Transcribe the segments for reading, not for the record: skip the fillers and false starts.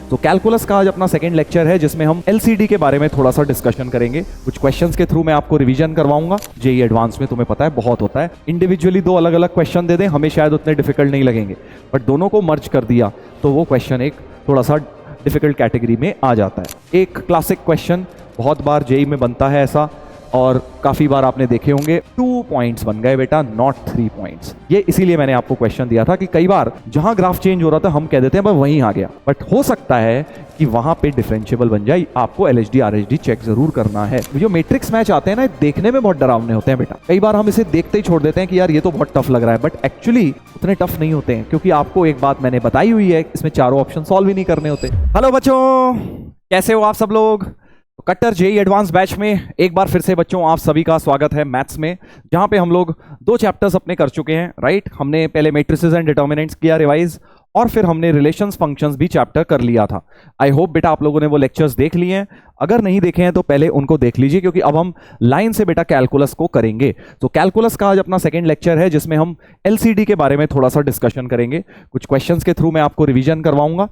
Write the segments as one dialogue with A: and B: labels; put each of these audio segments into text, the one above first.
A: तो कैलकुलस का आज अपना सेकंड लेक्चर है जिसमें हम एलसीडी के बारे में थोड़ा सा डिस्कशन करेंगे। कुछ क्वेश्चंस के थ्रू मैं आपको रिवीजन करवाऊंगा। जेई एडवांस में तुम्हें पता है बहुत होता है, इंडिविजुअली दो अलग अलग क्वेश्चन दे दें हमें शायद उतने डिफिकल्ट नहीं लगेंगे, बट दोनों को मर्ज कर दिया तो वो क्वेश्चन एक थोड़ा सा डिफिकल्ट कैटेगरी में आ जाता है। एक क्लासिक क्वेश्चन बहुत बार जेई में बनता है ऐसा, और काफी बार आपने देखे होंगे 2 पॉइंट्स बन गए बेटा, नॉट 3 पॉइंट्स। ये इसीलिए मैंने आपको क्वेश्चन दिया था कि कई बार जहां ग्राफ चेंज हो रहा था हम कह देते हैं बस वहीं आ गया, बट हो सकता है कि वहां पे डिफरेंशिएबल बन जाए। आपको एलएचडी आरएचडी चेक जरूर करना है। जो मैट्रिक्स मैच आते हैं ना, देखने में बहुत डरावने होते हैं बेटा। कई बार हम इसे देखते ही छोड़ देते हैं कि यार ये तो बहुत टफ लग रहा है, बट एक्चुअली उतने टफ नहीं होते हैं, क्योंकि आपको एक बात मैंने बताई हुई है, इसमें चारों ऑप्शन सॉल्व ही नहीं करने होते। हेलो बच्चों, कैसे हो आप सब लोग? कट्टर जेई एडवांस बैच में एक बार फिर से बच्चों आप सभी का स्वागत है मैथ्स में, जहां पे हम लोग 2 चैप्टर्स अपने कर चुके हैं, राइट। हमने पहले मैट्रिसेस एंड डिटर्मिनेंट्स किया रिवाइज, और फिर हमने रिलेशंस फंक्शंस भी चैप्टर कर लिया था। आई होप बेटा आप लोगों ने वो लेक्चर्स देख लिए हैं। अगर नहीं देखे हैं तो पहले उनको देख लीजिए, क्योंकि अब हम लाइन से बेटा कैलकुलस को करेंगे। तो कैलकुलस का आज अपना सेकंड लेक्चर है जिसमें हम एलसीडी के बारे में थोड़ा सा डिस्कशन करेंगे। कुछ क्वेश्चंस के थ्रू मैं आपको रिवीजन करवाऊंगा।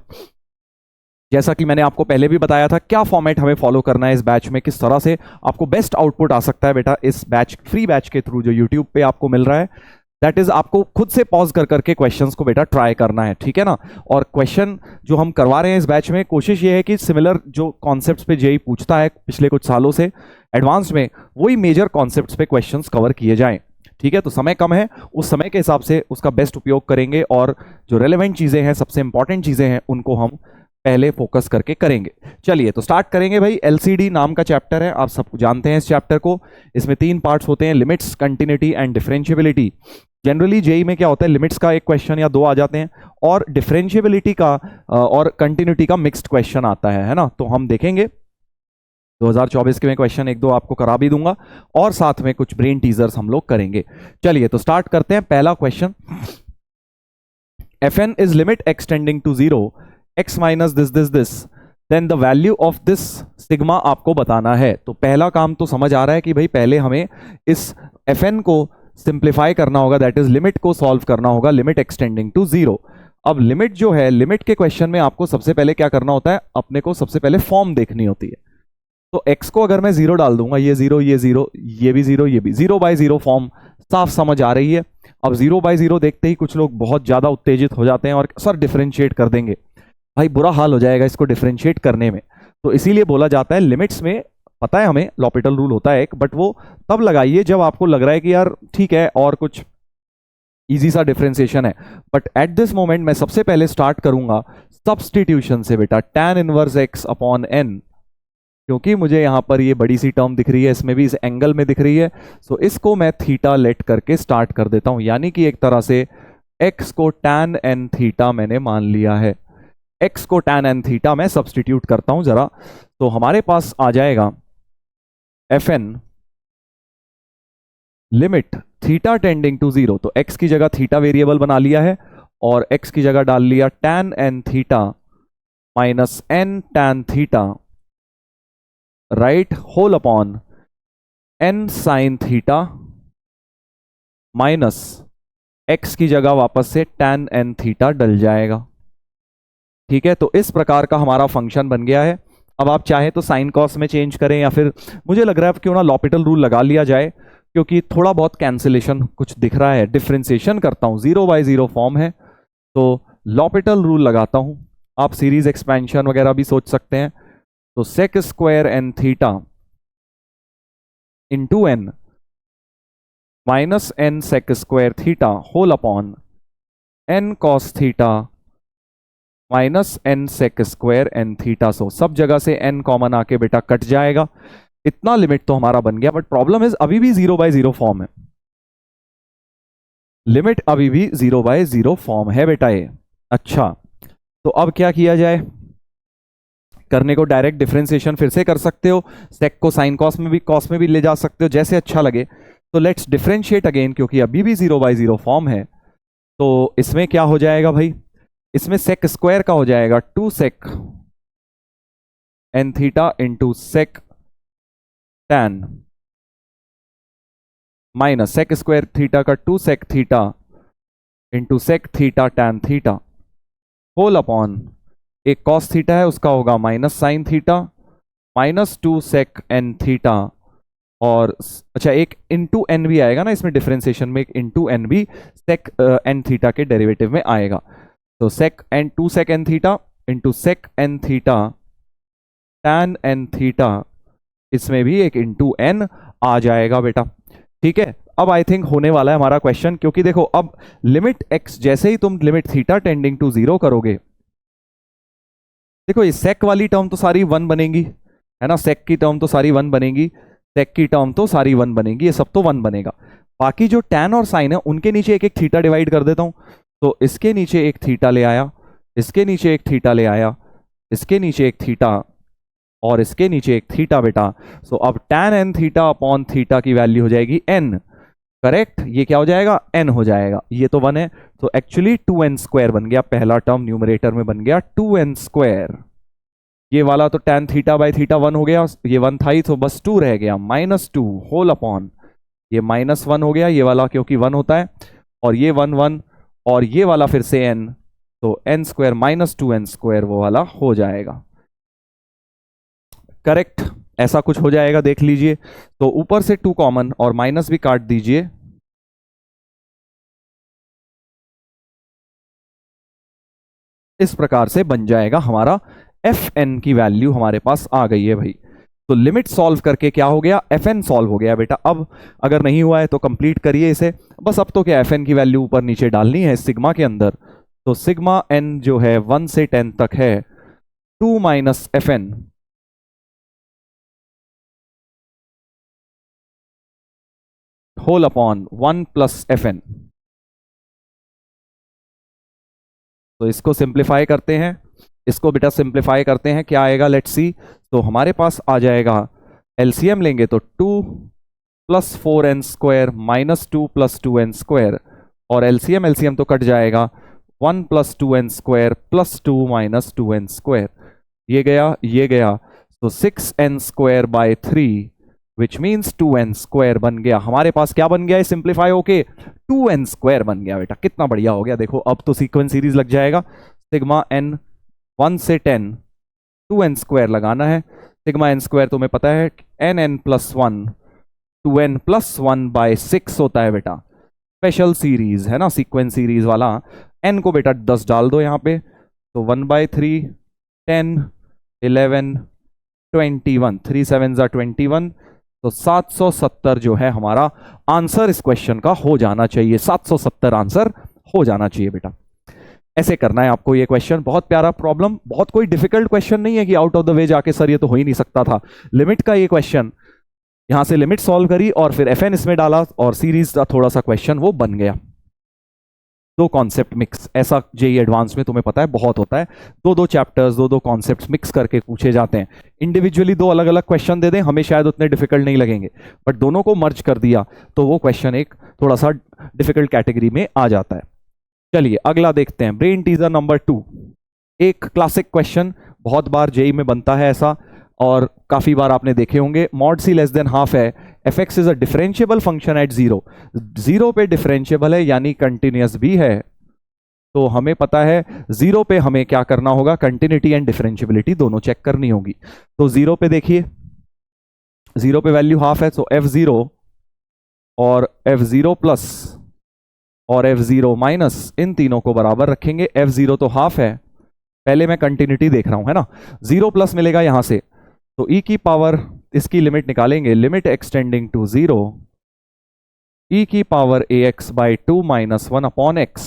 A: जैसा कि मैंने आपको पहले भी बताया था क्या फॉर्मेट हमें फॉलो करना है इस बैच में, किस तरह से आपको बेस्ट आउटपुट आ सकता है बेटा इस बैच, फ्री बैच के थ्रू जो यूट्यूब पे आपको मिल रहा है। दैट इज आपको खुद से पॉज कर करके क्वेश्चंस को बेटा ट्राई करना है, ठीक है ना। और क्वेश्चन जो हम करवा रहे हैं इस बैच में, कोशिश ये है कि सिमिलर जो कॉन्सेप्ट्स पे जेई पूछता है पिछले कुछ सालों से एडवांस में, वही मेजर कॉन्सेप्ट्स पे क्वेश्चंस कवर किए जाएं, ठीक है। तो समय कम है, उस समय के हिसाब से उसका बेस्ट उपयोग करेंगे, और जो रेलेवेंट चीजें हैं, सबसे इंपॉर्टेंट चीजें हैं, उनको हम पहले फोकस करके करेंगे। चलिए तो स्टार्ट करेंगे भाई। एलसीडी नाम का चैप्टर है, आप सब जानते हैं इस चैप्टर को। इसमें 3 पार्ट्स होते हैं, limits, continuity and differentiability. Generally JEE में क्या होता है, लिमिट्स का एक क्वेश्चन या 2 आ जाते हैं, और डिफरेंशिएबिलिटी का और कंटिन्यूटी का मिक्स्ड क्वेश्चन आता है ना। तो हम देखेंगे 2024 के में क्वेश्चन 1-2 आपको करा भी दूंगा, और साथ में कुछ ब्रेन टीजर्स हम लोग करेंगे। चलिए तो स्टार्ट करते हैं। पहला question, F N is limit extending to 0 x minus this then the value of this sigma आपको बताना है। तो पहला काम तो समझ आ रहा है कि भाई पहले हमें इस एफ एन को सिंप्लीफाई करना होगा, दैट इज लिमिट को सॉल्व करना होगा, लिमिट एक्सटेंडिंग टू 0। अब लिमिट जो है, लिमिट के क्वेश्चन में आपको सबसे पहले क्या करना होता है, अपने को सबसे पहले फॉर्म देखनी होती है। तो x को अगर मैं 0 डाल दूंगा, ये 0 ये 0 ये भी 0 ये भी 0/0 फॉर्म साफ समझ आ रही है। अब 0/0 देखते ही कुछ लोग बहुत ज्यादा उत्तेजित हो जाते हैं और सर डिफरेंशिएट कर देंगे। भाई बुरा हाल हो जाएगा इसको डिफरेंशिएट करने में। तो इसीलिए बोला जाता है लिमिट्स में, पता है हमें लॉपिटल रूल होता है एक, बट वो तब लगाइए जब आपको लग रहा है कि यार ठीक है और कुछ इजी सा डिफरेंशिएशन है। बट एट दिस मोमेंट मैं सबसे पहले स्टार्ट करूंगा सब्स्टिट्यूशन से बेटा, tan inverse x upon n, क्योंकि मुझे यहां पर ये बड़ी सी टर्म दिख रही है, इसमें भी इस एंगल में दिख रही है। सो इसको मैं थीटा लेट करके स्टार्ट कर देता हूं, यानी कि एक तरह से x को tan n थीटा मैंने मान लिया है। x को tan n थीटा मैं सब्स्टिट्यूट करता हूं जरा, तो हमारे पास आ जाएगा F N limit theta tending to 0। तो x की जगह थीटा वेरिएबल बना लिया है, और x की जगह डाल लिया tan n theta minus n tan theta, right, whole upon n sin theta minus x की जगह वापस से tan n थीटा डल जाएगा, ठीक है। तो इस प्रकार का हमारा फंक्शन बन गया है। अब आप चाहे तो साइन कॉस में चेंज करें, या फिर मुझे लग रहा है क्यों ना लॉपिटल रूल लगा लिया जाए, क्योंकि थोड़ा बहुत कैंसिलेशन कुछ दिख रहा है। डिफरेंशिएशन करता हूं, 0/0 फॉर्म है, तो लॉपिटल रूल लगाता हूं। आप सीरीज एक्सपेंशन वगैरह भी सोच सकते हैं। तो sec square n theta into n minus n sec square theta whole upon n cos theta minus n sec square n theta. So सब जगह से एन कॉमन आके बेटा कट जाएगा। इतना लिमिट तो हमारा बन गया, बट प्रॉब्लम इज अभी भी 0/0 फॉर्म है। लिमिट अभी भी 0/0 फॉर्म है बेटा ये। अच्छा, तो अब क्या किया जाए? करने को डायरेक्ट डिफरेंशिएशन फिर से कर सकते हो, सेक को साइन कॉस में भी ले जा सकते हो, जैसे अच्छा लगे। तो लेट्स डिफरेंशिएट अगेन, क्योंकि अभी भी 0/0 फॉर्म है। तो इसमें क्या हो जाएगा भाई, इसमें सेक स्क्वायर का हो जाएगा 2 sec n theta into sec tan, minus sec square theta का 2 sec theta into sec theta tan theta whole upon एक कॉस थीटा है उसका होगा minus sine theta minus 2 sec n theta, और अच्छा एक इंटू एन भी आएगा ना इसमें, डिफरेंशिएशन में एक इंटू एन भी सेक एन थीटा के डेरिवेटिव में आएगा। तो sec n 2 sec n theta into sec n theta tan n theta, इसमें भी एक इंटू एन आ जाएगा बेटा। ठीक है, अब आई थिंक होने वाला है हमारा क्वेश्चन, क्योंकि देखो अब लिमिट एक्स, जैसे ही तुम लिमिट थीटा टेंडिंग टू 0 करोगे, देखो ये सेक वाली टर्म तो सारी 1 बनेगी, है ना, सेक की टर्म तो सारी 1 बनेगी, सेक की टर्म तो सारी 1 बनेगी, ये सब तो 1 बनेगा। बाकी जो टैन और साइन है उनके नीचे एक एक थीटा डिवाइड कर देता हूं, तो इसके नीचे एक थीटा ले आया, इसके नीचे एक थीटा ले आया, इसके नीचे एक थीटा, और इसके नीचे एक थीटा बेटा। सो अब tan n theta upon theta की वैल्यू हो जाएगी n, करेक्ट, ये क्या हो जाएगा n हो जाएगा, ये तो 1 है, तो एक्चुअली 2n स्क्वायर बन गया, पहला टर्म न्यूमरेटर में बन गया 2n स्क्वायर। ये वाला तो tan थीटा बाई थीटा 1 हो गया, ये 1 था ही तो बस 2 रह गया, -2 होल अपॉन ये -1 हो गया, ये वाला क्योंकि 1 होता है, और ये 1 1, और ये वाला फिर से n, तो n स्क्वायर -2n स्क्वायर वो वाला हो जाएगा, करेक्ट, ऐसा कुछ हो जाएगा, देख लीजिए। तो ऊपर से 2 कॉमन और माइनस भी काट दीजिए, इस प्रकार से बन जाएगा हमारा एफ एन की वैल्यू हमारे पास आ गई है भाई। तो लिमिट सॉल्व करके क्या हो गया, एफ एन सॉल्व हो गया बेटा। अब अगर नहीं हुआ है तो कंप्लीट करिए इसे, बस अब तो क्या एफ एन की वैल्यू ऊपर नीचे डालनी है सिग्मा के अंदर। तो सिग्मा एन जो है 1 से 10 तक है 2 minus F N whole upon 1 plus F N. तो इसको सिंप्लीफाई करते हैं, इसको बेटा सिंप्लीफाई करते हैं, क्या आएगा लेट्स सी। तो हमारे पास आ जाएगा, एलसीएम लेंगे तो 2 plus 4n square minus 2 plus 2n square, और एलसीएम एलसीएम तो कट जाएगा, 1 plus 2n square plus 2 minus 2n square, ये गया ये गया, तो 6n square by 3 which means 2n square बन गया हमारे पास। क्या बन गया है सिंप्लीफाई होके, 2n स्क्वायर बन गया बेटा, कितना बढ़िया हो गया। देखो अब तो सीक्वेंस सीरीज लग जाएगा, सिग्मा n 1 से 10 2n स्क्वायर लगाना है, सिग्मा n स्क्वायर तुम्हें पता है nn plus 1 2n plus 1 bye 6 होता है बेटा, स्पेशल सीरीज है ना, सीक्वेंस सीरीज वाला। n को बेटा 10 डाल दो यहाँ पे, तो 1/3 10 11 21 3 7 21, तो 770 जो है हमारा आंसर इस क्वेश्चन का हो जाना चाहिए, 770 आंसर हो जाना चाहिए बेटा। ऐसे करना है आपको ये क्वेश्चन, बहुत प्यारा प्रॉब्लम, बहुत कोई डिफिकल्ट क्वेश्चन नहीं है कि आउट ऑफ द वे जाके सर ये तो हो ही नहीं सकता था। लिमिट का ये क्वेश्चन, यहां से लिमिट सॉल्व करी और फिर एफ एन इसमें डाला और सीरीज का थोड़ा सा क्वेश्चन वो बन गया। दो कॉन्सेप्ट मिक्स, ऐसा जेईई एडवांस में तुम्हें पता है बहुत होता है, दो चैप्टर्स दो कॉन्सेप्ट्स मिक्स करके पूछे जाते हैं। इंडिविजुअली दो अलग अलग क्वेश्चन दे दें हमें शायद उतने डिफिकल्ट नहीं लगेंगे, बट दोनों को मर्ज कर दिया तो वो क्वेश्चन एक थोड़ा सा डिफिकल्ट कैटेगरी में आ जाता है। चलिए अगला देखते हैं, ब्रेन टीजर नंबर 2। एक क्लासिक क्वेश्चन, बहुत बार जेईई में बनता है ऐसा, और काफी बार आपने देखे होंगे। Mod c less than half है, f x is a differentiable function at 0, 0 पे डिफरेंशिएबल है यानी कंटिन्यूअस भी है, तो हमें पता है 0 पे हमें क्या करना होगा, कंटिन्यूटी एंड डिफरेंशिएबिलिटी दोनों चेक करनी होगी। तो 0 पे देखिए, 0 पे वैल्यू हाफ है, तो f0 और f0 प्लस और f0 माइनस इन तीनों को बराबर रखेंगे। f0 तो हाफ है, पहले मैं कंटिन्यूटी देख रहा हूं है ना, 0 प्लस मिलेगा यहां से, तो e की पावर इसकी लिमिट निकालेंगे, लिमिट एक्सटेंडिंग टू 0 e की power ax by 2 minus 1 upon x,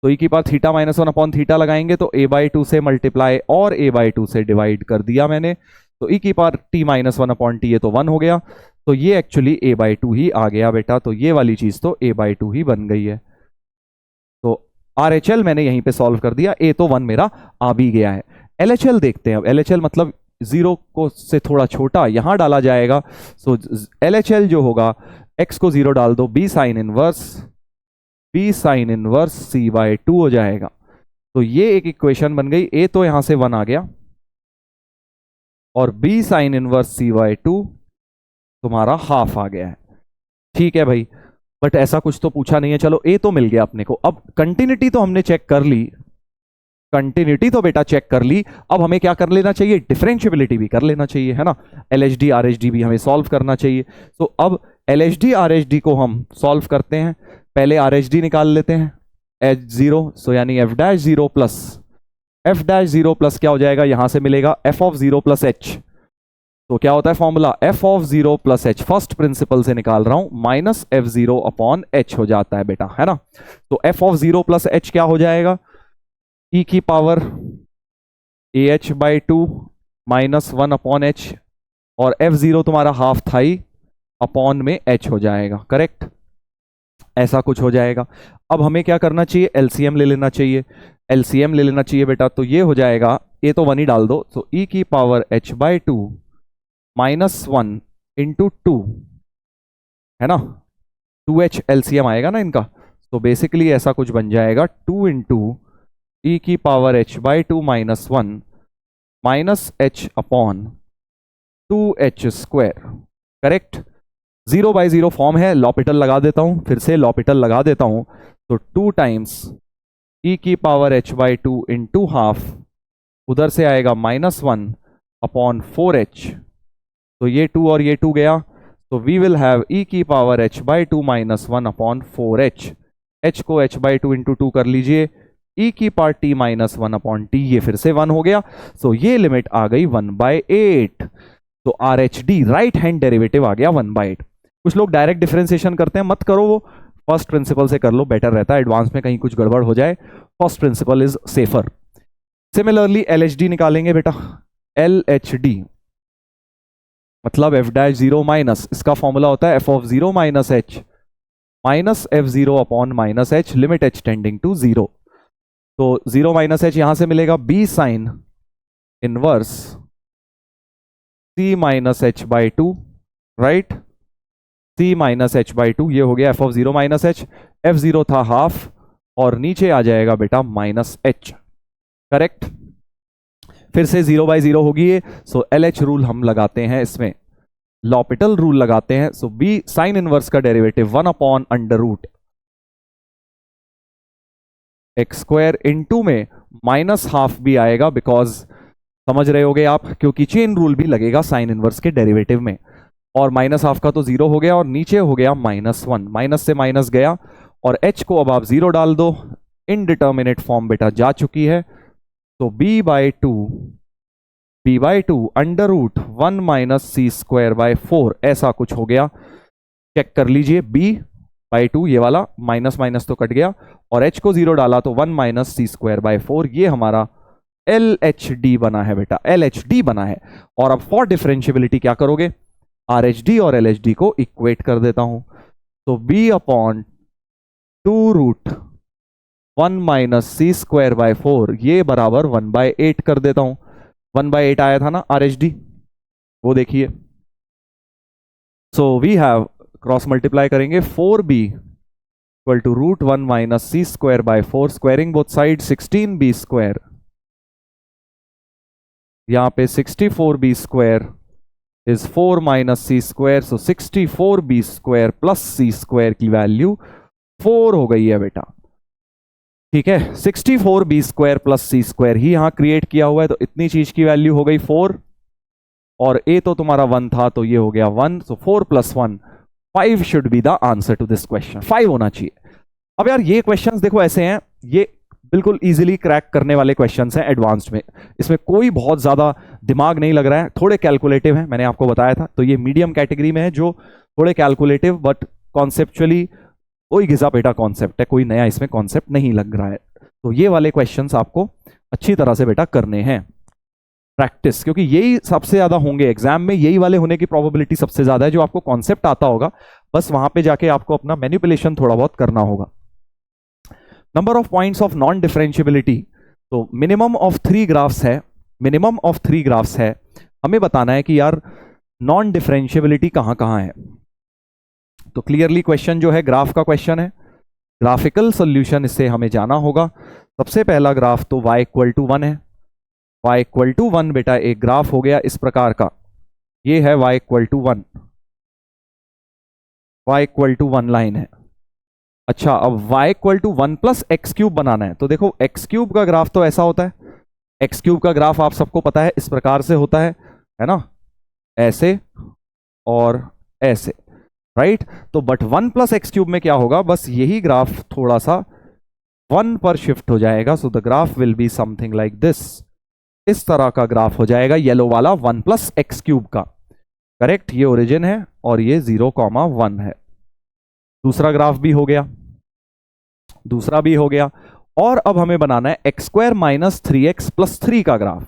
A: तो e की power theta minus 1 upon theta लगाएंगे तो a बाई 2 से मल्टीप्लाई और a बाई 2 से डिवाइड कर दिया मैंने, तो e की power t minus 1 upon T, ये तो 1 हो गया, तो ये एक्चुअली a बाई 2 ही आ गया बेटा, तो ये वाली चीज तो a बाई 2 ही बन गई है। तो RHL मैंने यहीं पे सॉल्व कर दिया, a तो 1 मेरा आ भी गया है। LHL देखते हैं, अब LHL मतलब 0 को से थोड़ा छोटा यहां डाला जाएगा, सो LHL जो होगा, x को 0 डाल दो, b sine inverse c by 2 हो जाएगा, तो ये एक इक्वेशन बन गई। a तो यहां से 1 आ गया और b sine inverse c by 2 तुम्हारा हाफ आ गया है, ठीक है भाई, बट ऐसा कुछ तो पूछा नहीं है। चलो a तो मिल गया अपने को, अब कंटिन्यूटी तो हमने चेक कर ली, कंटिन्यूटी तो बेटा चेक कर ली, अब हमें क्या कर लेना चाहिए, डिफरेंशियबिलिटी भी कर लेना चाहिए, है ना। LHD RHD भी हमें सॉल्व करना चाहिए। तो अब LHD RHD को हम सॉल्व करते हैं। पहले RHD निकाल लेते हैं, H0, सो यानी F'0 प्लस F'0 प्लस क्या हो जाएगा, यहां से मिलेगा F(0) प्लस H। तो क्या होता है formula, F(0) plus H, first principle से निकाल रहा हूं, माइनस F(0) अपॉन H हो जाता है बेटा, है ना। तो F(0) प्लस H क्या हो जाएगा, e की power AH/2 minus 1 upon H, और F(0) तुम्हारा हाफ था ही, अपॉन में H हो जाएगा, करेक्ट। ऐसा कुछ हो जाएगा। अब हमें क्या करना चाहिए, एलसीएम ले लेना चाहिए, एलसीएम ले लेना चाहिए बेटा। तो ये हो जाएगा, ये तो 1 ही डाल दो, तो e की पावर H/2 माइनस 1 इंटू 2, है ना, 2H एलसीएम आएगा ना इनका। तो बेसिकली ऐसा कुछ बन जाएगा 2 इंटू e की power H/2 minus 1 minus H upon 2H square, correct. 0/0 form है, लॉपिटल लगा देता हूं, फिर से लॉपिटल लगा देता हूं। तो 2 टाइम्स e की पावर H/2 इंटू हाफ, उधर से आएगा माइनस 1 अपॉन 4H, तो ये 2 और ये 2 गया, तो वी विल हैव e की power H/2 minus 1 upon 4H। H को H/2 इंटू 2 कर लीजिए, e की power t minus 1 upon T, ये फिर से 1 हो गया। सो ये लिमिट आ गई 1/8। तो RHD राइट हैंड डेरिवेटिव आ गया 1/8। कुछ लोग डायरेक्ट डिफरेंशिएशन करते हैं, मत करो वो, फर्स्ट प्रिंसिपल से कर लो, बेटर रहता है, एडवांस में कहीं कुछ गड़बड़ हो जाए, first principle is safer. Similarly LHD निकालेंगे बेटा, LHD मतलब F'0 माइनस, इसका फॉर्मूला होता है F(0) minus H minus F(0) upon minus H, limit H tending to 0। तो 0 माइनस H यहां से मिलेगा B sine inverse C minus H/2, right, C minus H/2, ये हो गया F(0) माइनस H, F(0) था हाफ, और नीचे आ जाएगा बेटा माइनस H, करेक्ट। फिर से 0/0 होगी ये, सो LH रूल हम लगाते हैं इसमें, लॉपिटल रूल लगाते हैं। सो B साइन इनवर्स का derivative 1 upon under root x square into में माइनस हाफ भी आएगा, बिकॉज समझ रहे होगे आप, क्योंकि चेन रूल भी लगेगा साइन इनवर्स के डेरिवेटिव में। और माइनस हाफ का तो 0 हो गया, और नीचे हो गया -1, माइनस से माइनस गया, और H को अब आप 0 डाल दो, इनडिटर्मिनेट फॉर्म बेटा जा चुकी है। तो b/2 under root 1 minus c²/4 ऐसा कुछ हो गया, चेक कर लीजिए। b/2 ये वाला माइनस माइनस तो कट गया, और H को 0 डाला तो 1 माइनस c²/4, ये हमारा LHD बना है बेटा, LHD बना है। और अब फॉर डिफरेंशियबिलिटी क्या करोगे, RHD और LHD को इक्वेट कर देता हूं। तो b/2 रूट 1 माइनस c²/4 ये बराबर 1/8 कर देता हूं। 1/8 आया था ना RHD, वो देखिए। So we have cross multiply करेंगे, 4b equal to root 1 minus c²/4, squaring both side 16b², यहां पे 64b² is 4 minus c², so 64b² plus c² की वैल्यू 4 हो गई है बेटा, ठीक है। 64b² प्लस c² ही यहां क्रिएट किया हुआ है, तो इतनी चीज की वैल्यू हो गई 4, और a तो तुम्हारा 1 था, तो ये हो गया 1, so 4 + 1 5 should be the answer to this question, 5 होना चाहिए। अब यार ये क्वेश्चंस देखो ऐसे हैं, ये बिल्कुल इजीली क्रैक करने वाले क्वेश्चंस हैं एडवांस्ड में, इसमें कोई बहुत ज्यादा दिमाग नहीं लग रहा है, थोड़े कैलकुलेटिव हैं, मैंने आपको बताया था। तो ये मीडियम कैटेगरी में है, जो थोड़े कैलकुलेटिव बट कॉन्सेप्चुअली कोई घिसा पेटा कॉन्सेप्ट है, कोई नया इसमें कॉन्सेप्ट नहीं लग रहा है। तो ये वाले क्वेश्चंस आपको अच्छी तरह से बेटा करने हैं, प्रैक्टिस, क्योंकि यही सबसे ज्यादा होंगे एग्जाम में, यही वाले होने की प्रोबेबिलिटी सबसे ज्यादा है, जो आपको कॉन्सेप्ट आता होगा, बस वहां पे जाके आपको अपना मैनिपुलेशन थोड़ा बहुत करना होगा। Number of points of non differentiability, तो मिनिमम ऑफ 3 ग्राफ्स है, मिनिमम ऑफ 3 ग्राफ्स है, हमें बताना है कि यार नॉन डिफरेंशियबिलिटी कहां कहां है। तो क्लियरली क्वेश्चन जो है ग्राफ का क्वेश्चन है, ग्राफिकल सोल्यूशन इससे हमें जाना होगा। सबसे पहला ग्राफ तो y = 1 है, y = 1 बेटा एक ग्राफ हो गया इस प्रकार का, ये है y = 1, y = 1 लाइन है। अच्छा, अब y equal to 1 plus x cube बनाना है। तो देखो एक्स क्यूब का ग्राफ तो ऐसा होता है, एक्स क्यूब का ग्राफ आप सबको पता है इस प्रकार से होता है ना, ऐसे और ऐसे, राइट। तो बट 1 प्लस एक्स क्यूब में क्या होगा, बस यही ग्राफ थोड़ा सा 1 पर शिफ्ट हो जाएगा। So the graph will be something like this, इस तरह का ग्राफ हो जाएगा येलो वाला 1 प्लस एक्स क्यूब का। करेक्ट, ये ओरिजिन है और ये 0,1 है। दूसरा ग्राफ भी हो गया, दूसरा भी हो गया। और अब हमें बनाना है x square minus 3x plus 3 का ग्राफ।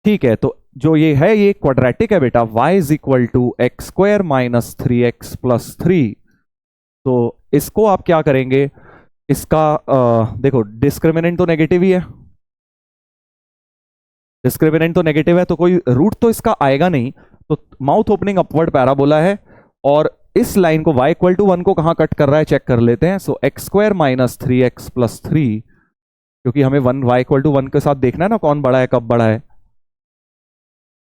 A: ठीक है, तो जो ये है ये क्वाड्रेटिक है बेटा, y is equal to x square minus 3x plus 3। तो इसको आप क्या करेंगे, इसका देखो डिस्क्रिमिनेंट तो नेगेटिव ही है, डिस्क्रिमिनेंट तो नेगेटिव है, तो कोई रूट तो इसका आएगा नहीं। तो माउथ ओपनिंग अपवर्ड पैराबोला है और इस लाइन को y इक्वल टू 1 को कहां कट कर रहा है चेक कर लेते हैं। So x square minus 3x plus 3, क्योंकि हमें y इक्वल टू 1 के साथ देखना है ना कौन बड़ा है कब बड़ा है।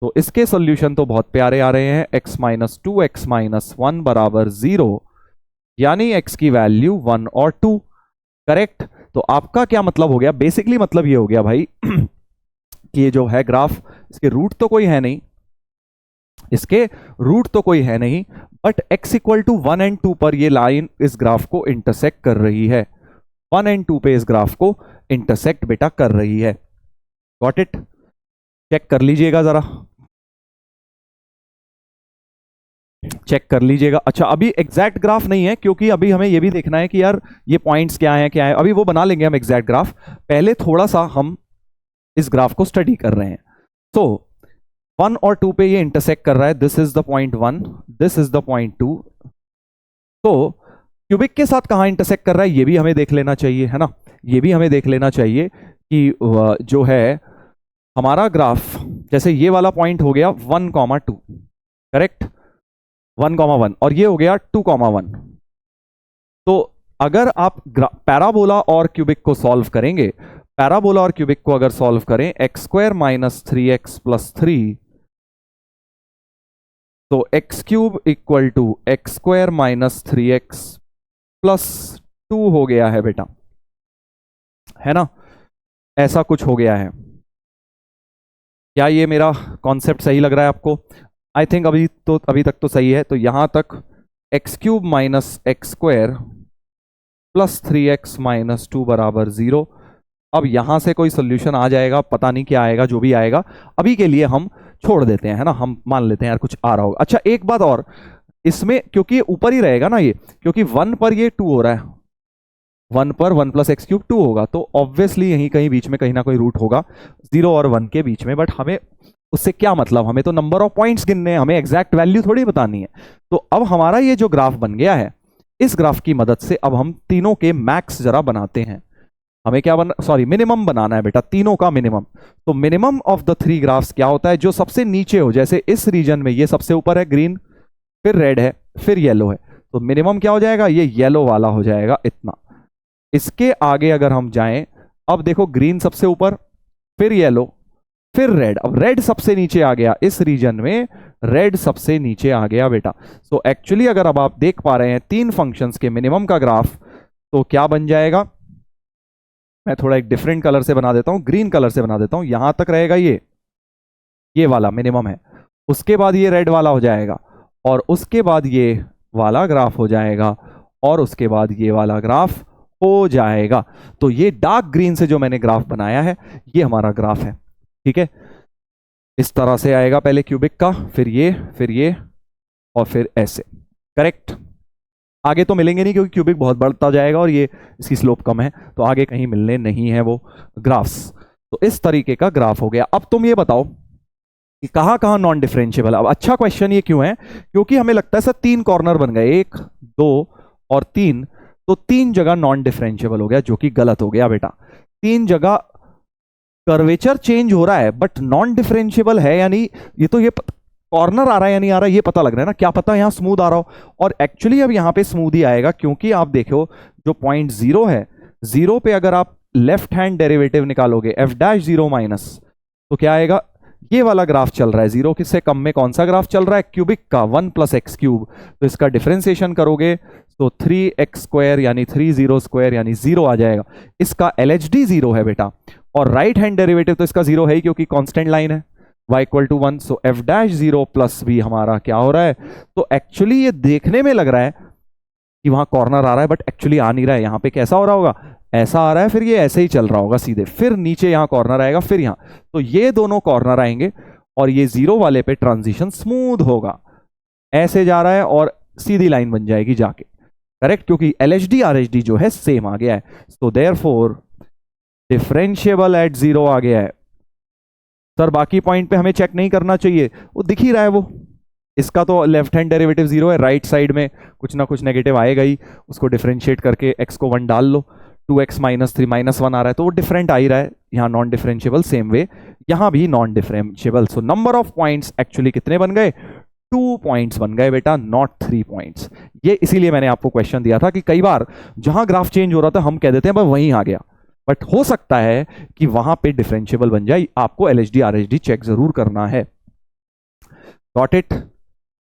A: तो इसके सॉल्यूशन तो बहुत प्यारे आ रहे हैं, x माइनस 2 x माइनस 1 बराबर 0, यानी x की वैल्यू 1 और 2। करेक्ट। तो आपका क्या मतलब हो गया, बेसिकली मतलब ये हो गया भाई कि ये जो है ग्राफ, इसके रूट तो कोई है नहीं, इसके रूट तो कोई है नहीं, but x equal to 1 and 2 पर ये लाइन इस ग्राफ को इंटरसेक्ट कर रही है। 1 एंड 2 पे इस ग्राफ को इंटरसेक्ट बेटा कर रही है। गॉट इट, चेक कर लीजिएगा जरा, चेक कर लीजिएगा। अच्छा, अभी एग्जैक्ट ग्राफ नहीं है क्योंकि अभी हमें ये भी देखना है कि यार ये पॉइंट्स क्या है क्या है, अभी वो बना लेंगे हम एग्जैक्ट ग्राफ, पहले थोड़ा सा हम इस ग्राफ को स्टडी कर रहे हैं। तो 1 और 2 पे ये इंटरसेक्ट कर रहा है, this is the point 1, this is the point 2। तो क्यूबिक के साथ कहां इंटरसेक्ट कर रहा है ये भी हमें देख लेना चाहिए, है ना, ये भी हमें देख लेना चाहिए कि जो है हमारा ग्राफ, जैसे ये वाला पॉइंट हो गया 1,2, करेक्ट, 1,1 और ये हो गया 2,1। तो अगर आप पैराबोला और क्यूबिक को सॉल्व करेंगे, पैराबोला और क्यूबिक को अगर सॉल्व करें, x square minus 3x plus 3, तो x cube equal to x square minus 3x plus 2 हो गया है बेटा, है ना, ऐसा कुछ हो गया है। क्या ये मेरा कॉन्सेप्ट सही लग रहा है आपको? आई थिंक अभी तक तो सही है। तो यहां तक x cube minus X square plus 3x minus 2 बराबर 0। अब यहां से कोई सोल्यूशन आ जाएगा, पता नहीं क्या आएगा, जो भी आएगा अभी के लिए हम छोड़ देते हैं, है ना, हम मान लेते हैं यार कुछ आ रहा होगा। अच्छा, एक बात और, इसमें क्योंकि ऊपर ही रहेगा ना ये, क्योंकि 1 पर ये 2 हो रहा है, 1 पर 1 प्लस एक्स क्यूब 2 होगा, तो ऑब्वियसली यहीं कहीं बीच में कहीं ना कोई रूट होगा 0 और 1 के बीच में। बट हमें उससे क्या मतलब, हमें तो नंबर ऑफ पॉइंट्स गिनने हैं, हमें एग्जैक्ट वैल्यू थोड़ी बतानी है। तो अब हमारा ये जो ग्राफ बन गया है, इस ग्राफ की मदद से अब हम तीनों के मैक्स जरा बनाते हैं। हमें क्या मिनिमम बनाना है बेटा, तीनों का मिनिमम। तो मिनिमम ऑफ द 3 ग्राफ्स क्या होता है, जो सबसे नीचे हो, जैसे इस रीजन में ये सबसे ऊपर है ग्रीन, फिर रेड है, फिर येलो है, तो मिनिमम क्या हो जाएगा, ये येलो वाला हो जाएगा इतना। इसके आगे अगर हम जाएं, अब देखो ग्रीन सबसे ऊपर, फिर येलो, फिर रेड, अब रेड सबसे नीचे आ गया, इस रीजन में रेड सबसे नीचे आ गया बेटा। सो एक्चुअली अगर अब आप देख पा रहे हैं 3 फंक्शंस के मिनिमम का ग्राफ, तो क्या बन जाएगा, मैं थोड़ा एक डिफरेंट कलर से बना देता हूं, ग्रीन कलर से बना देता हूं। यहां तक रहेगा ये वाला मिनिमम है, उसके बाद ये रेड वाला हो जाएगा, और उसके बाद ये वाला ग्राफ हो जाएगा, और उसके बाद ये वाला ग्राफ हो जाएगा। तो ये डार्क ग्रीन से जो मैंने ग्राफ बनाया है, ये हमारा ग्राफ है। ठीक है, इस तरह से आएगा, पहले क्यूबिक का, फिर ये और फिर ऐसे। करेक्ट। आगे तो मिलेंगे नहीं क्योंकि क्यूबिक बहुत बढ़ता जाएगा और ये इसकी स्लोप कम है, तो आगे कहीं मिलने नहीं है वो ग्राफ्स। तो इस तरीके का ग्राफ हो गया। अब तुम ये बताओ कि कहां कहां नॉन डिफरेंशिएबल। अब अच्छा क्वेश्चन ये क्यों है, क्योंकि हमें लगता है सर 3 कॉर्नर बन गए, 1 2 और 3, तो 3 जगह नॉन डिफरेंशिएबल हो गया, जो कि गलत हो गया बेटा। 3 जगह कर्वेचर चेंज हो रहा है बट नॉन डिफरेंशिएबल है, यानी ये तो ये कॉर्नर आ रहा है या नहीं आ रहा है ये पता लग रहा है ना, क्या पता यहां स्मूथ आ रहा हो। और एक्चुअली अब यहां पे स्मूथ ही आएगा, क्योंकि आप देखो जो पॉइंट 0 है, 0 पे अगर आप लेफ्ट हैंड डेरिवेटिव निकालोगे f' 0 माइनस, तो क्या आएगा, ये वाला ग्राफ चल रहा है 0 से कम में, कौन सा ग्राफ चल रहा है? क्यूबिक का 1 + x³ तो इसका डिफरेंशिएशन करोगे तो 3x² यानी 3 यानी 0 आ जाएगा। इसका LHD 0 है बेटा, और राइट हैंड डेरिवेटिव तो इसका 0 है ही क्योंकि कांस्टेंट लाइन है y = 1, सो f'0 + b हमारा क्या हो रहा है? तो एक्चुअली ये देखने में लग रहा है कि वहां कॉर्नर आ रहा है, बट एक्चुअली आ नहीं रहा है। यहां पे कैसा हो रहा होगा? ऐसा आ रहा है, फिर ये ऐसे ही चल रहा होगा सीधे, फिर नीचे यहां कॉर्नर आएगा, फिर यहां, तो ये दोनों कॉर्नर आएंगे और ये 0 वाले पे ट्रांजिशन स्मूथ होगा, ऐसे जा रहा है और सीधी लाइन बन जाएगी जाके, करेक्ट, क्योंकि LHD RHD जो है सेम आ गया है। तो देयरफॉर डिफरेंशिएबल एट 0 आ गया है। सर बाकी पॉइंट पे हमें चेक नहीं करना चाहिए, वो दिख ही रहा है वो। इसका तो लेफ्ट हैंड डेरिवेटिव 0 है, राइट साइड में कुछ ना कुछ नेगेटिव आएगा ही, उसको डिफरेंशिएट करके x को 1 डाल लो, 2x - 3 -1 आ रहा है, तो वो डिफरेंट आ ही रहा है। यहाँ नॉन डिफरेंशिएबल, सेम वे यहाँ भी non differentiable. So number of points actually कितने बन गए? 2 पॉइंट्स बन गए बेटा, नॉट 3 पॉइंट्स। ये इसीलिए मैंने आपको क्वेश्चन दिया था कि कई बार जहां ग्राफ चेंज हो रहा था हम कह देते हैं भाई वहीं आ गया, बट हो सकता है कि वहां पे डिफरेंशिएबल बन जाए। आपको LHD RHD चेक जरूर करना है। Got it?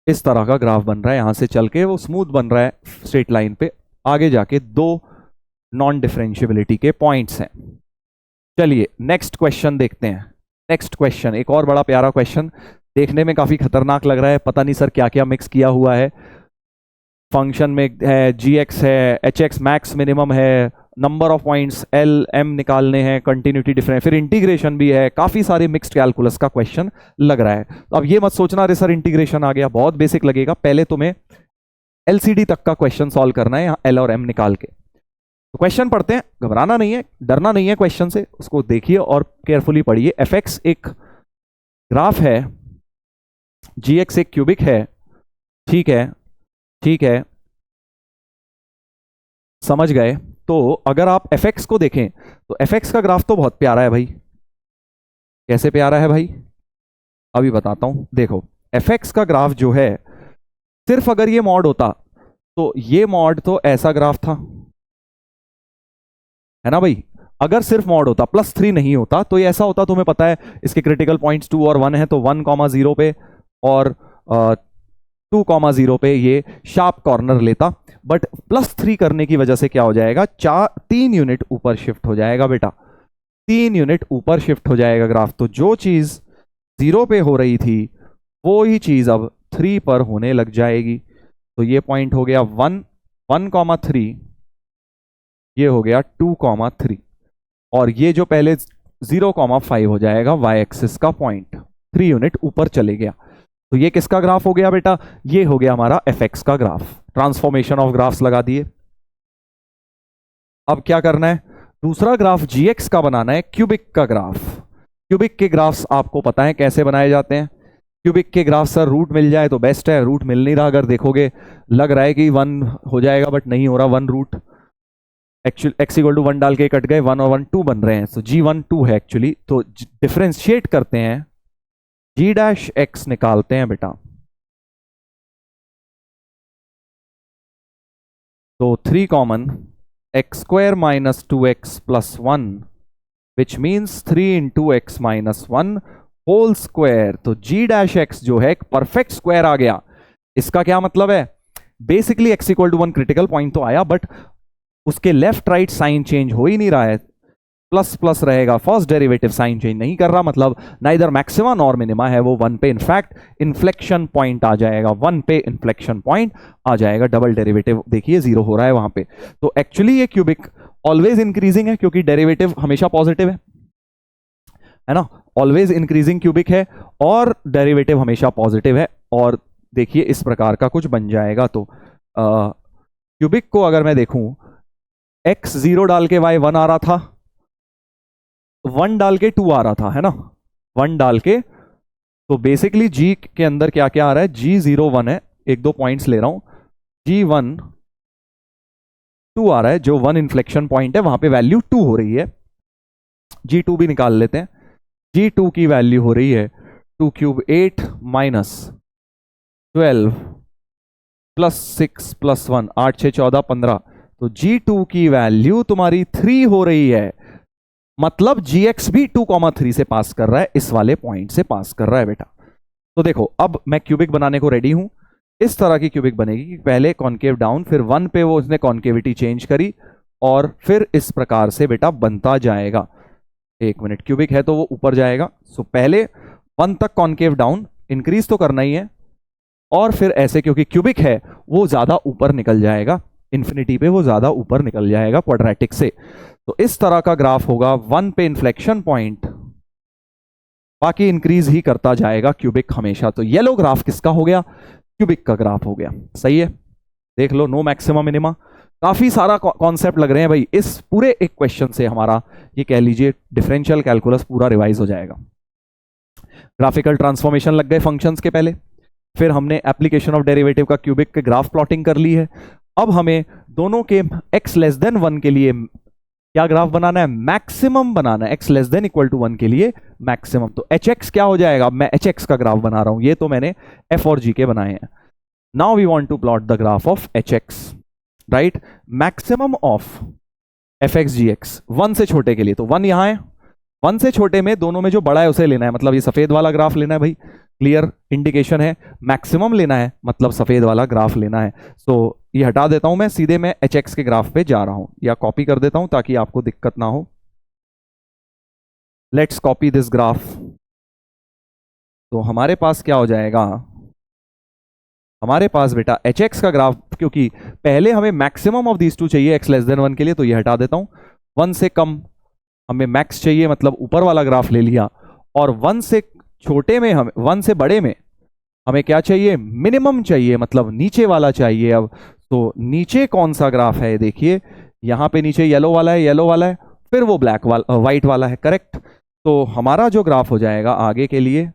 A: इस तरह का ग्राफ बन रहा है, यहां से चल के वो स्मूथ बन रहा है स्ट्रेट लाइन पे, आगे जाके 2 नॉन डिफरेंशिएबिलिटी के पॉइंट्स हैं। चलिए नेक्स्ट क्वेश्चन देखते हैं। नेक्स्ट क्वेश्चन एक और बड़ा प्यारा क्वेश्चन, देखने में काफी खतरनाक लग रहा है, पता नहीं सर क्या क्या मिक्स किया हुआ है। फंक्शन में है gx है, hx मैक्स मिनिमम है, नंबर ऑफ पॉइंट्स LM निकालने हैं, कंटिन्यूटी डिफरेंस, फिर इंटीग्रेशन भी है, काफी सारे मिक्स्ड कैलकुलस का क्वेश्चन लग रहा है। तो अब ये मत सोचना अरे सर इंटीग्रेशन आ गया, बहुत बेसिक लगेगा। पहले तुम्हें LCD तक का क्वेश्चन सॉल्व करना है, यहाँ L और M निकाल के। तो क्वेश्चन पढ़ते हैं, घबराना नहीं है, डरना नहीं है क्वेश्चन से, उसको देखिए और केयरफुली पढ़िए। fx एक ग्राफ है, gx एक क्यूबिक है, ठीक है, ठीक है, समझ गए। तो अगर आप fx को देखें तो fx का ग्राफ तो बहुत प्यारा है भाई। कैसे प्यारा है भाई? अभी बताता हूं, देखो fx का ग्राफ जो है, सिर्फ अगर ये मॉड होता तो ये मॉड तो ऐसा ग्राफ था, है ना भाई। अगर सिर्फ मॉड होता, +3 नहीं होता, तो ये ऐसा होता। तुम्हें पता है इसके क्रिटिकल पॉइंट्स 2 और 1 है, तो 1, 0 पे और 2, 0 पे ये शार्प कॉर्नर लेता। बट +3 करने की वजह से क्या हो जाएगा? 3 यूनिट ऊपर शिफ्ट हो जाएगा बेटा, 3 यूनिट ऊपर शिफ्ट हो जाएगा ग्राफ। तो जो चीज 0 पे हो रही थी वो ही चीज अब 3 पर होने लग जाएगी। तो ये पॉइंट हो गया 1, ये हो गया 2, और ये जो पहले 0, 5 हो जाएगा y एक्सिस का पॉइंट, 3 यूनिट ऊपर चले गया। तो ये किसका ग्राफ हो गया बेटा? ये हो गया हमारा fx का ग्राफ। ट्रांसफॉर्मेशन ऑफ ग्राफ्स लगा दिए। अब क्या करना है? दूसरा ग्राफ gx का बनाना है, क्यूबिक का ग्राफ। क्यूबिक के ग्राफ्स आपको पता है कैसे बनाए जाते हैं। क्यूबिक के ग्राफ सर रूट मिल जाए तो बेस्ट है, रूट मिल नहीं रहा, अगर देखोगे लग रहा है कि 1 हो जाएगा बट नहीं हो रहा 1 रूट। एक्चुअली x = 1 डाल के कट गए, 1 और 1 2 बन रहे हैं, तो g1 2 है एक्चुअली। तो डिफरेंशिएट करते हैं, g' निकालते हैं बेटा। तो 3 common, x² - 2x + 1 which means 3 × x - 1 whole square. तो g' जो है एक परफेक्ट स्क्वायर आ गया। इसका क्या मतलब है? बेसिकली x = 1 क्रिटिकल पॉइंट तो आया, बट उसके लेफ्ट राइट साइन चेंज हो ही नहीं रहा है, प्लस रहेगा, फर्स्ट डेरिवेटिव साइन चेंज नहीं कर रहा, मतलब नाइदर मैक्सिमा नॉर मिनिमा है वो 1 पे। इनफैक्ट इन्फ्लेक्शन पॉइंट आ जाएगा 1 पे, इन्फ्लेक्शन पॉइंट आ जाएगा, डबल डेरिवेटिव देखिए 0 हो रहा है वहां पे। तो एक्चुअली ये क्यूबिक ऑलवेज इंक्रीजिंग है क्योंकि डेरिवेटिव हमेशा पॉजिटिव है ना, ऑलवेज इंक्रीजिंग क्यूबिक है और डेरिवेटिव हमेशा पॉजिटिव है। और देखिए इस प्रकार का कुछ बन जाएगा। तो क्यूबिक को अगर मैं देखूं, x 0 डाल के y 1 आ रहा था, 1 डाल के 2 आ रहा था, है ना, 1 डाल के। तो बेसिकली g के अंदर क्या क्या आ रहा है? g0 1 है, 1-2 पॉइंट्स ले रहा हूं, g1 2 आ रहा है, जो 1 इन्फ्लेक्शन पॉइंट है वहां पे वैल्यू 2 हो रही है। g2 भी निकाल लेते हैं, g2 की वैल्यू हो रही है 2³ 8 - 12 +6 + 1 8 6 14 15। तो g2 की वैल्यू तुम्हारी 3 हो रही है। मतलब gx भी 2,3 से पास कर रहा है, इस वाले पॉइंट से पास कर रहा है बेटा। तो देखो अब मैं क्यूबिक बनाने को रेडी हूं। इस तरह की क्यूबिक बनेगी कि पहले कॉन्केव डाउन, फिर 1 पे वो उसने कॉन्केविटी चेंज करी और फिर इस प्रकार से बेटा बनता जाएगा। एक मिनट, क्यूबिक है तो वो ऊपर जाएगा। सो पहले 1 तक कॉन्केव डाउन, इंक्रीज तो करना ही है, और फिर ऐसे क्योंकि क्यूबिक है वो ज्यादा ऊपर निकल जाएगा, इंफिनिटी पे वो ज्यादा ऊपर निकल जाएगा क्वाड्रेटिक से। तो इस तरह का ग्राफ होगा, 1 पे इन्फ्लेक्शन पॉइंट, बाकी इंक्रीज ही करता जाएगा क्यूबिक हमेशा। तो येलो ग्राफ किसका हो गया? क्यूबिक का ग्राफ हो गया। सही है, देख लो, नो मैक्सिमा मिनिमा। काफी सारा कॉन्सेप्ट लग रहे हैं भाई, इस पूरे एक क्वेश्चन से हमारा ये कह लीजिए डिफरेंशियल कैलकुलस पूरा रिवाइज हो जाएगा। ग्राफिकल ट्रांसफॉर्मेशन लग गए फंक्शंस के पहले, फिर हमने एप्लीकेशन ऑफ डेरिवेटिव का क्यूबिक के ग्राफ प्लॉटिंग कर ली है। अब हमें दोनों के x<1 के लिए क्या ग्राफ बनाना है? मैक्सिमम बनाना है। x<=1 के लिए मैक्सिमम। तो hx क्या हो जाएगा? मैं hx का ग्राफ बना रहा हूं, ये तो मैंने f और g के बनाए हैं। Now we want to plot the graph of hx, right? Maximum of fx gx 1 से छोटे के लिए, तो 1 यहां है, 1 से छोटे में दोनों में जो बड़ा है उसे लेना है, मतलब ये सफेद वाला ग्राफ लेना है भाई, क्लियर इंडिकेशन है। मैक्सिमम लेना है मतलब सफेद वाला ग्राफ लेना है। सो ये हटा देता हूं मैं, सीधे मैं hx के ग्राफ पे जा रहा हूं, या कॉपी कर देता हूं ताकि आपको दिक्कत ना हो। Let's copy this graph. तो हमारे पास क्या हो जाएगा? हमारे पास बेटा hx का ग्राफ, क्योंकि पहले हमें मैक्सिमम ऑफ दीज टू चाहिए x<1 के लिए, तो ये हटा देता हूं। 1 से कम हमें मैक्स चाहिए, मतलब ऊपर वाला ग्राफ ले लिया, और 1 से छोटे में, हमें 1 से बड़े में हमें क्या चाहिए? मिनिमम चाहिए, मतलब नीचे वाला चाहिए। अब तो नीचे कौन सा ग्राफ है? देखिए यहां पे नीचे येलो वाला है, येलो वाला है, फिर वो ब्लैक वाला, व्हाइट वाला है, करेक्ट। तो हमारा जो ग्राफ हो जाएगा आगे के लिए,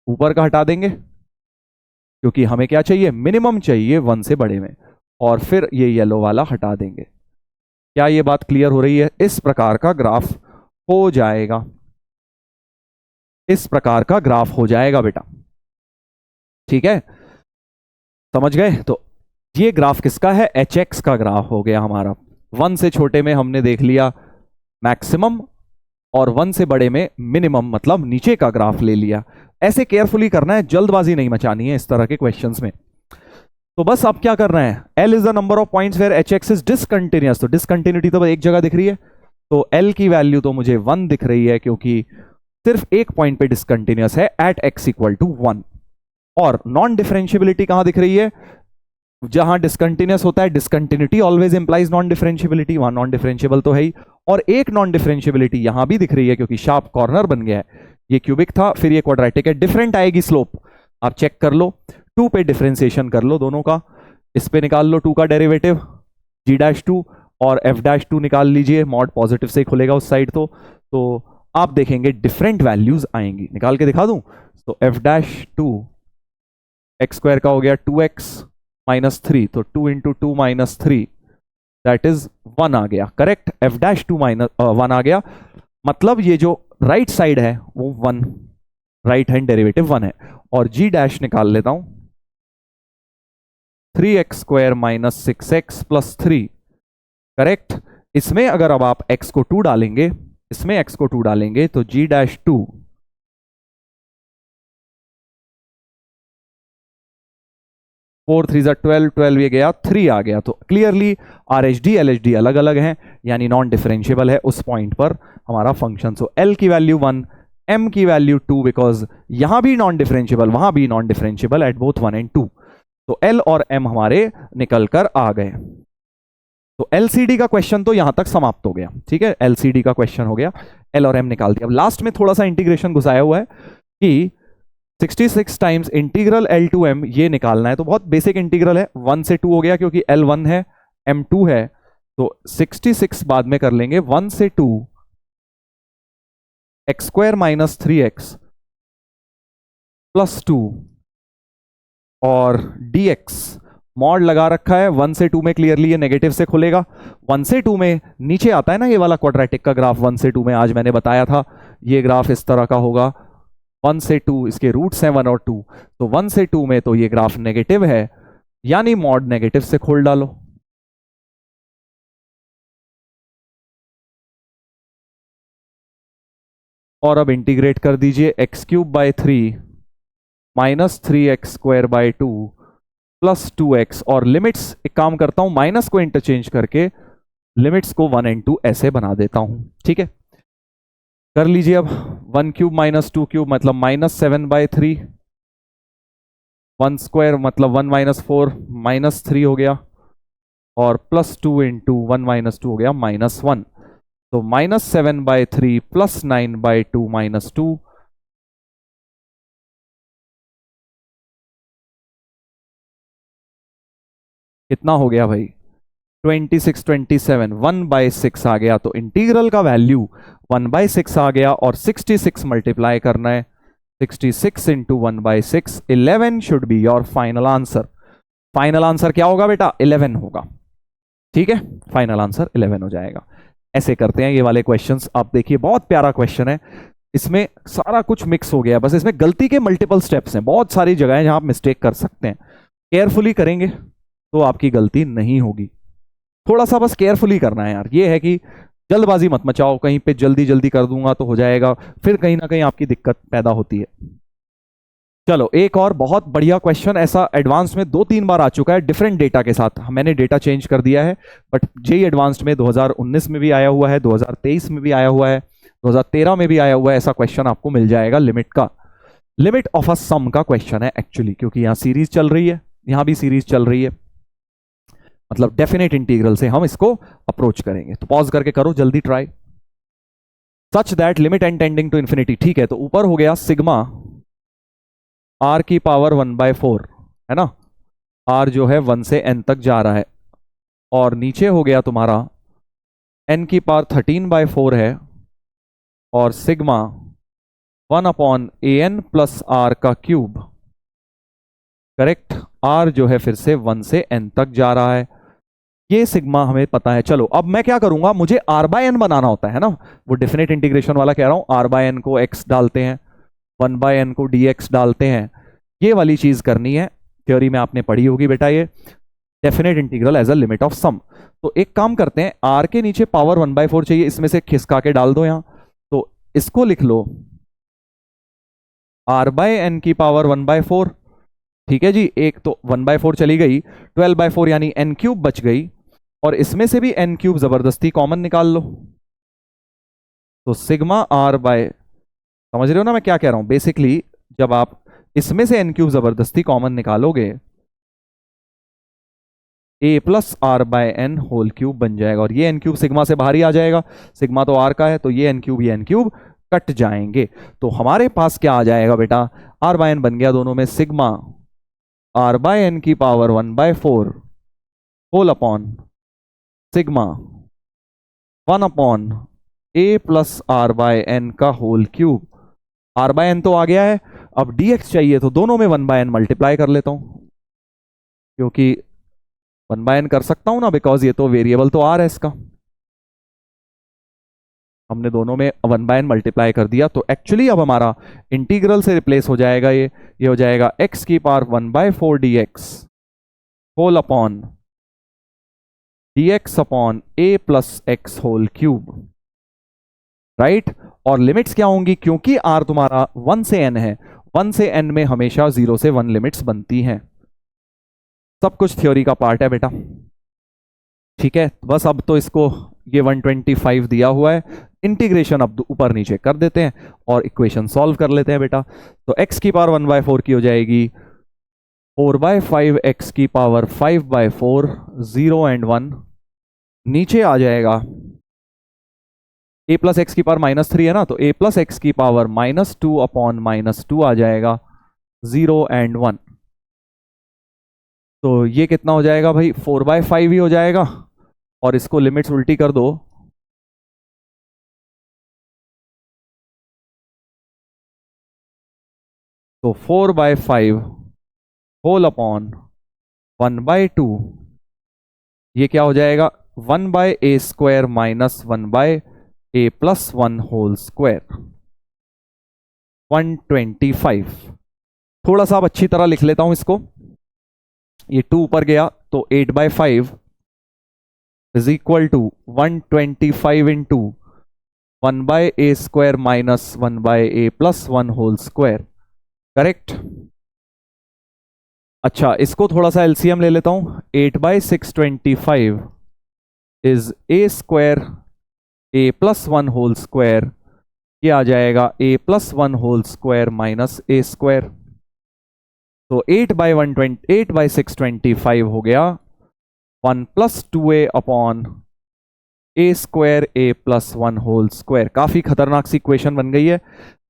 A: ऊपर का हटा देंगे क्योंकि हमें क्या चाहिए? मिनिमम चाहिए 1 से बड़े में, और फिर ये येलो वाला हटा देंगे। क्या ये बात क्लियर हो रही है? इस प्रकार का ग्राफ हो जाएगा, इस प्रकार का ग्राफ हो जाएगा बेटा, ठीक है, समझ गए? तो ये ग्राफ किसका है? hx का ग्राफ हो गया हमारा। 1 से छोटे में हमने देख लिया मैक्सिमम, और 1 से बड़े में मिनिमम, मतलब नीचे का ग्राफ ले लिया। ऐसे केयरफुली करना है, जल्दबाजी नहीं मचानी है इस तरह के क्वेश्चंस में। तो बस अब क्या करना है? L is the number of points where hx is discontinuous. तो डिसकंटिन्यूटी तो एक जगह दिख रही है, तो L की वैल्यू तो मुझे 1 दिख रही है, क्योंकि सिर्फ एक पॉइंट पे डिसकंटिन्यूअस है, एट x=1। और नॉन डिफरेंशियबिलिटी कहां दिख रही है? जहां डिसकंटिन्यूअस होता है, discontinuity always implies non differentiability, वहां नॉन डिफरेंशियबल तो है ही। और एक नॉन डिफरेंशियबिलिटी यहां भी दिख रही है, क्योंकि शार्प कॉर्नर बन गया है। ये क्यूबिक था, फिर ये क्वाड्रेटिक है, डिफरेंट आएगी स्लोप, आप चेक कर लो। 2 पे डिफरेंशिएशन कर लो दोनों का, इस पे निकाल लो 2 का डेरिवेटिव, g'2 और f'2 निकाल लीजिए, मॉड पॉजिटिव से खुलेगा उस साइड। तो आप देखेंगे डिफरेंट वैल्यूज आएंगी। निकाल के दिखा दूं? तो f'2 x² का हो गया 2x - 3, तो 2 × 2 - 3 दैट इज 1 आ गया, करेक्ट। f'2 1 आ गया, मतलब ये जो राइट साइड है वो 1, राइट हैंड डेरिवेटिव 1 है। और g' निकाल लेता हूं, 3x² - 6x + 3, करेक्ट। इसमें अगर अब आप x को 2 डालेंगे, इसमें x को 2 डालेंगे, तो g'2 4 3 12, 12 ये गया, 3 आ गया। तो क्लियरली RHD LHD अलग अलग हैं, यानी नॉन डिफरेंशियबल है उस पॉइंट पर हमारा फंक्शन। सो L की वैल्यू 1, M की वैल्यू 2, बिकॉज यहां भी नॉन डिफरेंशियबल, वहां भी non differentiable at both 1 and 2। तो L और M हमारे निकल कर आ गए। तो LCD का क्वेश्चन तो यहां तक समाप्त हो गया, ठीक है, LCD का क्वेश्चन हो गया, L और M निकाल दिया। अब लास्ट में थोड़ा सा इंटीग्रेशन घुसाया हुआ है कि 66 times integral L to M ये निकालना है। तो बहुत बेसिक इंटीग्रल है, 1 से 2 हो गया क्योंकि L 1 है, M 2 है, तो 66 बाद में कर लेंगे। 1 से 2 x² - 3x + 2 और dx मॉड लगा रखा है। 1 से 2 में क्लियरली ये नेगेटिव से खुलेगा, 1 से 2 में नीचे आता है ना ये वाला क्वाड्रेटिक का ग्राफ, 1 से 2 में आज मैंने बताया था ये ग्राफ इस तरह का होगा। 1 से 2 इसके रूट्स हैं 1 और 2, तो 1 से 2 में तो ये ग्राफ नेगेटिव है, यानी मॉड नेगेटिव से खोल डालो। और अब इंटीग्रेट कर दीजिए x cube by 3 minus 3x² by 2 plus 2x, और लिमिट्स एक काम करता हूं, माइनस को इंटरचेंज करके लिमिट्स को 1 और 2 ऐसे बना देता हूं। ठीक है, कर लीजिए। अब 1 क्यूब माइनस 2 क्यूब मतलब -7/3, 1 स्क्वायर मतलब 1 - 4 -3 हो गया, और प्लस 2 इंटू 1 - 2 हो गया -1। तो -7/3 प्लस 9/2 -2, कितना हो गया भाई? 26, 27, 1/6 आ गया। तो इंटीग्रल का वैल्यू 1/6 आ गया, और 66 मल्टीप्लाई करना है। 66 into 1/6, 11 should be your final answer. Final answer क्या होगा बेटा? 11 होगा। ठीक है, फाइनल आंसर 11 हो जाएगा। ऐसे करते हैं ये वाले क्वेश्चंस। आप देखिए, बहुत प्यारा क्वेश्चन है, इसमें सारा कुछ मिक्स हो गया, बस इसमें गलती के मल्टीपल स्टेप्स हैं, बहुत सारी जगह है जहां आप मिस्टेक कर सकते हैं। केयरफुली करेंगे तो आपकी गलती नहीं होगी। थोड़ा सा बस केयरफुली करना है यार। ये है कि जल्दबाजी मत मचाओ, कहीं पे जल्दी जल्दी कर दूंगा तो हो जाएगा, फिर कहीं ना कहीं आपकी दिक्कत पैदा होती है। चलो, एक और बहुत बढ़िया क्वेश्चन, ऐसा एडवांस में 2-3 बार आ चुका है डिफरेंट डेटा के साथ। मैंने डेटा चेंज कर दिया है, बट जेई एडवांस्ड में 2019 में भी आया हुआ है, 2023 में भी आया हुआ है, 2013 में भी आया हुआ है। ऐसा क्वेश्चन आपको मिल जाएगा लिमिट का, लिमिट ऑफ अ सम का क्वेश्चन है एक्चुअली, क्योंकि यहाँ सीरीज चल रही है, यहाँ भी सीरीज चल रही है, मतलब डेफिनेट इंटीग्रल से हम इसको अप्रोच करेंगे। तो पॉज करके करो जल्दी try. Such that limit N tending to infinity. ठीक है, तो ऊपर हो गया सिग्मा r की पावर 1/4, है ना, r जो है 1 से n तक जा रहा है, और नीचे हो गया तुम्हारा n की पावर 13/4 है, और सिग्मा 1/an प्लस r का क्यूब। करेक्ट, r जो है फिर से 1 से n तक जा रहा है, ये सिग्मा हमें पता है। चलो, अब मैं क्या करूंगा, मुझे r/n बनाना होता है ना, वो डेफिनेट इंटीग्रेशन वाला कह रहा हूं। r/n को x डालते हैं, 1/n को dx डालते हैं, ये वाली चीज करनी है। थ्योरी में आपने पढ़ी होगी बेटा, ये definite integral as a limit of sum. तो एक काम करते हैं, r के नीचे पावर 1/4 चाहिए, इसमें से खिसका के डाल दो यहां, तो इसको लिख लो r/n की पावर 1/4। ठीक है जी, एक तो 1/4 चली गई, 12/4 यानी n³ बच गई, और इसमें से भी n³ जबरदस्ती कॉमन निकाल लो। तो सिग्मा r बाय, समझ रहे हो ना मैं क्या कह रहा हूं? बेसिकली जब आप इसमें से n³ जबरदस्ती कॉमन निकालोगे, a plus r/n whole cube बन जाएगा, और ये n³ सिग्मा से बाहर ही आ जाएगा, सिग्मा तो r का है, तो ये n³ कट जाएंगे। तो हमारे पास क्या आ जाएगा बेटा? r/n बन गया दोनों में सिग्मा r/n की power 1/4 whole upon sigma 1/a plus r/n का होल क्यूब। r/n तो आ गया है, अब dx चाहिए, तो दोनों में 1/n मल्टीप्लाई कर लेता हूं, क्योंकि 1/n कर सकता हूं ना, बिकॉज ये तो वेरिएबल तो r है इसका। हमने दोनों में 1/n मल्टीप्लाई कर दिया, तो एक्चुअली अब हमारा इंटीग्रल से रिप्लेस हो जाएगा, ये हो जाएगा x की power 1/4 dx whole upon dx upon a plus x whole cube. Right, और लिमिट्स क्या होंगी? क्योंकि r तुम्हारा 1 से n है, 1 से n में हमेशा 0 से 1 लिमिट्स बनती हैं। सब कुछ थ्योरी का पार्ट है बेटा। ठीक है, बस अब तो इसको, ये 125 दिया हुआ है, इंटीग्रेशन अब ऊपर नीचे कर देते हैं और इक्वेशन सॉल्व कर लेते हैं बेटा। तो x की पावर 1/4 की हो जाएगी 4/5 x की पावर 5/4, 0 एंड 1 नीचे आ जाएगा, a प्लस एक्स की पावर -3 है ना, तो a प्लस एक्स की पावर -2 अपॉन -2 आ जाएगा, 0 एंड 1। तो ये कितना हो जाएगा भाई? 4/5 ही हो जाएगा, और इसको लिमिट्स उल्टी कर दो, तो 4/5 होल अपॉन 1/2, ये क्या हो जाएगा? 1/a² minus 1/a plus 1 whole square, 125। थोड़ा सा अब अच्छी तरह लिख लेता हूं इसको, ये 2 ऊपर गया, तो 8/5 is equal to 125 into 1/a² minus 1/a+1 whole square, correct. अच्छा, इसको थोड़ा सा एलसीएम ले लेता हूं। 8/625 is a² a+1 whole square, ये आ जाएगा a+1 whole square minus a²। तो 8/625 हो गया 1 + 2a upon a² a+1 whole square. काफी खतरनाक सी इक्वेशन बन गई है।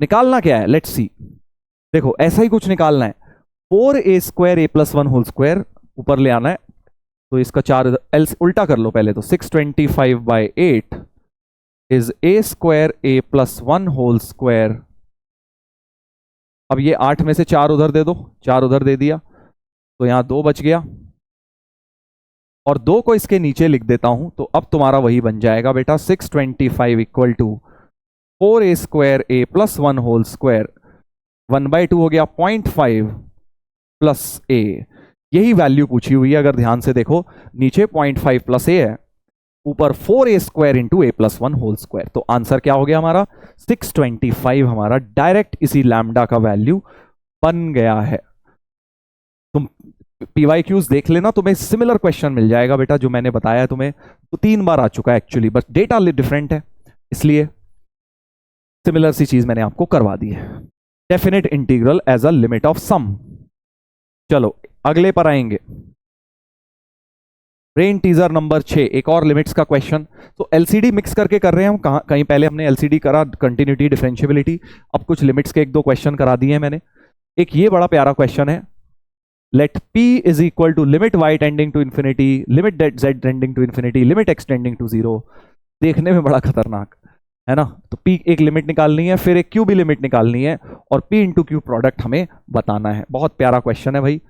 A: निकालना क्या है, लेट्स सी। देखो ऐसा ही कुछ निकालना है। 4a² a+1 होल स्क्वायर ऊपर ले आना है, तो इसका 4 एल उल्टा कर लो पहले। तो 625/8 is a² a+1 whole square. अब ये 8 में से 4 उधर दे दो, 4 उधर दे दिया, तो यहां 2 बच गया, और 2 को इसके नीचे लिख देता हूं। तो अब तुम्हारा वही बन जाएगा बेटा, 625 equal to 4a² a+1 whole square, 1/2 हो गया 0.5 प्लस a। यही वैल्यू पूछी हुई है, अगर ध्यान से देखो, नीचे 0.5 प्लस a है, ऊपर 4a² into a+1 whole square. तो आंसर क्या हो गया हमारा, 625 हमारा डायरेक्ट इसी लैम्डा का वैल्यू बन गया है। तुम PYQs देख लेना, तुम्हें सिमिलर क्वेश्चन मिल जाएगा बेटा, जो मैंने बताया तुम्हें तो 3 बार आ चुका है एक्चुअली, बस डेटा डिफरेंट है, इसलिए सिमिलर सी चीज मैंने आपको करवा दी है। Definite integral as a limit of sum. चलो अगले पर आएंगे। ब्रेन टीजर नंबर 6, एक और लिमिट्स का क्वेश्चन। तो एलसीडी मिक्स करके कर रहे हैं हम, कहीं पहले हमने एलसीडी करा, कंटिन्यूटी, डिफरेंशियबिलिटी, अब कुछ लिमिट्स के 1-2 क्वेश्चन करा दिए हैं मैंने। एक ये बड़ा प्यारा क्वेश्चन है, let p is equal to limit y tending to infinity, limit z tending to infinity, limit x tending to 0। देखने में बड़ा खतरनाक है ना। तो p एक लिमिट निकालनी है, फिर एक q भी लिमिट निकालनी है, और p इंटू q प्रोडक्ट हमें बताना है। बहुत प्यारा क्वेश्चन है भाई,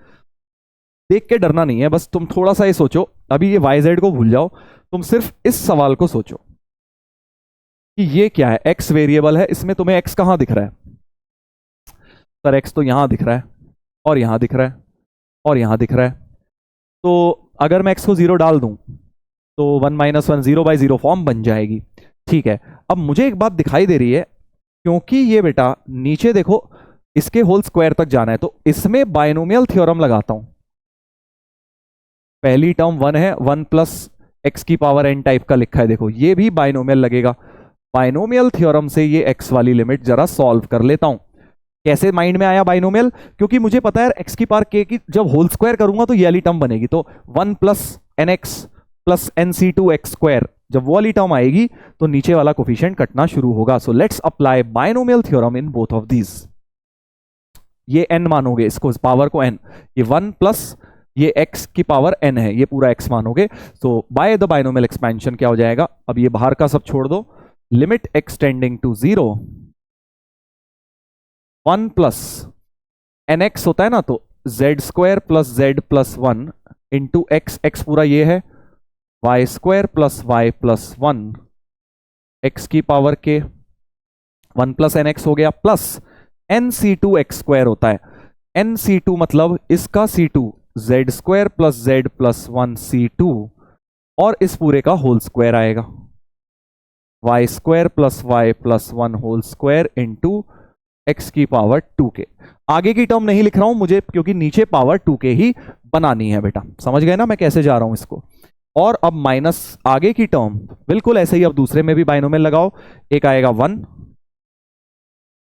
A: देख के डरना नहीं है, बस तुम थोड़ा सा ये सोचो। अभी ये yz को भूल जाओ, तुम सिर्फ इस सवाल को सोचो कि ये क्या है। x वेरिएबल है, इसमें तुम्हें x कहां दिख रहा है सर? x तो यहां दिख रहा है, और यहां दिख रहा है, और यहां दिख रहा है। तो अगर मैं x को 0 डाल दूं तो 1 - 1 0/0 फॉर्म बन जाएगी। ठीक है, अब मुझे एक बात दिखाई दे रही है, क्योंकि ये बेटा नीचे देखो, इसके होल स्क्वायर तक जाना है, तो इसमें बाइनोमियल थ्योरम लगाता हूं। पहली टर्म 1 है, 1 + x⁻n टाइप का लिखा है, देखो ये भी बाइनोमियल लगेगा। बाइनोमियल थ्योरम से ये x वाली लिमिट जरा सॉल्व कर लेता हूं। कैसे माइंड में आया बाइनोमियल? क्योंकि मुझे पता है x⁻k की जब होल स्क्वायर करूंगा तो ये वाली टर्म बनेगी। तो 1 + nx + nc2x², जब वो वाली टर्म आएगी तो नीचे वाला कोफिशिएंट कटना शुरू होगा। So let's apply binomial theorem in both of these. ये n मानोगे, इसको पावर को n, ये 1 + ये x⁻n है, ये पूरा x मानोगे। सो बाय द बाइनोमियल एक्सपेंशन क्या हो जाएगा, अब ये बाहर का सब छोड़ दो, limit x tending to 0, 1 + nx होता है ना, तो z² + z + 1 इंटू x पूरा ये है, y² + y + 1 x⁻k, 1 + nx हो गया, प्लस nc2x² होता है। nc2 मतलब इसका c2, z² + z + 1 c2, और इस पूरे का होल स्क्वायर आएगा, y² + y + 1 whole square into x⁻2k। आगे की टर्म नहीं लिख रहा हूं मुझे, क्योंकि नीचे पावर 2k ही बनानी है बेटा। समझ गए ना मैं कैसे जा रहा हूं इसको? और अब माइनस आगे की टर्म बिल्कुल ऐसे ही, अब दूसरे में भी बाइनोमियल लगाओ। एक आएगा 1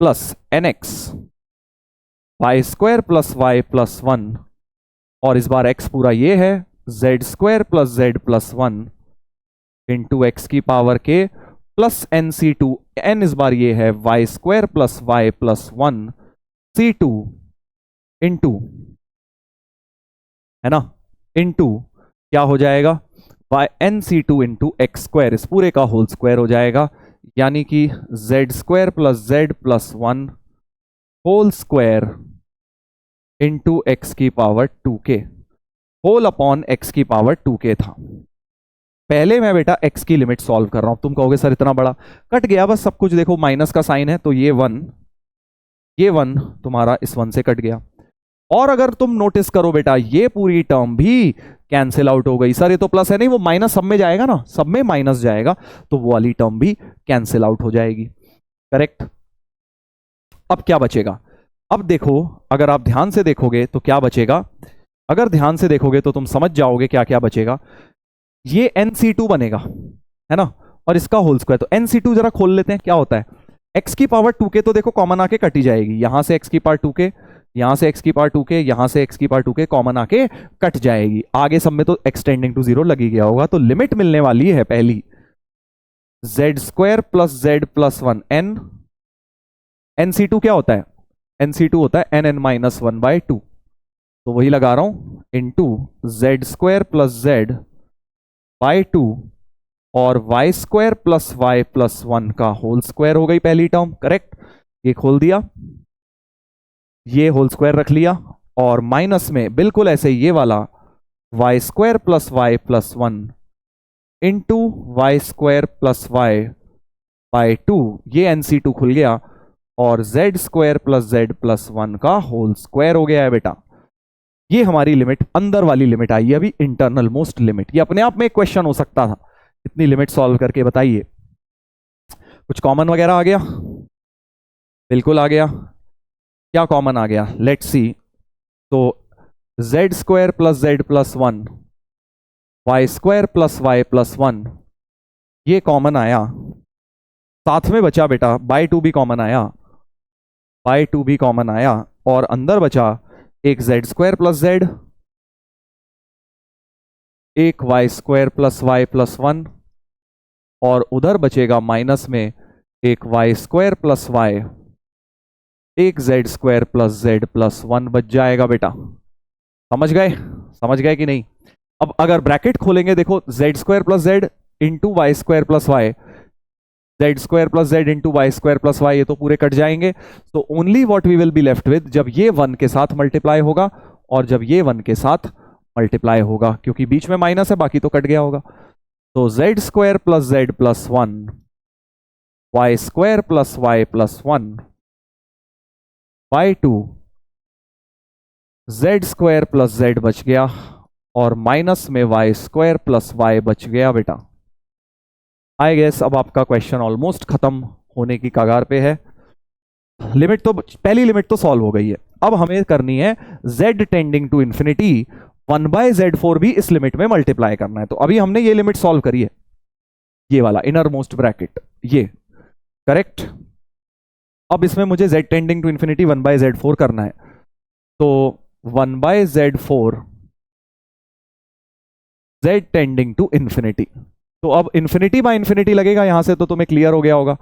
A: + nx, y² + y + 1, और इस बार x पूरा ये है, z² + z + 1 into x⁻k plus nc2, n इस बार ये है, y² + y + 1 c2 इंटू, है ना, इंटू क्या हो जाएगा, nc2 इंटू x², इस पूरे का होल स्क्वायर हो जाएगा, यानी कि z² + z + 1 whole square into x⁻2k, whole upon x⁻2k था। पहले मैं बेटा x की लिमिट सॉल्व कर रहा हूं। तुम कहोगे सर इतना बड़ा, कट गया बस सब कुछ, देखो माइनस का साइन है, तो ये 1 तुम्हारा इस 1 से कट गया। और अगर तुम नोटिस करो बेटा, ये पूरी टर्म भी कैंसिल आउट हो गई। सर ये तो प्लस है, नहीं वो माइनस सब में जाएगा ना, सब में माइनस जाएगा, तो वो वाली टर्म भी कैंसिल आउट हो जाएगी। करेक्ट। अब क्या बचेगा? अब देखो, अगर आप ध्यान से देखोगे तो क्या बचेगा, अगर ध्यान से देखोगे तो तुम समझ जाओगे क्या क्या बचेगा। ये NC2 बनेगा, है ना, और इसका होल स्क्वायर। तो NC2 जरा खोल लेते हैं, क्या होता है। x की पावर 2k तो देखो कॉमन आके कटी जाएगी, यहां से x की पावर 2k, यहां से x की पावर 2k, यहां से x की पावर 2k कॉमन आके कट जाएगी। आगे सब में तो एक्सटेंडिंग टू 0 लगी गया होगा, तो लिमिट मिलने वाली है पहली z² plus z plus 1 n। NC2 क्या होता है? NC2 होता है nn-1/2, तो वही लगा रहा हूं, इंटू z² प्लस z/2 और y² प्लस y प्लस 1 का होल स्क्वायर हो गई पहली टर्म। करेक्ट। ये खोल दिया, ये होल स्क्वायर रख लिया, और माइनस में बिल्कुल ऐसे ये वाला y² plus y plus 1 into y² plus y/2, ये NC2 खुल गया, और z² प्लस z प्लस 1 का होल स्क्वायर हो गया है बेटा। ये हमारी लिमिट, अंदर वाली लिमिट आई है अभी, इंटरनल मोस्ट लिमिट। ये अपने आप में एक क्वेश्चन हो सकता था, इतनी लिमिट सॉल्व करके बताइए। कुछ कॉमन वगैरह आ गया? बिल्कुल आ गया। क्या कॉमन आ गया? Let's see. तो z² plus z plus 1, y² plus y plus 1, ये कॉमन आया। साथ में बचा बेटा by2 भी कॉमन आया, by2 भी कॉमन आया, और अंदर बचा एक z² प्लस z, एक y² प्लस y प्लस 1, और उधर बचेगा माइनस में एक y² प्लस y, एक z² प्लस z प्लस 1 बच जाएगा बेटा। समझ गए? समझ गए कि नहीं? अब अगर ब्रैकेट खोलेंगे, देखो z² plus z into y² plus y, z² plus z into y² plus y, ये तो पूरे कट जाएंगे। तो only what we will be left with, जब ये 1 के साथ मल्टीप्लाई होगा और जब ये 1 के साथ मल्टीप्लाई होगा, क्योंकि बीच में माइनस है, बाकी तो कट गया होगा। तो z² plus z plus 1, y² plus y plus 1 by 2, z² plus z बच गया, और माइनस में y² प्लस y बच गया बेटा। आई गेस अब आपका क्वेश्चन ऑलमोस्ट खत्म होने की कगार पे है। लिमिट तो, पहली लिमिट तो सॉल्व हो गई है। अब हमें करनी है z tending to infinity 1/z4 भी इस लिमिट में मल्टीप्लाई करना है। तो अभी हमने ये लिमिट सॉल्व करी है, ये वाला इनर मोस्ट ब्रैकेट, ये करेक्ट। अब इसमें मुझे z tending to infinity 1/z4 करना है, तो 1/z4 z tending to infinity. तो अब इंफिनिटी बाय इंफिनिटी लगेगा यहां से, तो तुम्हें क्लियर हो गया होगा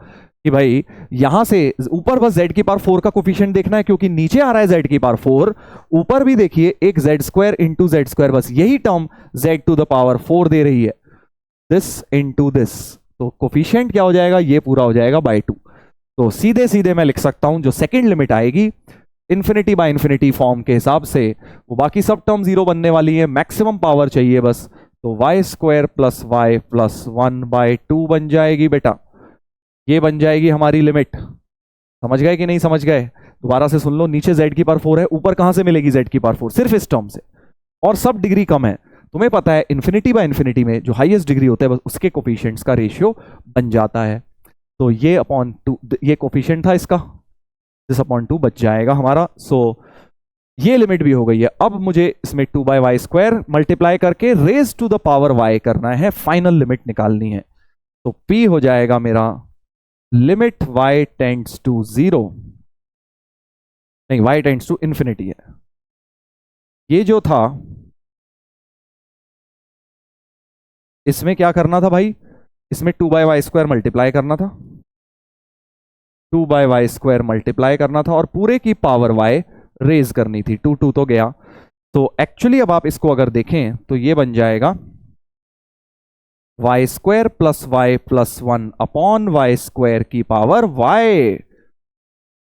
A: कि भाई यहां से ऊपर बस z की पावर 4 का कोफिशिएंट देखना है, क्योंकि नीचे आ रहा है z की पावर 4, ऊपर भी देखिए एक z² इंटू z², बस यही term z to the power 4 दे रही है, दिस इंटू दिस। तो कोफिशिएंट क्या हो जाएगा? ये पूरा हो जाएगा बाय 2। तो सीधे सीधे मैं लिख सकता हूं जो सेकेंड लिमिट आएगी इंफिनिटी बाय इंफिनिटी फॉर्म के हिसाब से, वो बाकी सब टर्म 0 बनने वाली है, मैक्सिमम पावर चाहिए बस, तो y² प्लस y प्लस 1/2 बन जाएगी बेटा। ये बन जाएगी हमारी लिमिट। समझ गए कि नहीं समझ गए? दोबारा से सुन लो, नीचे z की पावर 4 है, ऊपर कहां से मिलेगी z की पावर 4? सिर्फ इस टर्म से, और सब डिग्री कम है। तुम्हें पता है इंफिनिटी बाय इंफिनिटी में जो हाईएस्ट डिग्री होता है बस उसके कोफिशिएंट्स का रेशियो बन जाता है। तो ये अपॉन 2, ये कोफिशिएंट था इसका, दिस अपॉन 2 बच जाएगा हमारा। सो ये लिमिट भी हो गई है। अब मुझे इसमें 2/y² मल्टीप्लाई करके raise to the power y करना है, फाइनल लिमिट निकालनी है। तो p हो जाएगा मेरा लिमिट y टेंड्स टू 0, नहीं y टेंड्स टू इंफिनिटी है। ये जो था इसमें क्या करना था भाई? इसमें 2/y² मल्टीप्लाई करना था, 2/y² मल्टीप्लाई करना था, और पूरे की पावर y रेज करनी थी। 2 तो गया। तो एक्चुअली अब आप इसको अगर देखें तो ये बन जाएगा y² plus y plus 1 upon y² की power y,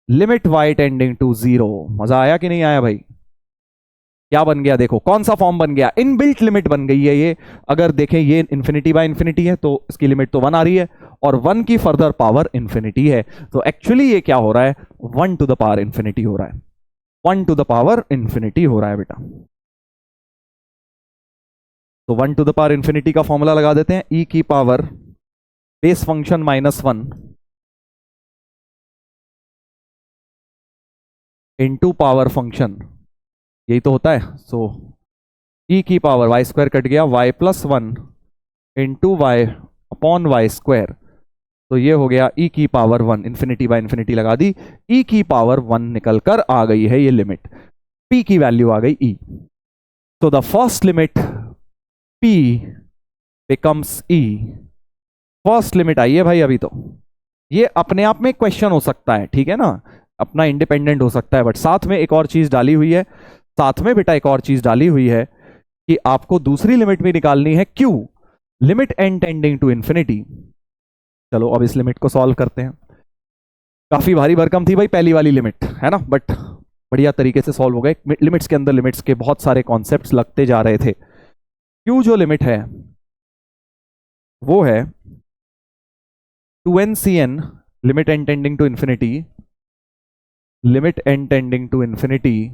A: limit y tending to 0। मजा आया कि नहीं आया भाई? क्या बन गया? देखो कौन सा फॉर्म बन गया, इनबिल्ट लिमिट बन गई है ये। अगर देखें ये इंफिनिटी बाय इंफिनिटी है तो इसकी लिमिट तो 1 आ रही है, और 1 की फर्दर पावर इंफिनिटी है। तो एक्चुअली ये क्या हो रहा है? 1 टू द पावर इंफिनिटी हो रहा है, 1 टू द पावर इंफिनिटी हो रहा है बेटा। तो 1 टू द पावर इंफिनिटी का फॉर्मूला लगा देते हैं, ई की power base function -1 into power function, यही तो होता है। सो ई की पावर वाई स्क्वायर कट गया, y plus 1 into Y upon Y square, तो ये हो गया ई की पावर 1, इंफिनिटी बाय इंफिनिटी लगा दी, ई की पावर 1 निकल कर आ गई है ये लिमिट, p की वैल्यू आ गई e। तो the first limit p becomes e, first limit आई है भाई। अभी तो ये अपने आप में क्वेश्चन हो सकता है, ठीक है ना, अपना इंडिपेंडेंट हो सकता है, बट साथ में एक और चीज डाली हुई है, साथ में बेटा एक और चीज डाली हुई है कि आपको दूसरी लिमिट भी निकालनी है, क्यों, limit n tending to infinity. चलो अब इस लिमिट को सॉल्व करते हैं। काफी भारी भरकम थी भाई पहली वाली लिमिट, है ना, बट बढ़िया तरीके से सॉल्व हो गए। लिमिट्स के अंदर लिमिट्स के बहुत सारे कॉन्सेप्ट्स लगते जा रहे थे। क्यू जो लिमिट है वो है 2n limit n tending to infinity, limit n tending to infinity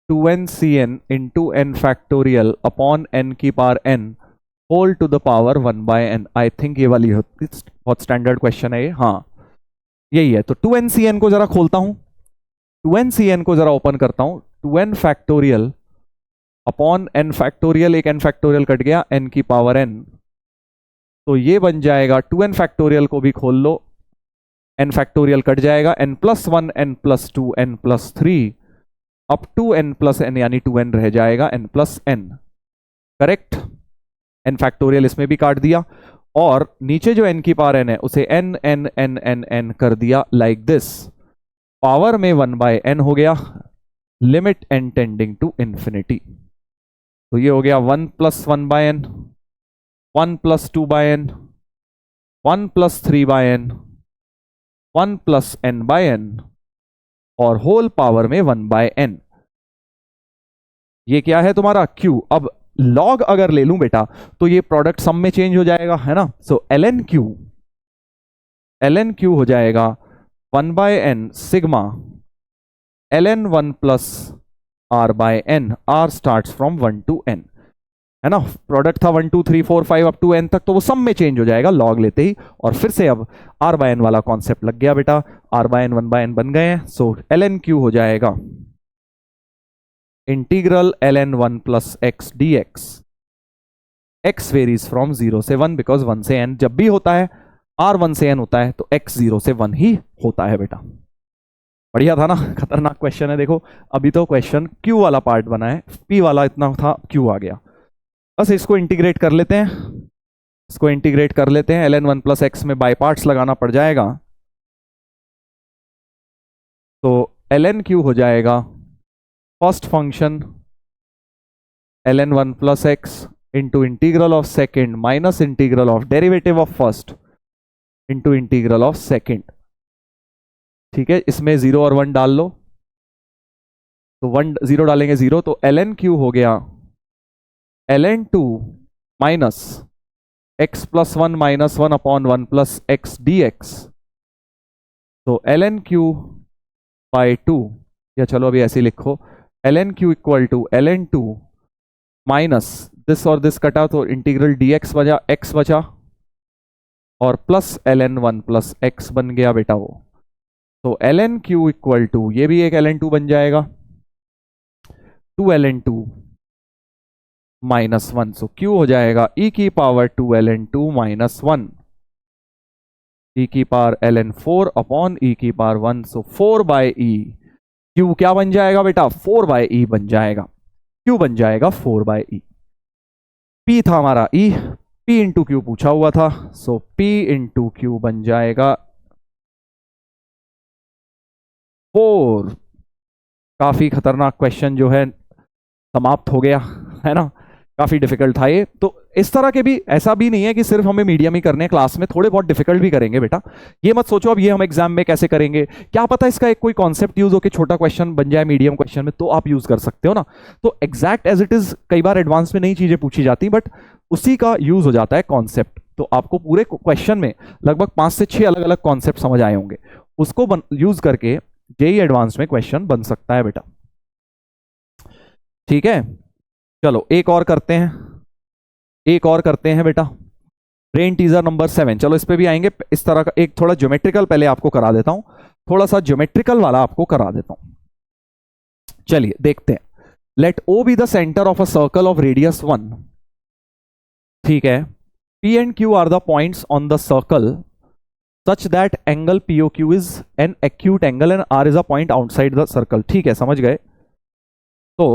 A: 2n into n factorial upon n की power n whole to the power 1/n। I think ये वाली बहुत स्टैंडर्ड क्वेश्चन है ये, हाँ यही है। तो 2n को जरा खोलता हूं, 2n को जरा ओपन करता हूं, 2n factorial upon n factorial, एक n फैक्टोरियल कट गया, n की पावर n, तो ये बन जाएगा 2n फैक्टोरियल को भी खोल लो, n फैक्टोरियल कट जाएगा, n plus 1 n plus 2 n plus 3 up to n plus n, यानी 2n रह जाएगा n plus n, correct. n factorial इसमें भी काट दिया, और नीचे जो n की पावर n है उसे n n n n n कर दिया लाइक दिस, पावर में 1/n हो गया, limit n tending to infinity. तो ये हो गया 1 plus 1/n, 1 plus 2/n, 1 plus 3/n, 1 plus n/n और होल पावर में 1/n। ये क्या है तुम्हारा Q। अब log अगर ले लूं बेटा तो ये प्रोडक्ट सम में चेंज हो जाएगा, है ना। सो ln Q हो जाएगा 1/n sigma ln 1 plus r/n, r starts from 1 to n, है ना। प्रोडक्ट था 1 2 3 4 5 अप टू n तक, तो वो सम में चेंज हो जाएगा log लेते ही, और फिर से अब r/n वाला कॉन्सेप्ट लग गया बेटा, r/n 1/n बन गए हैं। सो ln Q हो जाएगा integral ln 1 plus x dx, x varies from 0 से 1, बिकॉज 1 से n जब भी होता है, r 1 से n होता है, तो x 0 से 1 ही होता है बेटा। बढ़िया था ना, खतरनाक क्वेश्चन है। देखो अभी तो क्वेश्चन Q वाला पार्ट बना है, P वाला इतना था, Q आ गया। बस इसको इंटीग्रेट कर लेते हैं, इसको इंटीग्रेट कर लेते हैं, ln 1 प्लस x में बाय पार्ट्स लगाना पड़ जाएगा, तो ln Q हो जाएगा first function ln 1 plus x into integral of second minus integral of derivative of first into integral of second, ठीक है। इसमें 0 और 1 डाल लो, तो 1 0 डालेंगे 0, तो ln Q हो गया ln 2 minus x plus 1 minus 1 upon 1 plus x dx, तो ln Q बाई 2, या चलो अभी ऐसे लिखो, ln Q equal to ln 2 minus this और दिस कटा, तो इंटीग्रल dx बचा, x बचा, और प्लस ln 1 प्लस x बन गया बेटा वो। तो ln Q इक्वल टू, ये भी एक ln 2 बन जाएगा, 2 ln 2 माइनस 1, सो Q हो जाएगा e की पावर 2 ln 2 माइनस 1, e की पावर ln 4 अपॉन e की पावर 1, सो 4/e। Q क्या बन जाएगा बेटा, 4/e बन जाएगा, Q बन जाएगा 4/e। P था हमारा E, P इंटू Q पूछा हुआ था, सो P इंटू Q बन जाएगा 4। काफी खतरनाक क्वेश्चन जो है समाप्त हो गया, है ना, काफी डिफिकल्ट था ये। तो इस तरह के भी, ऐसा भी नहीं है कि सिर्फ हमें मीडियम ही करने हैं, क्लास में थोड़े बहुत डिफिकल्ट भी करेंगे बेटा। ये मत सोचो अब ये हम एग्जाम में कैसे करेंगे, क्या पता इसका एक कोई कॉन्सेप्ट यूज होकर छोटा क्वेश्चन बन जाए मीडियम क्वेश्चन में, तो आप यूज कर सकते हो ना। तो एग्जैक्ट एज इट इज कई बार एडवांस में नई चीजें पूछी जाती, बट उसी का यूज हो जाता है कॉन्सेप्ट। तो आपको पूरे क्वेश्चन में लगभग 5 से 6 अलग अलग कॉन्सेप्ट समझ आए होंगे, उसको यूज करके जेईई एडवांस में क्वेश्चन बन सकता है बेटा, ठीक है। चलो एक और करते हैं, एक और करते हैं बेटा, ब्रेन टीजर नंबर 7। चलो इस पे भी आएंगे। इस तरह का एक थोड़ा ज्योमेट्रिकल पहले आपको करा देता हूं, थोड़ा सा ज्योमेट्रिकल वाला आपको करा देता हूं। चलिए देखते हैं। Let O be the centre of a circle of radius 1। ठीक है, P and Q are the points on the circle such that angle POQ is an acute angle and R is a point outside the circle। ठीक है, समझ गए। तो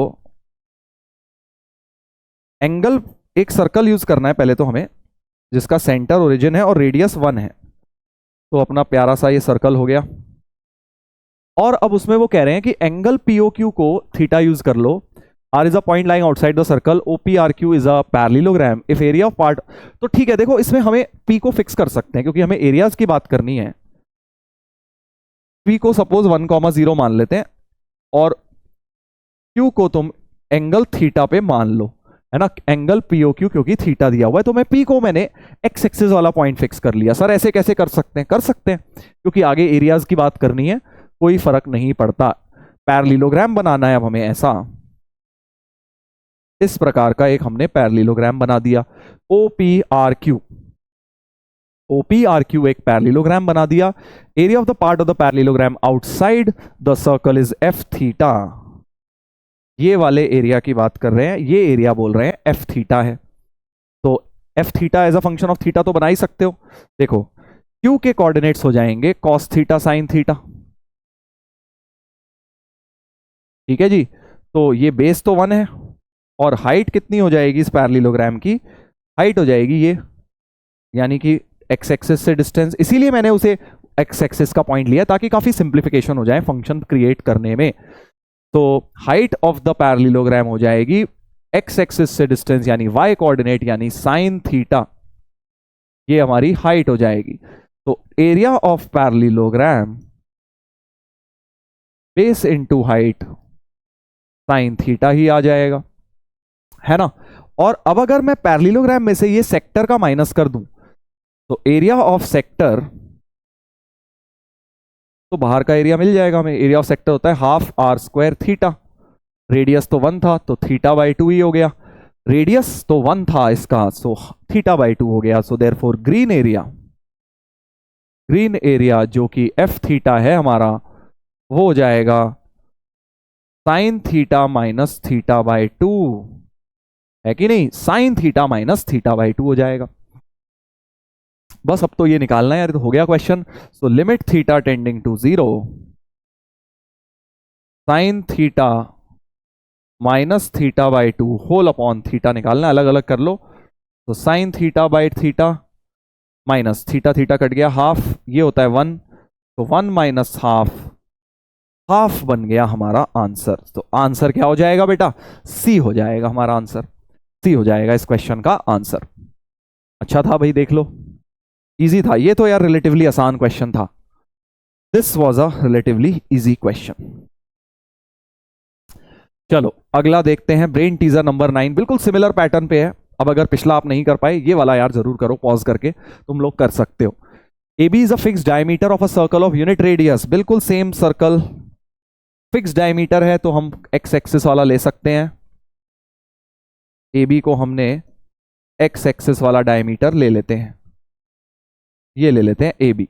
A: angle, एक circle use करना है पहले तो हमें, जिसका सेंटर ओरिजिन है और रेडियस 1 है। तो अपना प्यारा सा ये सर्कल हो गया। और अब उसमें वो कह रहे हैं कि एंगल POQ को थीटा यूज कर लो। R is a point lying outside the circle, OPRQ is a parallelogram if area of part। तो ठीक है, देखो इसमें हमें P को फिक्स कर सकते हैं क्योंकि हमें एरियाज की बात करनी है। P को सपोज 1,0 मान लेते हैं और Q को तुम एंगल थीटा पे मान लो, है ना। एंगल POQ क्योंकि थीटा दिया हुआ है, तो मैं P को मैंने एक्स एक्सिस वाला पॉइंट फिक्स कर लिया। सर ऐसे कैसे कर सकते हैं? कर सकते हैं क्योंकि आगे एरियाज की बात करनी है, कोई फर्क नहीं पड़ता। पैरेललोग्राम बनाना है अब हमें, ऐसा इस प्रकार का एक हमने पैरेललोग्राम बना दिया। OPRQ, OPRQ एक पैरेललोग्राम बना दिया। Area of the part of the parallelogram outside the circle is F theta. ये वाले एरिया की बात कर रहे हैं, ये एरिया बोल रहे हैं एफ थीटा है। तो F theta as a function of theta तो बना ही सकते हो। देखो क्यू के कोऑर्डिनेट्स हो जाएंगे कॉस थीटा साइन थीटा। ठीक है जी, तो ये बेस तो 1 है और हाइट कितनी हो जाएगी इस पैरेललोग्राम की? हाइट हो जाएगी ये, यानी कि एक्स एक्सिस से डिस्टेंस, इसीलिए मैंने उसे एक्स एक्सिस का पॉइंट लिया ताकि काफी सिंप्लीफिकेशन हो जाए फंक्शन क्रिएट करने में। तो हाइट ऑफ द पैरेललोग्राम हो जाएगी एक्स एक्सिस से डिस्टेंस यानी वाई कोऑर्डिनेट यानी साइन थीटा, ये हमारी हाइट हो जाएगी। तो area of parallelogram base into height sine theta ही आ जाएगा, है ना। और अब अगर मैं पैरेललोग्राम में से ये सेक्टर का माइनस कर दूं तो एरिया ऑफ सेक्टर, तो बाहर का एरिया मिल जाएगा हमें। एरिया ऑफ सेक्टर होता है half R square theta. Radius तो 1 था तो थीटा बाई 2 ही हो गया। रेडियस तो 1 था इसका, सो थीटा बाई 2 हो गया। So therefore green area, green area जो कि एफ थीटा है हमारा, वो हो जाएगा sign theta minus theta by 2, है कि नहीं। Sign theta minus theta by 2 हो जाएगा। बस अब तो ये निकालना है यार, तो हो गया question. So limit theta tending to 0, sine theta minus theta by 2 whole upon theta निकालना, अलग अलग कर लो। तो sine theta by theta minus theta, theta cut गया, हाफ ये होता है 1, तो 1 माइनस हाफ, हाफ बन गया हमारा आंसर। तो आंसर क्या हो जाएगा बेटा? सी हो जाएगा हमारा आंसर, सी हो जाएगा इस क्वेश्चन का आंसर। अच्छा था भाई, देख लो इजी था ये तो यार, रिलेटिवली आसान क्वेश्चन था। This was a relatively easy question. चलो अगला देखते हैं, ब्रेन टीजर नंबर 9। बिल्कुल सिमिलर पैटर्न पे है। अब अगर पिछला आप नहीं कर पाए, ये वाला यार जरूर करो, पॉज करके तुम लोग कर सकते हो। AB is a fix diameter of a circle of unit radius. बिल्कुल सेम सर्कल, फिक्स डायमीटर है तो हम एक्स एक्सिस वाला ले सकते हैं। AB को हमने एक्स एक्सिस वाला डायमीटर ले लेते हैं, ये ले लेते हैं AB।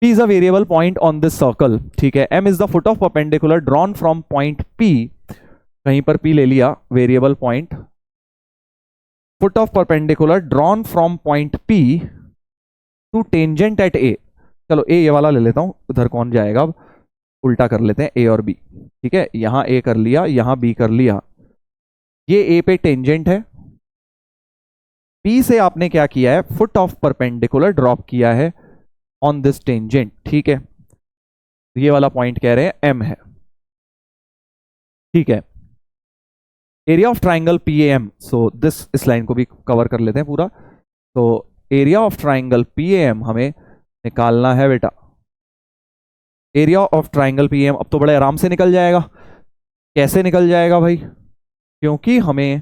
A: P is a variable point on this circle। ठीक है, M is the foot of perpendicular drawn from point P। कहीं पर P ले लिया, variable point, foot of perpendicular drawn from point P to tangent at A। चलो A ये वाला ले लेता हूं, उधर कौन जाएगा, अब उल्टा कर लेते हैं A और B। ठीक है, यहां A कर लिया, यहां B कर लिया। ये A पे टेंजेंट है, P से आपने क्या किया है, फुट ऑफ परपेंडिकुलर ड्रॉप किया है ऑन दिस टेंजेंट। ठीक है, ये वाला पॉइंट कह रहे हैं M है। ठीक है, area of triangle PAM। So this, इस लाइन को भी कवर कर लेते हैं पूरा। तो एरिया ऑफ ट्राइंगल PAM हमें निकालना है बेटा। एरिया ऑफ ट्राइंगल PAM अब तो बड़े आराम से निकल जाएगा। कैसे निकल जाएगा भाई? क्योंकि हमें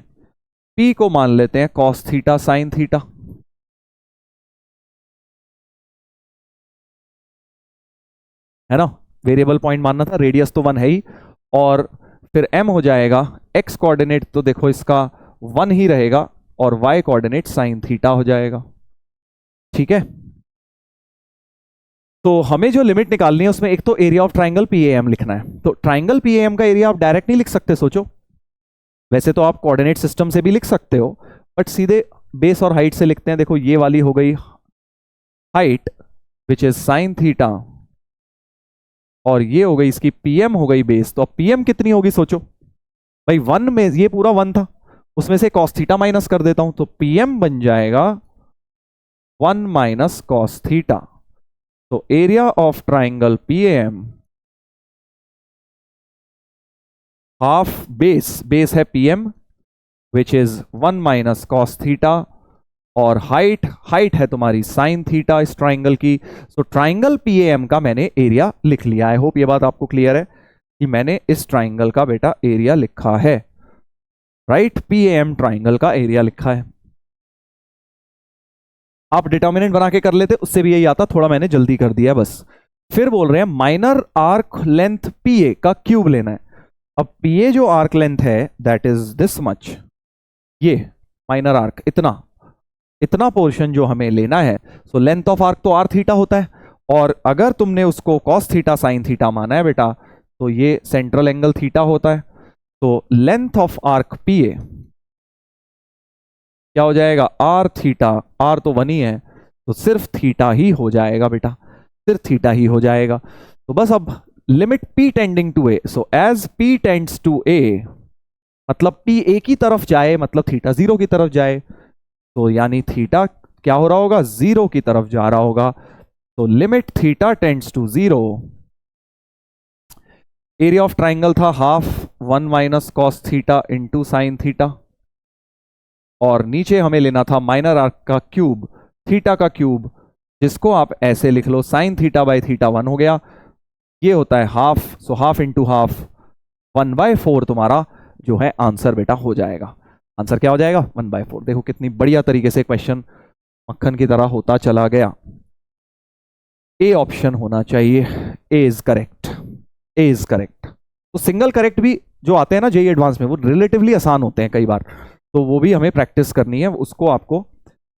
A: P को मान लेते हैं कॉस थीटा साइन थीटा, है ना। वेरिएबल पॉइंट मानना था, रेडियस तो 1 है ही, और फिर m हो जाएगा x कोऑर्डिनेट, तो देखो इसका 1 ही रहेगा, और y कोऑर्डिनेट साइन थीटा हो जाएगा। ठीक है, तो हमें जो लिमिट निकालनी है उसमें एक तो एरिया ऑफ ट्राइंगल PAM लिखना है। तो ट्राइंगल PAM का एरिया आप डायरेक्ट नहीं लिख सकते, सोचो। वैसे तो आप कोऑर्डिनेट सिस्टम से भी लिख सकते हो, बट सीधे बेस और हाइट से लिखते हैं। देखो ये वाली हो गई height which is sine theta, और ये हो गई इसकी PM हो गई बेस। तो अब PM कितनी होगी सोचो भाई, 1 में ये पूरा 1 था, उसमें से कॉस थीटा माइनस कर देता हूं, तो PM बन जाएगा 1 माइनस कॉस थीटा। तो area of triangle PAM half base है PM which is 1 minus cos theta, और हाइट है तुम्हारी साइन थीटा इस ट्राइंगल की। सो ट्राइंगल PAM का मैंने एरिया लिख लिया। आई होप ये बात आपको क्लियर है कि मैंने इस ट्राइंगल का बेटा एरिया लिखा है, राइट। PAM ट्राइंगल का एरिया लिखा है। आप डिटर्मिनेंट बना के कर लेते, उससे भी यही आता, थोड़ा मैंने जल्दी कर दिया बस। फिर बोल रहे हैं माइनर आर्क लेंथ PA का क्यूब लेना है। अब PA जो आर्क लेंथ है दैट इज दिस मच, ये माइनर आर्क इतना पोर्शन जो हमें लेना है। सो लेंथ ऑफ आर्क तो आर थीटा होता है, और अगर तुमने उसको कॉस थीटा साइन थीटा माना है बेटा, तो ये सेंट्रल एंगल थीटा होता है। तो लेंथ ऑफ आर्क PA क्या हो जाएगा, आर थीटा, आर तो 1 ही है, तो सिर्फ थीटा ही हो जाएगा बेटा, सिर्फ थीटा ही हो जाएगा। तो बस अब limit P tending to A, so as P tends to A, मतलब P A की तरफ जाए, मतलब थीटा 0 की तरफ जाए, तो यानी थीटा क्या हो रहा होगा, 0 की तरफ जा रहा होगा। तो limit theta tends to 0, area of triangle था half 1 minus cos theta into sine theta, और नीचे हमें लेना था माइनर आर्क का क्यूब, थीटा का क्यूब, जिसको आप ऐसे लिख लो साइन थीटा बाई थीटा 1 हो गया, ये होता है half. So half into half 1/4 तुम्हारा जो है आंसर बेटा हो जाएगा। आंसर क्या हो जाएगा, 1/4। देखो कितनी बढ़िया तरीके से क्वेश्चन मक्खन की तरह होता चला गया। ए ऑप्शन होना चाहिए, A is correct, A is correct. तो सिंगल करेक्ट भी जो आते हैं ना जेईई एडवांस में, वो रिलेटिवली आसान होते हैं कई बार, तो वो भी हमें प्रैक्टिस करनी है, उसको आपको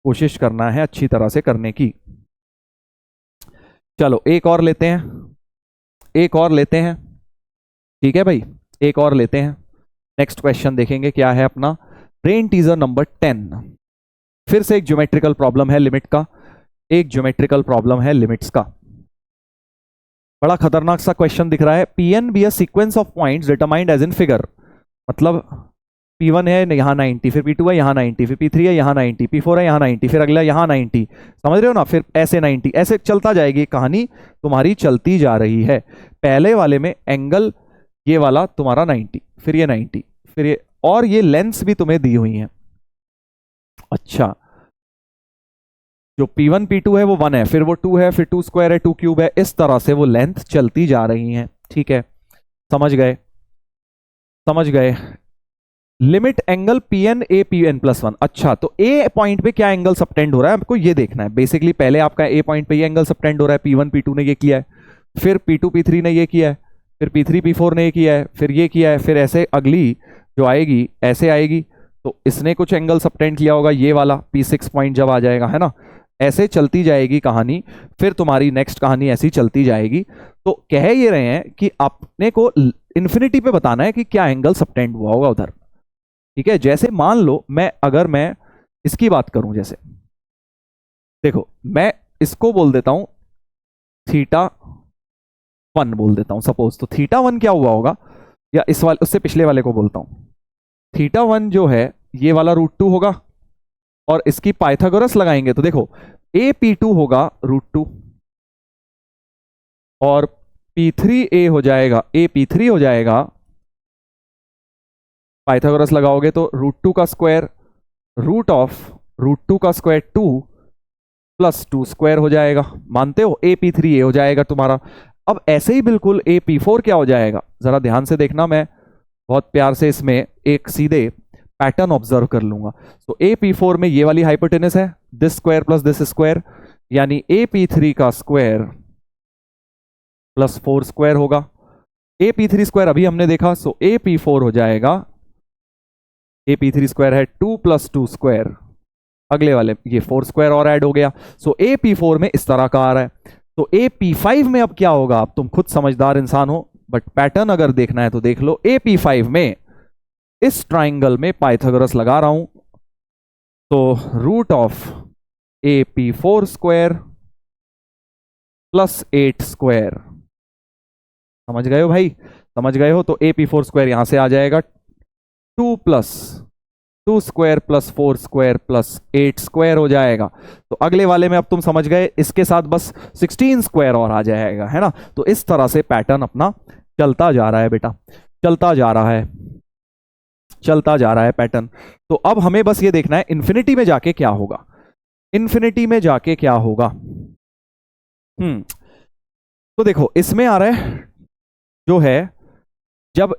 A: कोशिश करना है अच्छी तरह से करने की। चलो एक और लेते हैं, एक और लेते हैं, ठीक है भाई, एक और लेते हैं। नेक्स्ट क्वेश्चन देखेंगे क्या है अपना, ब्रेन टीजर नंबर 10। फिर से एक ज्योमेट्रिकल प्रॉब्लम है लिमिट का, एक ज्योमेट्रिकल प्रॉब्लम है लिमिट्स का। बड़ा खतरनाक सा क्वेश्चन दिख रहा है। PN be a sequence of points determined as in figure, मतलब P1 है यहाँ 90, फिर P2 है यहाँ 90, फिर P3 है यहाँ 90, P4 है यहाँ 90, फिर अगला यहाँ 90, समझ रहे हो ना, फिर ऐसे 90, ऐसे चलता जाएगी कहानी तुम्हारी, चलती जा रही है। पहले वाले में एंगल ये वाला तुम्हारा 90, फिर ये 90, फिर ये, और ये लेंथ्स भी तुम्हें दी हुई हैं। अच्छा, जो P1 P2 है वो 1 है, फिर वो 2 है, फिर 2 स्क्वायर है, 2 क्यूब है, इस तरह से वो लेंथ चलती जा रही हैं। ठीक है, समझ गए, समझ गए। Limit angle PN A PN + 1। अच्छा, तो A पॉइंट पे क्या एंगल सबटेंड हो रहा है आपको ये देखना है। बेसिकली पहले आपका A पॉइंट पे ये एंगल सबटेंड हो रहा है, P1 P2 ने ये किया है, फिर P2 P3 ने ये किया है, फिर P3 P4 ने ये किया है, फिर ये किया है, फिर ऐसे अगली जो आएगी ऐसे आएगी, तो इसने कुछ एंगल सबटेंड किया होगा, ये वाला P6 पॉइंट जब आ जाएगा, है ना, ऐसे चलती जाएगी कहानी, फिर तुम्हारी नेक्स्ट कहानी ऐसी चलती जाएगी। तो कह ये रहे हैं कि आपने को इन्फिनिटी पे बताना है कि क्या एंगल सबटेंड हुआ होगा उधर। ठीक है, जैसे मान लो अगर मैं इसकी बात करूं, जैसे देखो मैं इसको बोल देता हूं θ1 बोल देता हूं सपोज, तो θ1 क्या हुआ होगा, या इस वाले उससे पिछले वाले को बोलता हूं, θ1 जो है ये वाला √2 होगा, और इसकी पाइथागोरस लगाएंगे तो देखो AP2 होगा √2, और P3A हो जाएगा, AP3 हो जाएगा, पाइथागोरस लगाओगे तो √2 का स्क्वायर रूट ऑफ √2 का स्क्वायर 2 + 2 स्क्वायर हो जाएगा, मानते हो, AP3A हो जाएगा तुम्हारा। अब ऐसे ही बिल्कुल AP4 क्या हो जाएगा, जरा ध्यान से देखना, मैं बहुत प्यार से इसमें एक सीधे पैटर्न ऑब्जर्व कर लूंगा। तो AP4 में ये वाली हाइपोटेनस है, दिस स्क्वायर + दिस स्क्वायर, यानी AP3 का स्क्वायर + 4 स्क्वायर होगा, ए पी थ्री स्क्वायर अभी हमने देखा, सो ए पी फोर हो जाएगा, ए पी थ्री स्क्वायर है 2 + 2 स्क्वायर, अगले वाले ये 4 स्क्वायर और ऐड हो गया, सो ए पी फोर में इस तरह का आ रहा है। तो ए पी फाइव में अब क्या होगा, अब तुम खुद समझदार इंसान हो, बट पैटर्न अगर देखना है तो देख लो। ए पी फाइव में इस ट्राइंगल में पाइथागोरस लगा रहा हूं, तो root of A P four square plus 8 square, समझ गए हो भाई, समझ गए हो। तो ए पी फोर स्क्वायर यहां से आ जाएगा 2 + 2 square plus 4 square plus 8 square हो जाएगा। तो अगले वाले में अब तुम समझ गए, इसके साथ बस 16 स्क्वायर और आ जाएगा, है ना। तो इस तरह से पैटर्न अपना चलता जा रहा है बेटा, चलता जा रहा है, चलता जा रहा है पैटर्न। तो अब हमें बस ये देखना है इन्फिनिटी में जाके क्या होगा, इन्फिनिटी में जाके क्या होगा। तो देखो इसमें आ रहा है जो है, जब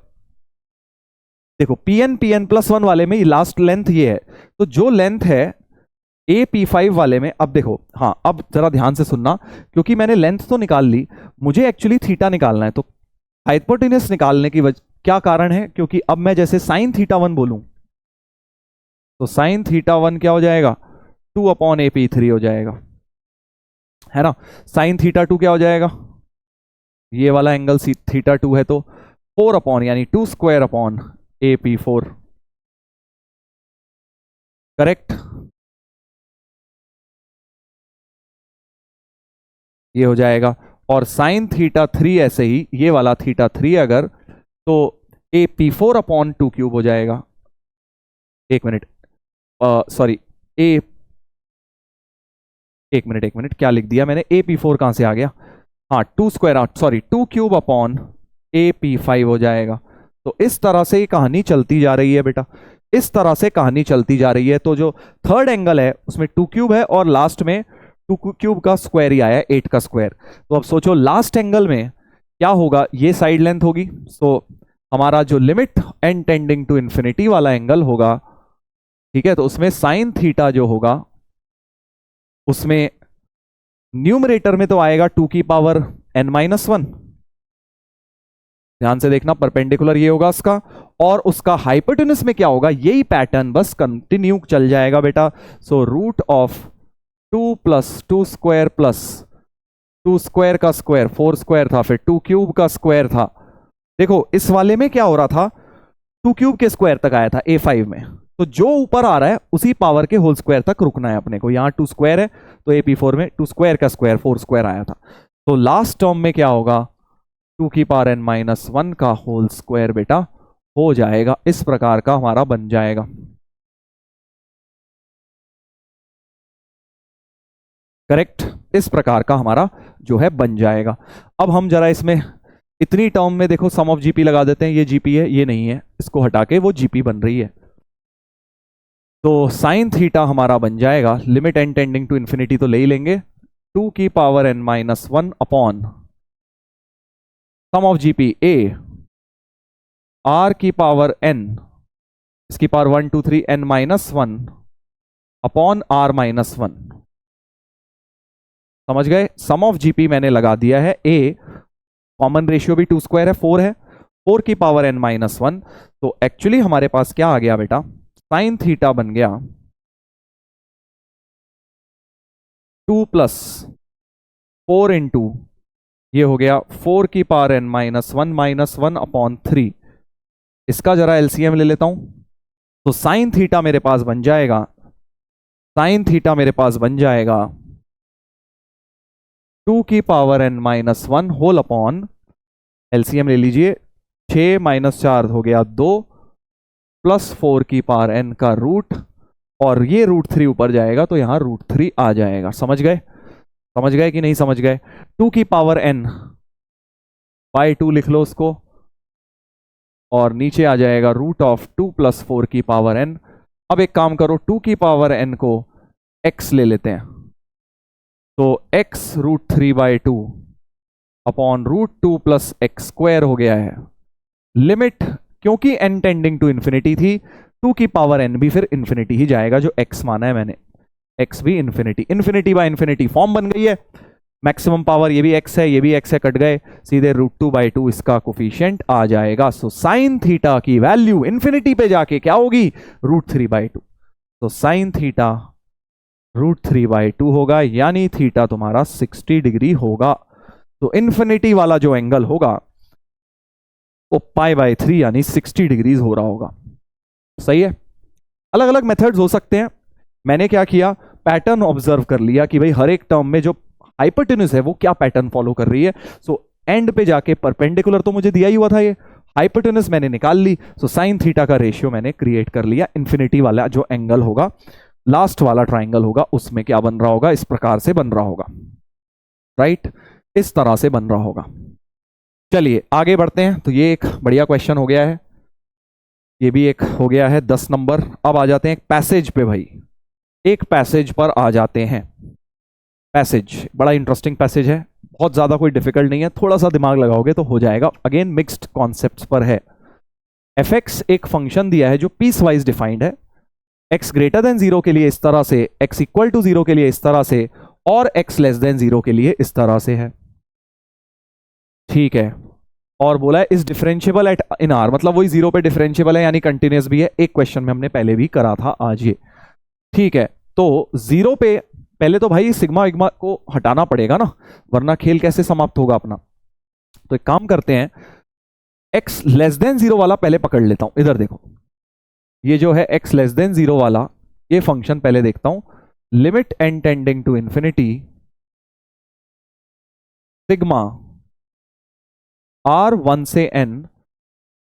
A: देखो पी एन प्लस वन वाले में लास्ट लेंथ ये है, तो जो लेंथ है ए पी फाइव वाले में, अब देखो, हाँ अब जरा ध्यान से सुनना, क्योंकि मैंने लेंथ तो निकाल ली, मुझे एक्चुअली थीटा निकालना है। तो हाइपोटेन्यूस निकालने की वजह क्या कारण है, क्योंकि अब मैं जैसे साइन थीटा वन बोलूं, तो साइन थीटा वन क्या हो जाएगा, 2/AP3 हो जाएगा, है ना। साइन थीटा टू क्या हो जाएगा, ये वाला एंगल थीटा टू है, तो 4 यानी 2 स्क्वायर अपॉन AP4, करेक्ट। ये हो जाएगा। और साइन थीटा थ्री ऐसे ही, ये वाला थीटा थ्री अगर, तो AP4/2 क्यूब हो जाएगा। एक मिनट, सॉरी, एक मिनट क्या लिख दिया मैंने, AP4 कहां से आ गया, हाँ 2 square, sorry 2 cube upon AP5 हो जाएगा। तो इस तरह से ये कहानी चलती जा रही है बेटा, इस तरह से कहानी चलती जा रही है। तो जो थर्ड एंगल है उसमें 2 क्यूब है, और लास्ट में 2 क्यूब का स्क्वायर ही आया है, 8 का स्क्वायर। तो अब सोचो लास्ट एंगल में क्या होगा, ये साइड लेंथ होगी, सो हमारा जो limit N tending to infinity वाला एंगल होगा, ठीक है, तो उसमें साइन थीटा जो होगा, उसमें न्यूमरेटर में तो आएगा 2 की पावर n-1, ध्यान से देखना, परपेंडिकुलर ये होगा उसका, और उसका हाइपोटेन्यूस में क्या होगा, यही पैटर्न बस कंटिन्यू चल जाएगा बेटा। So root of 2 + 2 square plus 2 square का स्क्वायर, 4 स्क्वायर था, फिर 2 क्यूब का स्क्वायर था। देखो इस वाले में क्या हो रहा था, 2 क्यूब के स्क्वायर तक आया था A5 में, तो जो ऊपर आ रहा है उसी पावर के होल स्क्वायर तक रुकना है अपने को। यहाँ 2 स्क्वायर है, तो AP4 में 2 स्क्वायर का स्क्वायर 4 स्क्वायर आया था। तो लास्ट टर्म में क्या होगा, 2 की पावर n-1 का होल स्क्वायर बेटा हो जाएगा, इस प्रकार का हमारा बन जाएगा, करेक्ट, इस प्रकार का हमारा जो है बन जाएगा। अब हम जरा इसमें इतनी टर्म में देखो सम ऑफ जीपी लगा देते हैं, ये जीपी है, ये नहीं है, इसको हटा के वो जीपी बन रही है। तो साइन थीटा हमारा बन जाएगा, limit N tending to infinity तो ले ही लेंगे, 2 की power n-1 upon sum of GP A r की पावर n, इसकी पावर 1 2 3 n-1 अपॉन r-1, समझ गए। सम ऑफ जीपी मैंने लगा दिया है, ए कॉमन रेशियो भी 2 स्क्वायर है, 4 है, 4 की पावर n-1, तो एक्चुअली हमारे पास क्या आ गया बेटा, साइन थीटा बन गया 2 + 4 इंटू, ये हो गया 4 की पावर n-1 अपॉन 3। इसका जरा एलसीएम ले लेता हूं, तो साइन थीटा मेरे पास बन जाएगा, साइन थीटा मेरे पास बन जाएगा 2 की power n-1 whole upon, LCM ले लीजिए, 6 - 4 हो गया 2, प्लस 4 की पावर n का रूट, और ये √3 ऊपर जाएगा तो यहां √3 आ जाएगा। समझ गए, समझ गए कि नहीं समझ गए। 2 की पावर n/2 लिख लो उसको, और नीचे आ जाएगा रूट ऑफ 2 + 4 की पावर n। अब एक काम करो, 2 की पावर n को x ले लेते हैं, तो x √3/2 अपॉन √2 + x² हो गया है। लिमिट, क्योंकि n टेंडिंग टू इन्फिनिटी थी, 2 की पावर n भी फिर इन्फिनिटी ही जाएगा, जो x माना है मैंने, x भी infinity, infinity by infinity form बन गई है। मैक्सिमम पावर ये भी x है, ये भी x है, कट गए, सीधे √2/2 इसका कोफिशिएंट आ जाएगा। सो साइन थीटा की वैल्यू इंफिनिटी पे जाके क्या होगी, √3/2। तो साइन थीटा √3/2 होगा, यानी थीटा तुम्हारा 60 डिग्री होगा। तो इंफिनिटी वाला जो एंगल होगा वो π/3 यानी 60 डिग्रीज हो रहा होगा। सही है। अलग अलग मेथड्स हो सकते हैं। मैंने क्या किया, पैटर्न ऑब्जर्व कर लिया कि भाई हर एक टर्म में जो हाइपोटेन्यूज है वो क्या पैटर्न फॉलो कर रही है। सो एंड पे जाके परपेंडिकुलर तो मुझे दिया ही हुआ था, ये हाइपोटेन्यूज मैंने निकाल ली। सो साइन थीटा का रेशियो मैंने क्रिएट कर लिया। इंफिनिटी वाला जो एंगल होगा, लास्ट वाला ट्राइंगल होगा, उसमें क्या बन रहा होगा, इस प्रकार से बन रहा होगा, राइट, इस तरह से बन रहा होगा। चलिए आगे बढ़ते हैं। तो ये एक बढ़िया क्वेश्चन हो गया है, ये भी एक हो गया है 10 नंबर। अब आ जाते हैं एक पैसेज पे भाई, एक पैसेज पर आ जाते हैं। पैसेज बड़ा इंटरेस्टिंग पैसेज है, बहुत ज्यादा कोई डिफिकल्ट नहीं है, थोड़ा सा दिमाग लगाओगे तो हो जाएगा। अगेन मिक्स्ड कॉन्सेप्ट्स पर है। fx एक फंक्शन दिया है जो पीस वाइज डिफाइंड है, x ग्रेटर देन 0 के लिए इस तरह से, x इक्वल टू 0 के लिए इस तरह से, और x लेस देन 0 के लिए इस तरह से है। ठीक है, और बोला है is differentiable eight in are, मतलब वही 0 पे डिफरेंशिएबल है यानी कंटिन्यूस भी है। एक क्वेश्चन में हमने पहले भी करा था आज ये। ठीक है, तो 0 पे पहले तो भाई सिग्मा विग्मा को हटाना पड़ेगा ना, वरना खेल कैसे समाप्त होगा अपना। तो एक काम करते हैं, x लेस देन 0 वाला पहले पकड़ लेता हूं। इधर देखो, ये जो है x लेस देन 0 वाला, ये फंक्शन पहले देखता हूं। Limit n tending to infinity sigma r1 से n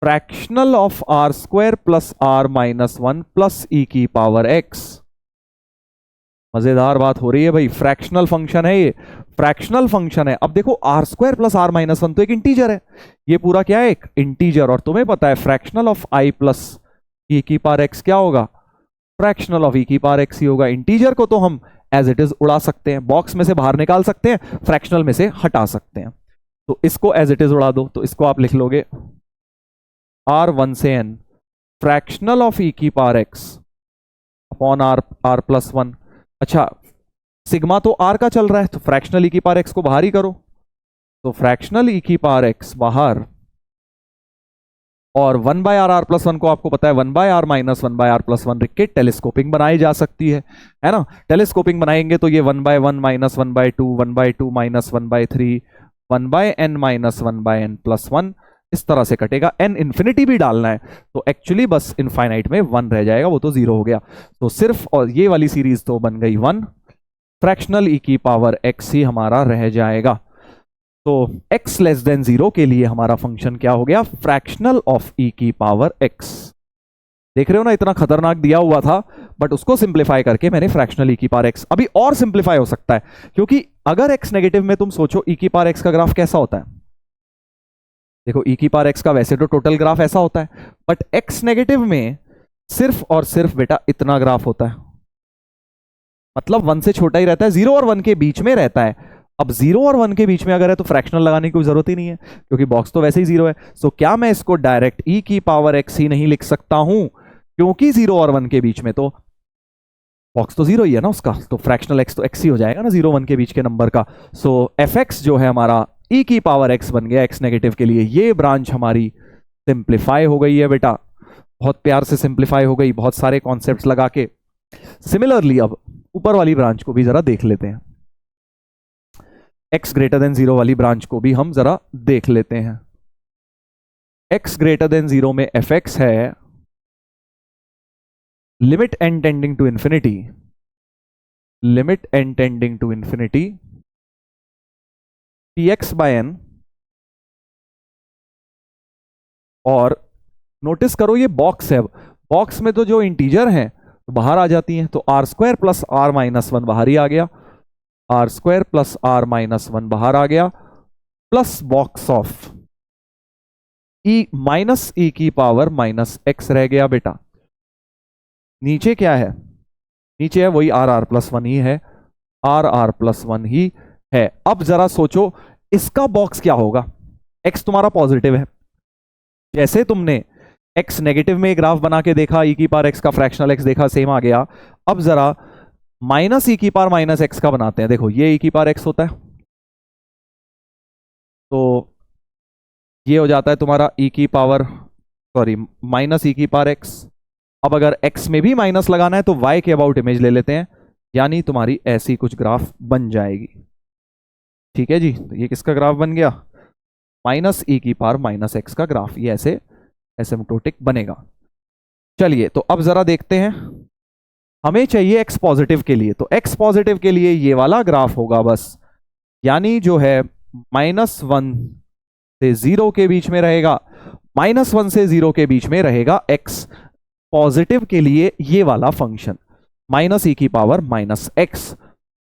A: fractional of r² plus r-1 plus e की पावर x। मजेदार बात हो रही है भाई, फ्रैक्शनल फंक्शन है, ये फ्रैक्शनल फंक्शन है। अब देखो r² प्लस r-1 तो एक इंटीजर है, ये पूरा क्या है, एक इंटीजर। और तुम्हें पता है fractional of i plus e की पावर x क्या होगा, फ्रैक्शनल ऑफ e की पावर x ही होगा। इंटीजर को तो हम एज इट इज उड़ा सकते हैं, बॉक्स में से बाहर निकाल सकते हैं, फ्रैक्शनल में से हटा सकते हैं। तो इसको एज इट इज उड़ा दो, तो इसको आप लिख लोगे r1 से n फ्रैक्शनल ऑफ e की power x upon r plus 1। अच्छा, सिग्मा तो r का चल रहा है, तो फ्रैक्शनल e की पावर x को बाहर ही करो, तो फ्रैक्शनल e की पावर x बाहर, और 1/r प्लस 1 को आपको पता है 1/r माइनस 1/r प्लस 1 रख के टेलीस्कोपिंग बनाई जा सकती है ना। टेलीस्कोपिंग बनाएंगे तो ये 1/1 minus 1/2, 1/2 minus 1/3, 1/n minus 1/n plus 1, इस तरह से कटेगा। n इंफिनिटी भी डालना है तो एक्चुअली बस इनफाइनाइट में 1 रह जाएगा, वो तो 0 हो गया। तो सिर्फ, और ये वाली सीरीज तो बन गई 1, फ्रैक्शनल e की पावर x ही हमारा रह जाएगा। तो x लेस देन 0 के लिए हमारा फंक्शन क्या हो गया, फ्रैक्शनल ऑफ e की पावर x। देख रहे हो ना, इतना खतरनाक दिया हुआ था, बट उसको सिंप्लीफाई करके मैंने फ्रैक्शनल e की पावर x। अभी और सिंप्लीफाई हो सकता है, क्योंकि अगर x नेगेटिव में तुम सोचो e की पावर x का ग्राफ कैसा होता है। देखो e की पावर x का वैसे तो टोटल ग्राफ ऐसा होता है, बट x नेगेटिव में सिर्फ और सिर्फ बेटा इतना ग्राफ होता है, मतलब 1 से छोटा ही रहता है, 0 और 1 के बीच में रहता है। अब 0 और 1 के बीच में अगर है तो फ्रैक्शनल लगाने की कोई जरूरत ही नहीं है, क्योंकि बॉक्स तो वैसे ही 0 है। सो क्या मैं इसको डायरेक्ट e की पावर x ही नहीं लिख सकता हूं, क्योंकि 0 और 1 के बीच में तो बॉक्स तो 0 ही है ना उसका, तो फ्रैक्शनल x तो x ही हो जाएगा ना 0 1 के बीच के नंबर का। सो fx जो है हमारा e की पावर x बन गया x नेगेटिव के लिए। ये ब्रांच हमारी सिंप्लीफाई हो गई है बेटा, बहुत प्यार से सिंप्लीफाई हो गई, बहुत सारे कॉन्सेप्ट्स लगा के। सिमिलरली अब ऊपर वाली ब्रांच को भी जरा देख लेते हैं, x ग्रेटर देन 0 वाली ब्रांच को भी हम जरा देख लेते हैं। x ग्रेटर देन 0 में fx है limit n tending to infinity, limit n tending to infinity px by n, और नोटिस करो ये बॉक्स है, बॉक्स में तो जो इंटीजर हैं तो बाहर आ जाती हैं, तो r² प्लस r-1 बाहर ही आ गया, r² प्लस r-1 बाहर आ गया, plus box of e minus e की पावर माइनस x रह गया बेटा। नीचे क्या है, नीचे है वही r प्लस 1 ही है, r प्लस 1 ही है। अब जरा सोचो इसका बॉक्स क्या होगा, x तुम्हारा पॉजिटिव है, जैसे तुमने x नेगेटिव में ग्राफ बना के देखा, e की पावर x का फ्रैक्शनल x देखा सेम आ गया। अब जरा माइनस e की पावर माइनस x का बनाते हैं, देखो ये e की पावर x होता है, तो ये हो जाता है तुम्हारा e की पावर सॉरी माइनस e की पावर x। अब अगर x में भी माइनस लगाना है तो y के अबाउट इमेज ले लेते हैं, यानी तुम्हारी ऐसी कुछ ग्राफ बन जाएगी। ठीक है जी, तो ये किसका ग्राफ बन गया? माइनस e की पावर माइनस x का ग्राफ, ये ऐसे एसिम्प्टोटिक बनेगा। चलिए तो अब जरा देखते हैं, हमें चाहिए x पॉजिटिव के लिए, तो x पॉजिटिव के लिए ये वाला ग्राफ होगा बस, यानी जो है -1 से 0 के बीच में रहेगा, -1 से 0 के बीच में रहेगा x पॉजिटिव के लिए ये वाला फंक्शन माइनस e की पावर माइनस x।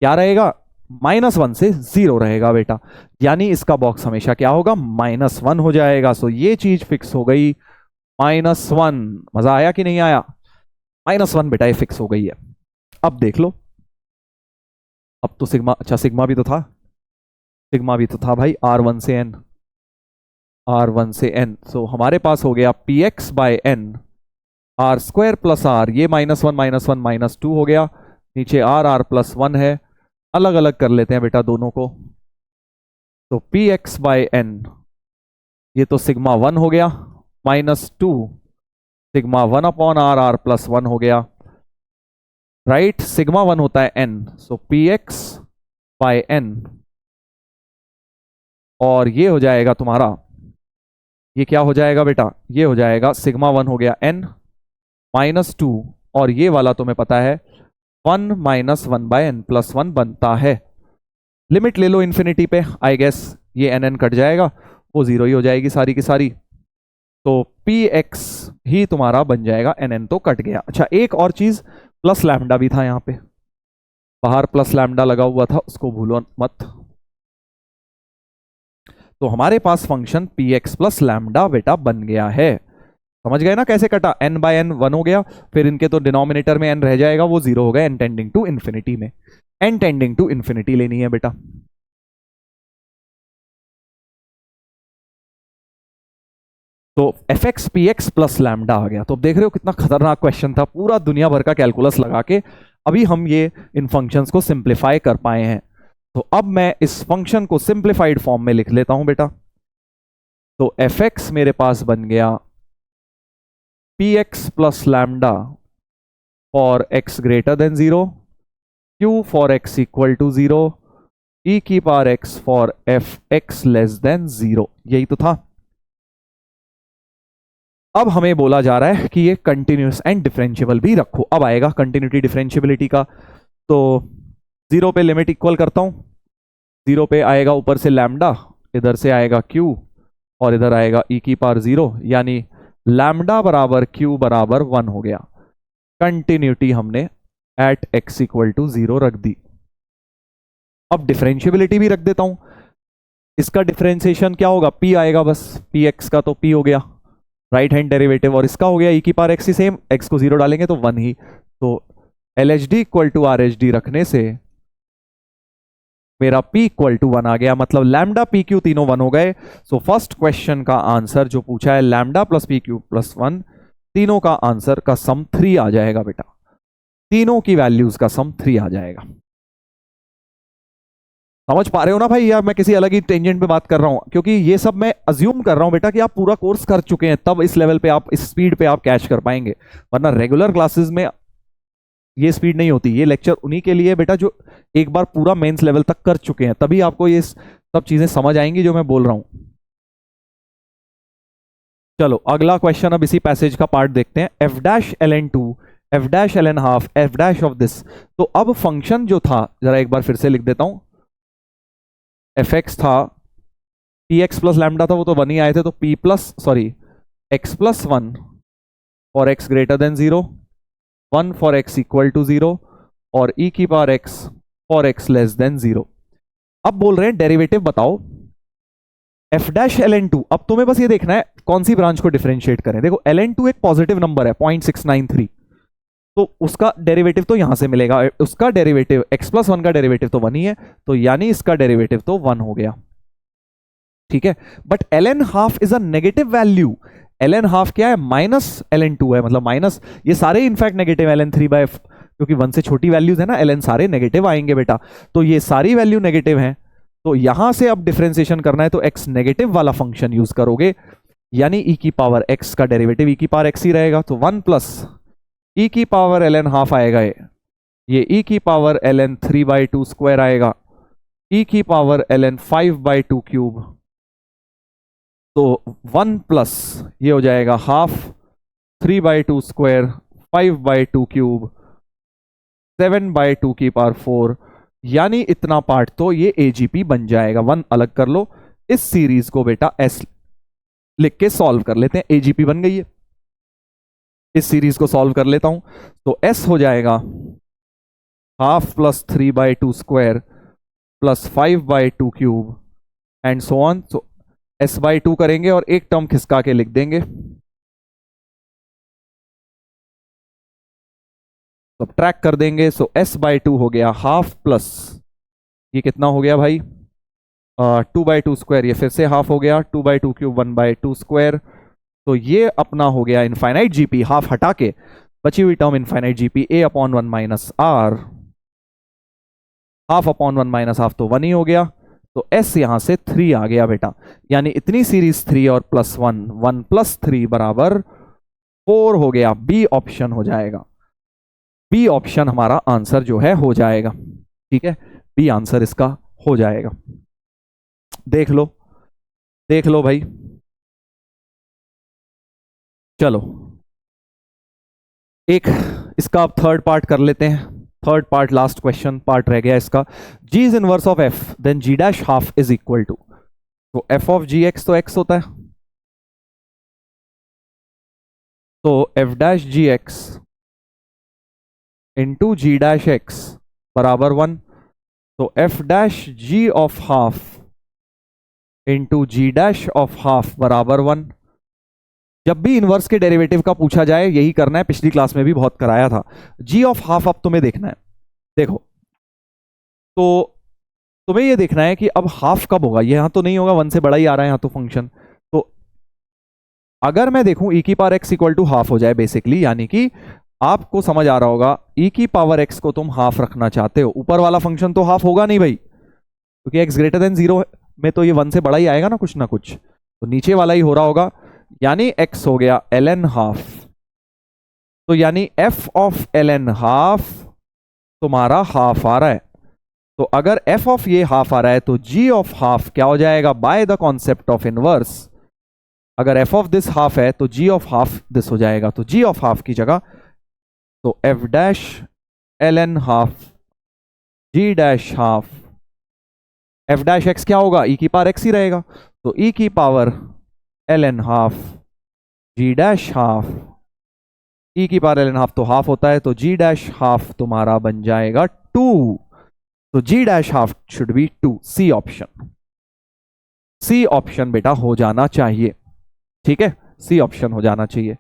A: क्या रहेगा? -1 से 0 रहेगा बेटा, यानी इसका बॉक्स हमेशा क्या होगा? -1 हो जाएगा। सो ये चीज फिक्स हो गई, -1। मजा आया कि नहीं आया? -1 बेटा ये फिक्स हो गई है। अब देख लो, अब तो सिग्मा, अच्छा सिग्मा भी तो था, सिग्मा भी तो था भाई, R1 से n, R1 से n। सो हमारे पास हो गया px by n r square plus r, ये -1 -2 हो गया, नीचे r प्लस 1 है, अलग अलग कर लेते हैं बेटा दोनों को। तो px बाय n, ये तो सिग्मा 1 हो गया, -2 सिग्मा 1 अपॉन r प्लस 1 हो गया, राइट। सिग्मा 1 होता है n, so px by n, और ये हो जाएगा तुम्हारा, ये क्या हो जाएगा बेटा? ये हो जाएगा सिग्मा 1 हो गया n -2, और ये वाला तुम्हें पता है 1 -1 बाय n प्लस 1 बनता है। लिमिट ले लो इन्फिनिटी पे, आई गेस ये n कट जाएगा, वो 0 ही हो जाएगी सारी की सारी, तो px ही तुम्हारा बन जाएगा, n तो कट गया। अच्छा एक और चीज, प्लस लैम्डा भी था यहाँ पे, बाहर प्लस लैम्डा लगा हुआ था, उसको भूलो मत। तो हमारे पास फंक्शन px प्लस लैम्डा बेटा बन गया है। समझ गए ना कैसे कटा? n बाय n 1 हो गया, फिर इनके तो डिनोमिनेटर में n रह जाएगा, वो 0 हो गया n टेंडिंग टू इन्फिनिटी में, n टेंडिंग टू इन्फिनिटी लेनी है बेटा। तो fx px प्लस लैम्डा आ गया। तो अब देख रहे हो कितना खतरनाक क्वेश्चन था, पूरा दुनिया भर का कैलकुलस लगा के अभी हम ये इन फंक्शंस को सिंप्लीफाई कर पाए हैं। तो अब मैं इस फंक्शन को सिंप्लीफाइड फॉर्म में लिख लेता हूं बेटा। तो fx मेरे पास बन गया px plus lambda for x greater than 0, q for x equal to 0, e की power x for fx less than 0, यही तो था। अब हमें बोला जा रहा है कि ये कंटिन्यूस एंड डिफरेंशियबल भी रखो। अब आएगा कंटिन्यूटी डिफरेंशियबिलिटी का, तो 0 पे लिमिट इक्वल करता हूं, 0 पे आएगा ऊपर से लैम्डा, इधर से आएगा q, और इधर आएगा e की पावर 0, यानी लैम्डा बराबर q बराबर 1 हो गया। कंटिन्यूटी हमने एट x इक्वल टू 0 रख दी। अब डिफरेंशियबिलिटी भी रख देता हूं, इसका डिफरेंशिएशन क्या होगा? p आएगा बस, px का तो p हो गया राइट हैंड डेरिवेटिव, और इसका हो गया e की पावर x ही सेम, x को 0 डालेंगे तो 1 ही। तो LHD इक्वल टू RHD रखने से मेरा p इक्वल टू 1 आ गया, मतलब लैम्डा पी क्यू तीनों 1 हो गए। सो फर्स्ट क्वेश्चन का आंसर जो पूछा है lambda plus P Q plus 1, तीनों का आंसर का सम 3 आ जाएगा बेटा, तीनों की वैल्यूज का सम 3 आ जाएगा। समझ पा रहे हो ना भाई, या मैं किसी अलग ही टेंजेंट पे बात कर रहा हूं? क्योंकि ये सब मैं अज्यूम कर रहा हूं बेटा कि आप पूरा कोर्स कर चुके हैं, तब इस लेवल पे आप, इस स्पीड पे आप कैच कर पाएंगे, वरना रेगुलर क्लासेस में ये स्पीड नहीं होती। ये लेक्चर उन्हीं के लिए बेटा जो एक बार पूरा मेंस लेवल तक कर चुके हैं, तभी आपको ये सब चीजें समझ आएंगी जो मैं बोल रहा हूं। चलो अगला क्वेश्चन, अब इसी पैसेज का पार्ट देखते हैं। F dash L N two, F dash L N half, F dash of this. तो अब फंक्शन जो था, जरा एक बार फिर से लिख देता हूं, एफ एक्स था, पी एक्स प्लस लैम्डा था, वो तो 1 ही आए थे, तो P plus sorry X plus 1 for X greater than 0, 1 for X equal to 0, और e की power x for x less than 0। अब बोल रहे हैं डेरिवेटिव बताओ f डैश ln2। अब तुम्हें बस ये देखना है कौन सी ब्रांच को डिफरेंशिएट करें। देखो ln2 एक पॉजिटिव नंबर है 0.693, तो उसका डेरिवेटिव तो यहां से मिलेगा, उसका डेरिवेटिव x प्लस 1 का डेरिवेटिव तो 1 ही है, तो यानी इसका डेरिवेटिव तो 1 हो गया, ठीक है। But ln half is a negative value, ln half क्या है? माइनस ln2 है, मतलब माइनस, ये सारे इनफैक्ट नेगेटिव, ln3 बाय, क्योंकि 1 से छोटी वैल्यूज है ना, ln सारे नेगेटिव आएंगे बेटा, तो ये सारी वैल्यू नेगेटिव हैं, तो यहां से अब डिफरेंशिएशन करना है तो x नेगेटिव वाला फंक्शन यूज करोगे, यानी e की पावर x का डेरिवेटिव e की पावर x ही रहेगा, तो 1 प्लस e की पावर ln हाफ आएगा, ये e की पावर ln 3/2 स्क्वायर आएगा, e की पावर ln 5/2 क्यूब, तो 1 प्लस ये हो जाएगा हाफ 3/2 स्क्वायर 5/2 क्यूब 7/2 की पावर 4, यानी इतना पार्ट तो ये AGP बन जाएगा। 1 अलग कर लो, इस सीरीज को बेटा S लिख के सॉल्व कर लेते हैं, AGP बन गई है। इस सीरीज को सॉल्व कर लेता हूं, तो S हो जाएगा half plus 3/2 square plus 5/2 cube and so on. So S/2 करेंगे और एक टर्म खिसका के लिख देंगे, सब्ट्रैक्ट कर देंगे, सो S/2 हो गया हाफ प्लस ये कितना हो गया भाई 2/2 स्क्वायर, ये फिर से हाफ हो गया 2/2 क्यूब 1/2 स्क्वायर, तो ये अपना हो गया इनफाइनाइट GP, हाफ हटा के बची हुई term infinite GP A/1 minus R, half upon 1 minus half तो 1 ही हो गया, तो S यहां से 3 आ गया बेटा, यानी इतनी सीरीज 3 और प्लस 1 1 प्लस 3 बराबर 4 हो गया। बी ऑप्शन हो जाएगा, बी ऑप्शन हमारा आंसर जो है हो जाएगा, ठीक है, बी आंसर इसका हो जाएगा। देख लो भाई, चलो एक इसका अब थर्ड पार्ट कर लेते हैं, third part last question part रह गया इसका। G is inverse of F then G dash half is equal to, तो F ऑफ GX तो X होता है, तो F dash GX into G dash X बराबर 1, तो F dash G of half into G dash of half बराबर 1। जब भी इनवर्स के डेरिवेटिव का पूछा जाए यही करना है, पिछली क्लास में भी बहुत कराया था। G ऑफ हाफ अब तुम्हें देखना है, देखो तो तुम्हें ये देखना है कि अब हाफ कब होगा, यहां तो नहीं होगा, 1 से बड़ा ही आ रहा है यहां तो फंक्शन, तो अगर मैं देखूं e की power x equal to half हो जाए बेसिकली, यानी कि आपको समझ आ रहा होगा e की पावर x को तुम हाफ रखना चाहते हो, ऊपर वाला फंक्शन तो हाफ होगा नहीं भाई, क्योंकि x ग्रेटर देन 0 में तो ये 1 से बड़ा ही आएगा ना कुछ ना कुछ, तो नीचे वाला ही हो रहा होगा, यानी x हो गया ln हाफ, तो यानी f ऑफ ln हाफ तुम्हारा हाफ आ रहा है, तो अगर f ऑफ ये हाफ आ रहा है तो g ऑफ हाफ क्या हो जाएगा by the concept of inverse, अगर f ऑफ दिस हाफ है तो g ऑफ हाफ दिस हो जाएगा, तो g ऑफ हाफ की जगह तो f dash ln half g dash half, f dash x क्या होगा e की पावर x ही रहेगा, तो e की power ln half g dash half, e की पावर ln हाफ तो हाफ होता है, तो g डैश हाफ तुम्हारा बन जाएगा 2, तो g dash half should be 2, C option, C option बेटा हो जाना चाहिए, ठीक है, सी ऑप्शन हो जाना चाहिए।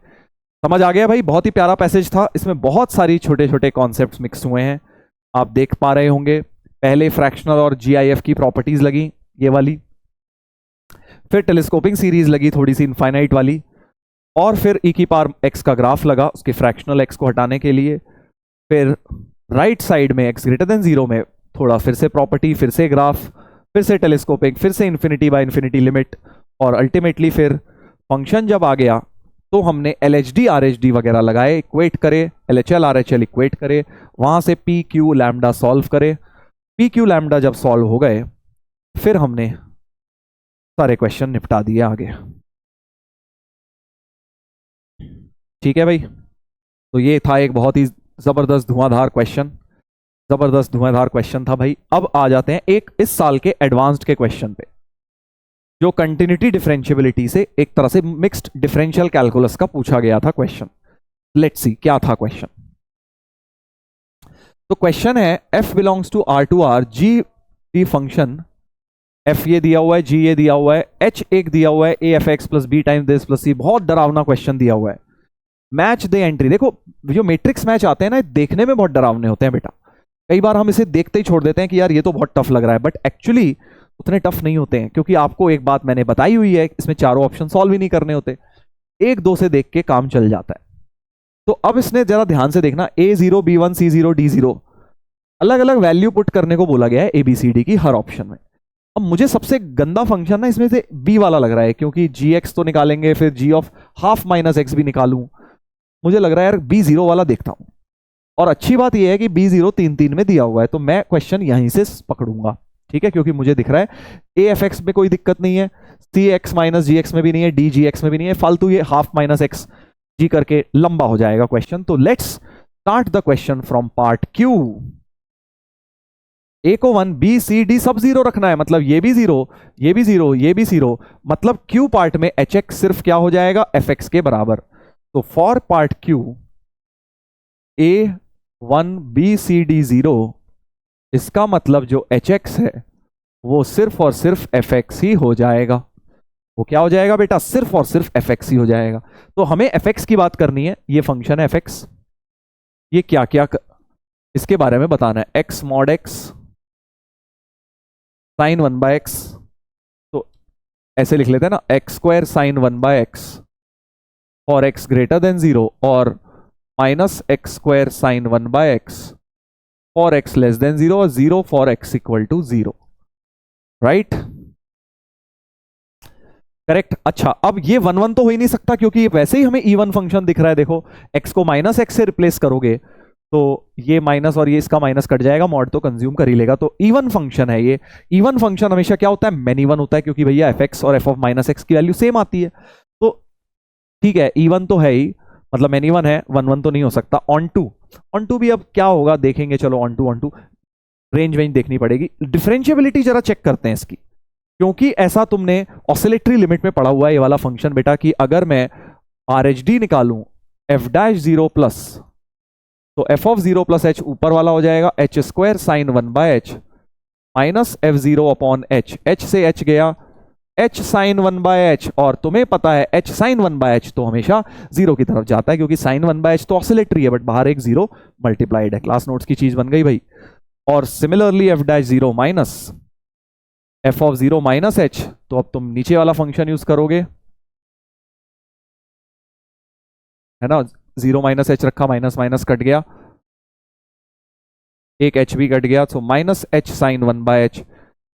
A: समझ आ गया भाई, बहुत ही प्यारा पैसेज था, इसमें बहुत सारी छोटे छोटे कॉन्सेप्ट्स मिक्स हुए हैं, आप देख पा रहे होंगे। पहले फ्रैक्शनल और GIF की प्रॉपर्टीज लगी ये वाली, फिर टेलीस्कोपिंग सीरीज लगी थोड़ी सी इनफाइनाइट वाली, और फिर e की पावर x का ग्राफ लगा उसके फ्रैक्शनल x को हटाने के लिए, फिर राइट साइड में x ग्रेटर देन 0 में थोड़ा फिर से प्रॉपर्टी, फिर से ग्राफ, फिर से टेलीस्कोपिंग, फिर से इन्फिनिटी बाय इन्फिनिटी लिमिट, और अल्टीमेटली फिर फंक्शन जब आ गया तो हमने LHD RHD वगैरह लगाए, इक्वेट करे, LHL RHL इक्वेट करे, वहां से PQ लैम्डा सॉल्व करे, PQ लैम्डा जब सॉल्व हो गए फिर हमने सारे क्वेश्चन निपटा दिए आगे, ठीक है भाई। तो ये था एक बहुत ही जबरदस्त धुआंधार क्वेश्चन, जबरदस्त धुआंधार क्वेश्चन था भाई। अब आ जाते हैं एक इस साल के एडवांस्ड के क्वेश्चन पे, जो कंटिन्यूटी डिफरेंशियबिलिटी से एक तरह से मिक्स्ड डिफरेंशियल कैलकुलस का पूछा गया था क्वेश्चन। लेट्स सी क्या था क्वेश्चन। तो क्वेश्चन है f belongs to R2R, g भी फंक्शन, f ये दिया हुआ है, g ये दिया हुआ है, h एक दिया हुआ है, a f x plus b time this plus c, बहुत डरावना क्वेश्चन दिया हुआ है। मैच द एंट्री, देखो जो मैट्रिक्स मैच आते हैं ना देखने में बहुत डरावने होते हैं बेटा, कई बार हम इसे देखते ही छोड़ देते हैं कि यार ये तो बहुत टफ लग रहा है, बट एक्चुअली उतने टफ नहीं होते हैं, क्योंकि आपको एक बात मैंने बताई हुई है, इसमें चारों ऑप्शन सॉल्व ही नहीं करने होते, एक दो से देख के काम चल जाता है। तो अब इसने जरा ध्यान से देखना, A0 B1 C0 D0 अलग अलग वैल्यू पुट करने को बोला गया है ABCD की हर ऑप्शन में। अब अब मुझे सबसे गंदा फंक्शन ना इसमें से बी वाला लग रहा है, क्योंकि जी एक्स तो निकालेंगे, फिर जी ऑफ हाफ माइनस एक्स भी निकालूं। मुझे लग रहा है यार बी जीरो वाला देखता हूं। और अच्छी बात यह है कि बी जीरो 3-3 में दिया हुआ है, तो मैं क्वेश्चन यहीं से पकड़ूंगा, ठीक है, क्योंकि मुझे दिख रहा है ए एफ एक्स में कोई दिक्कत नहीं है, सी एक्स माइनस जी एक्स में भी नहीं है, डी जी एक्स में भी नहीं है, फालतू ये हाफ माइनस एक्स जी करके लंबा हो जाएगा क्वेश्चन। तो let's start the question from part Q. A को 1, बी सी डी सब जीरो रखना है, मतलब ये भी जीरो, ये भी जीरो, ये भी जीरो, मतलब क्यू पार्ट में एच एक्स सिर्फ क्या हो जाएगा, एफ एक्स के बराबर। तो for part Q A 1 B C D zero, इसका मतलब जो एच एक्स है वो सिर्फ और सिर्फ एफ एक्स ही हो जाएगा। वो क्या हो जाएगा बेटा, सिर्फ और सिर्फ एफ एक्स ही हो जाएगा। तो हमें एफ एक्स की बात करनी है, ये फंक्शन है एफ एक्स, ये क्या क्या इसके बारे में बताना है। X mod x sign 1/x, तो ऐसे लिख लेते हैं ना, X square sine 1/x for X greater than 0, और minus X square sine 1/x for X less than 0, और 0 for X equal to 0, right, correct. अच्छा, अब ये 1 1 तो हो ही नहीं सकता, क्योंकि वैसे ही हमें इवन फंक्शन दिख रहा है। देखो x को माइनस एक्स से रिप्लेस करोगे तो ये माइनस और ये इसका माइनस कट जाएगा, मॉड तो कंज्यूम कर ही लेगा। तो इवन फंक्शन है ये। इवन फंक्शन हमेशा क्या होता है, मेनी वन होता है, क्योंकि भैया एफ एक्स और एफ ऑफ माइनस एक्स की वैल्यू सेम आती है। तो ठीक है, इवन तो है ही, मतलब मेनी वन है, 1 1 तो नहीं हो सकता। ऑन टू भी अब क्या होगा देखेंगे, चलो ऑन टू रेंज वेंज देखनी पड़ेगी। डिफरेंशियबिलिटी जरा चेक करते हैं इसकी, क्योंकि ऐसा तुमने ऑसिलेटरी लिमिट में पढ़ा हुआ है ये वाला फंक्शन बेटा, कि अगर मैं आर एच डी निकालूं एफ डैश 0 प्लस, तो एफ ऑफ 0 प्लस एच ऊपर वाला हो जाएगा H square sine 1/h minus F 0 upon H, H से एच गया, एच साइन 1/h, और तुम्हें पता है एच साइन 1/h तो हमेशा 0 की तरफ जाता है, क्योंकि साइन 1/h तो ऑसिलेटरी है, बट बाहर एक 0 मल्टीप्लाइड है। क्लास नोट्स की चीज बन गई भाई। और similarly F dash 0 minus F of 0 minus H, तो अब तुम नीचे वाला फंक्शन यूज करोगे, है ना, 0 माइनस एच रखा, माइनस माइनस कट गया, एक एच भी कट गया, तो माइनस एच साइन 1/h,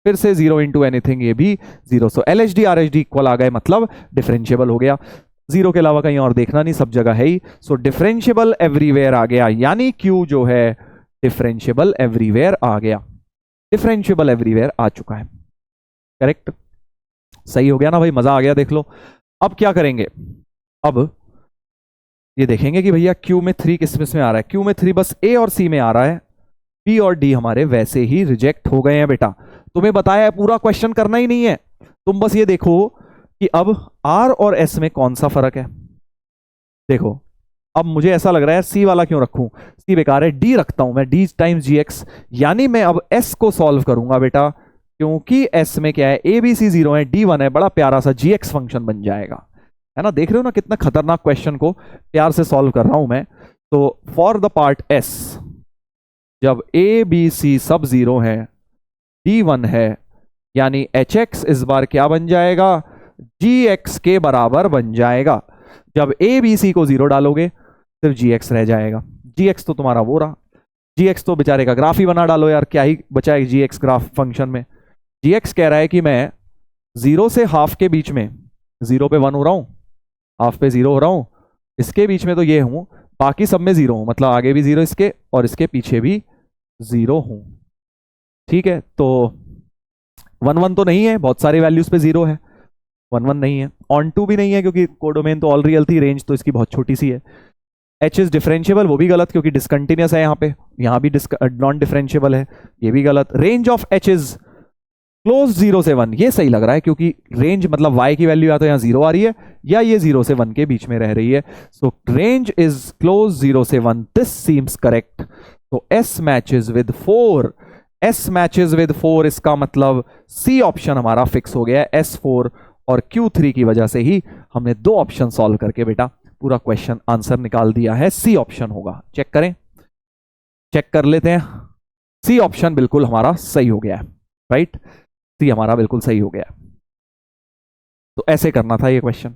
A: फिर से 0 इंटू एनीथिंग, ये भी 0। So L H D R H D equal आ गए, मतलब डिफरेंशियबल हो गया। 0 के अलावा कहीं और देखना नहीं, सब जगह है ही। सो डिफरेंशियबल एवरीवेयर आ गया, यानी क्यू जो है डिफरेंशियबल एवरीवेयर आ गया, डिफरेंशियबल एवरीवेयर आ चुका है, करेक्ट। सही हो गया ना भाई, मजा आ गया, देख लो। अब क्या करेंगे, अब ये देखेंगे कि भैया क्यू में 3 किस में आ रहा है। क्यू में 3 बस ए और सी में आ रहा है, बी और डी हमारे वैसे ही रिजेक्ट हो गए हैं बेटा। तुम्हें बताया है पूरा क्वेश्चन करना ही नहीं है, तुम बस ये देखो कि अब आर और एस में कौन सा फर्क है। देखो अब मुझे ऐसा लग रहा है सी वाला क्यों रखूं, सी बेकार है, डी रखता हूं मैं, डी टाइम्स जी एक्स, यानी मैं अब एस को सॉल्व करूंगा बेटा, क्योंकि एस में क्या है, ए बी सी 0 है, डी 1 है, बड़ा प्यारा सा जी एक्स फंक्शन बन जाएगा, है ना। देख रहे हो ना कितना खतरनाक क्वेश्चन को प्यार से सॉल्व कर रहा हूं मैं। तो फॉर द पार्ट एस, जब ए बी सी सब 0 है, डी 1 है, यानी एच एक्स इस बार क्या बन जाएगा, जी एक्स के बराबर बन जाएगा। जब ए बी सी को 0 डालोगे सिर्फ जी एक्स रह जाएगा। जी एक्स तो तुम्हारा वो रहा, जी एक्स तो बेचारे का ग्राफ ही बना डालो यार, क्या ही बचा है जी एक्स ग्राफ फंक्शन में। जी एक्स कह रहा है कि मैं 0 से हाफ के बीच में, 0 पे 1 हो रहा हूं, हाफ पे 0 हो रहा हूं, इसके बीच में तो ये हूं, बाकी सब में 0 हूं, मतलब आगे भी 0 इसके और इसके पीछे भी 0 हूं, ठीक है। तो 1 1 तो नहीं है, बहुत सारी वैल्यूज पे 0 है, 1 1 नहीं है, ऑन टू भी नहीं है क्योंकि कोडोमेन तो ऑल रियल थी, रेंज तो इसकी बहुत छोटी सी है। एच इज डिफरेंशियबल, वो भी गलत क्योंकि डिसकंटिन्यूस है यहाँ पे, यहाँ भी नॉन डिफरेंशियबल है, ये भी गलत। Range of H is close 0 से 1, ये सही लग रहा है क्योंकि रेंज मतलब y की वैल्यू या तो यहाँ 0 आ रही है या ये 0 से 1 के बीच में रह रही है। सो रेंज इज क्लोज 0 से 1, दिस सीम्स करेक्ट। तो S matches with 4, S matches with 4, इसका मतलब C ऑप्शन हमारा फिक्स हो गया है, S4 और Q3 की वजह से ही हमने 2 ऑप्शन सॉल्व करके बेटा पूरा क्वेश्चन आंसर निकाल दिया है, C ऑप्शन होगा। चेक करें, चेक कर लेते हैं, C ऑप्शन बिल्कुल हमारा सही हो गया है, राइट, C हमारा बिल्कुल सही हो गया। तो ऐसे करना था ये क्वेश्चन।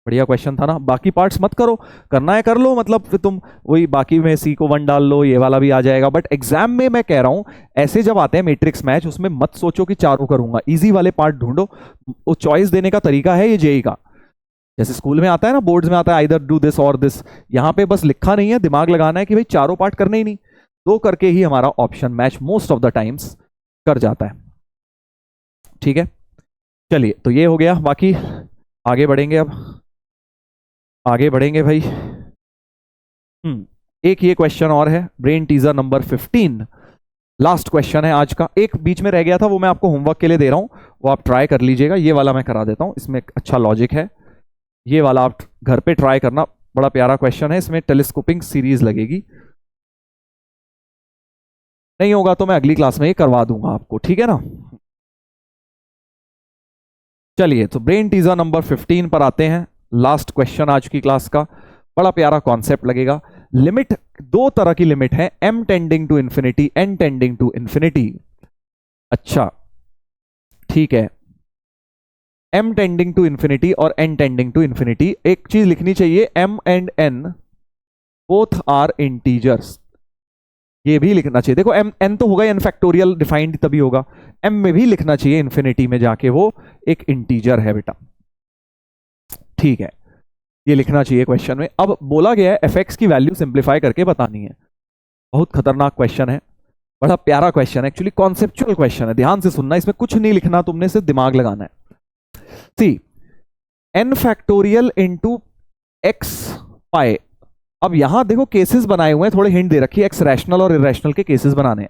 A: बढ़िया क्वेश्चन था ना। बाकी पार्ट्स मत करो, करना है कर लो, मतलब फिर तुम वही बाकी में सी को 1 डाल लो, ये वाला भी आ जाएगा। बट एग्जाम में मैं कह रहा हूं ऐसे जब आते हैं मैट्रिक्स मैच, उसमें मत सोचो कि चारों करूंगा, इजी वाले पार्ट ढूंढो। वो चॉइस देने का तरीका है ये जेई का, जैसे स्कूल में आता है ना, बोर्ड्स में आता है आइदर डू दिस और दिस, यहां पे बस लिखा नहीं है, दिमाग लगाना है कि भाई चारों पार्ट करने ही नहीं, दो करके ही हमारा option match most of the times कर जाता है। ठीक है, चलिए तो ये हो गया। बाकी आगे बढ़ेंगे, अब आगे बढ़ेंगे भाई। एक ये क्वेश्चन और है, brain teaser number 15, last question है आज का। एक बीच में रह गया था, वो मैं आपको होमवर्क के लिए दे रहा हूं, वो आप ट्राई कर लीजिएगा। ये वाला मैं करा देता हूं, इसमें एक अच्छा लॉजिक है, ये वाला आप घर पे ट्राई करना, बड़ा प्यारा क्वेश्चन है। इसमें टेलीस्कोपिंग सीरीज लगेगी, नहीं होगा तो मैं अगली क्लास में ये करवा दूंगा आपको, ठीक है ना। चलिए तो ब्रेन टीजर नंबर 15 पर आते हैं, लास्ट क्वेश्चन आज की क्लास का। बड़ा प्यारा कॉन्सेप्ट लगेगा। लिमिट, दो तरह की लिमिट है, m tending to infinity, n tending to infinity. अच्छा ठीक है, m टेंडिंग टू इंफिनिटी और n टेंडिंग टू इंफिनिटी। एक चीज लिखनी चाहिए, m and n both are integers, ये भी लिखना चाहिए। देखो m n तो होगा n फैक्टोरियल डिफाइंड तभी होगा, m में भी लिखना चाहिए इंफिनिटी में जाके वो एक इंटीजर है बेटा, ठीक है, ये लिखना चाहिए क्वेश्चन में। अब बोला गया है fx की वैल्यू सिंप्लीफाई करके बतानी है। बहुत खतरनाक क्वेश्चन है, बड़ा प्यारा क्वेश्चन है, एक्चुअली कॉन्सेप्चुअल क्वेश्चन है, ध्यान से सुनना, इसमें कुछ नहीं लिखना तुमने, सिर्फ दिमाग लगाना है। सी n फैक्टोरियल इंटू एक्स पाई। अब यहां देखो केसेस बनाए हुए हैं, थोड़े हिंट दे रखी है, एक्स रैशनल और इरेशनल के केसेस बनाने हैं।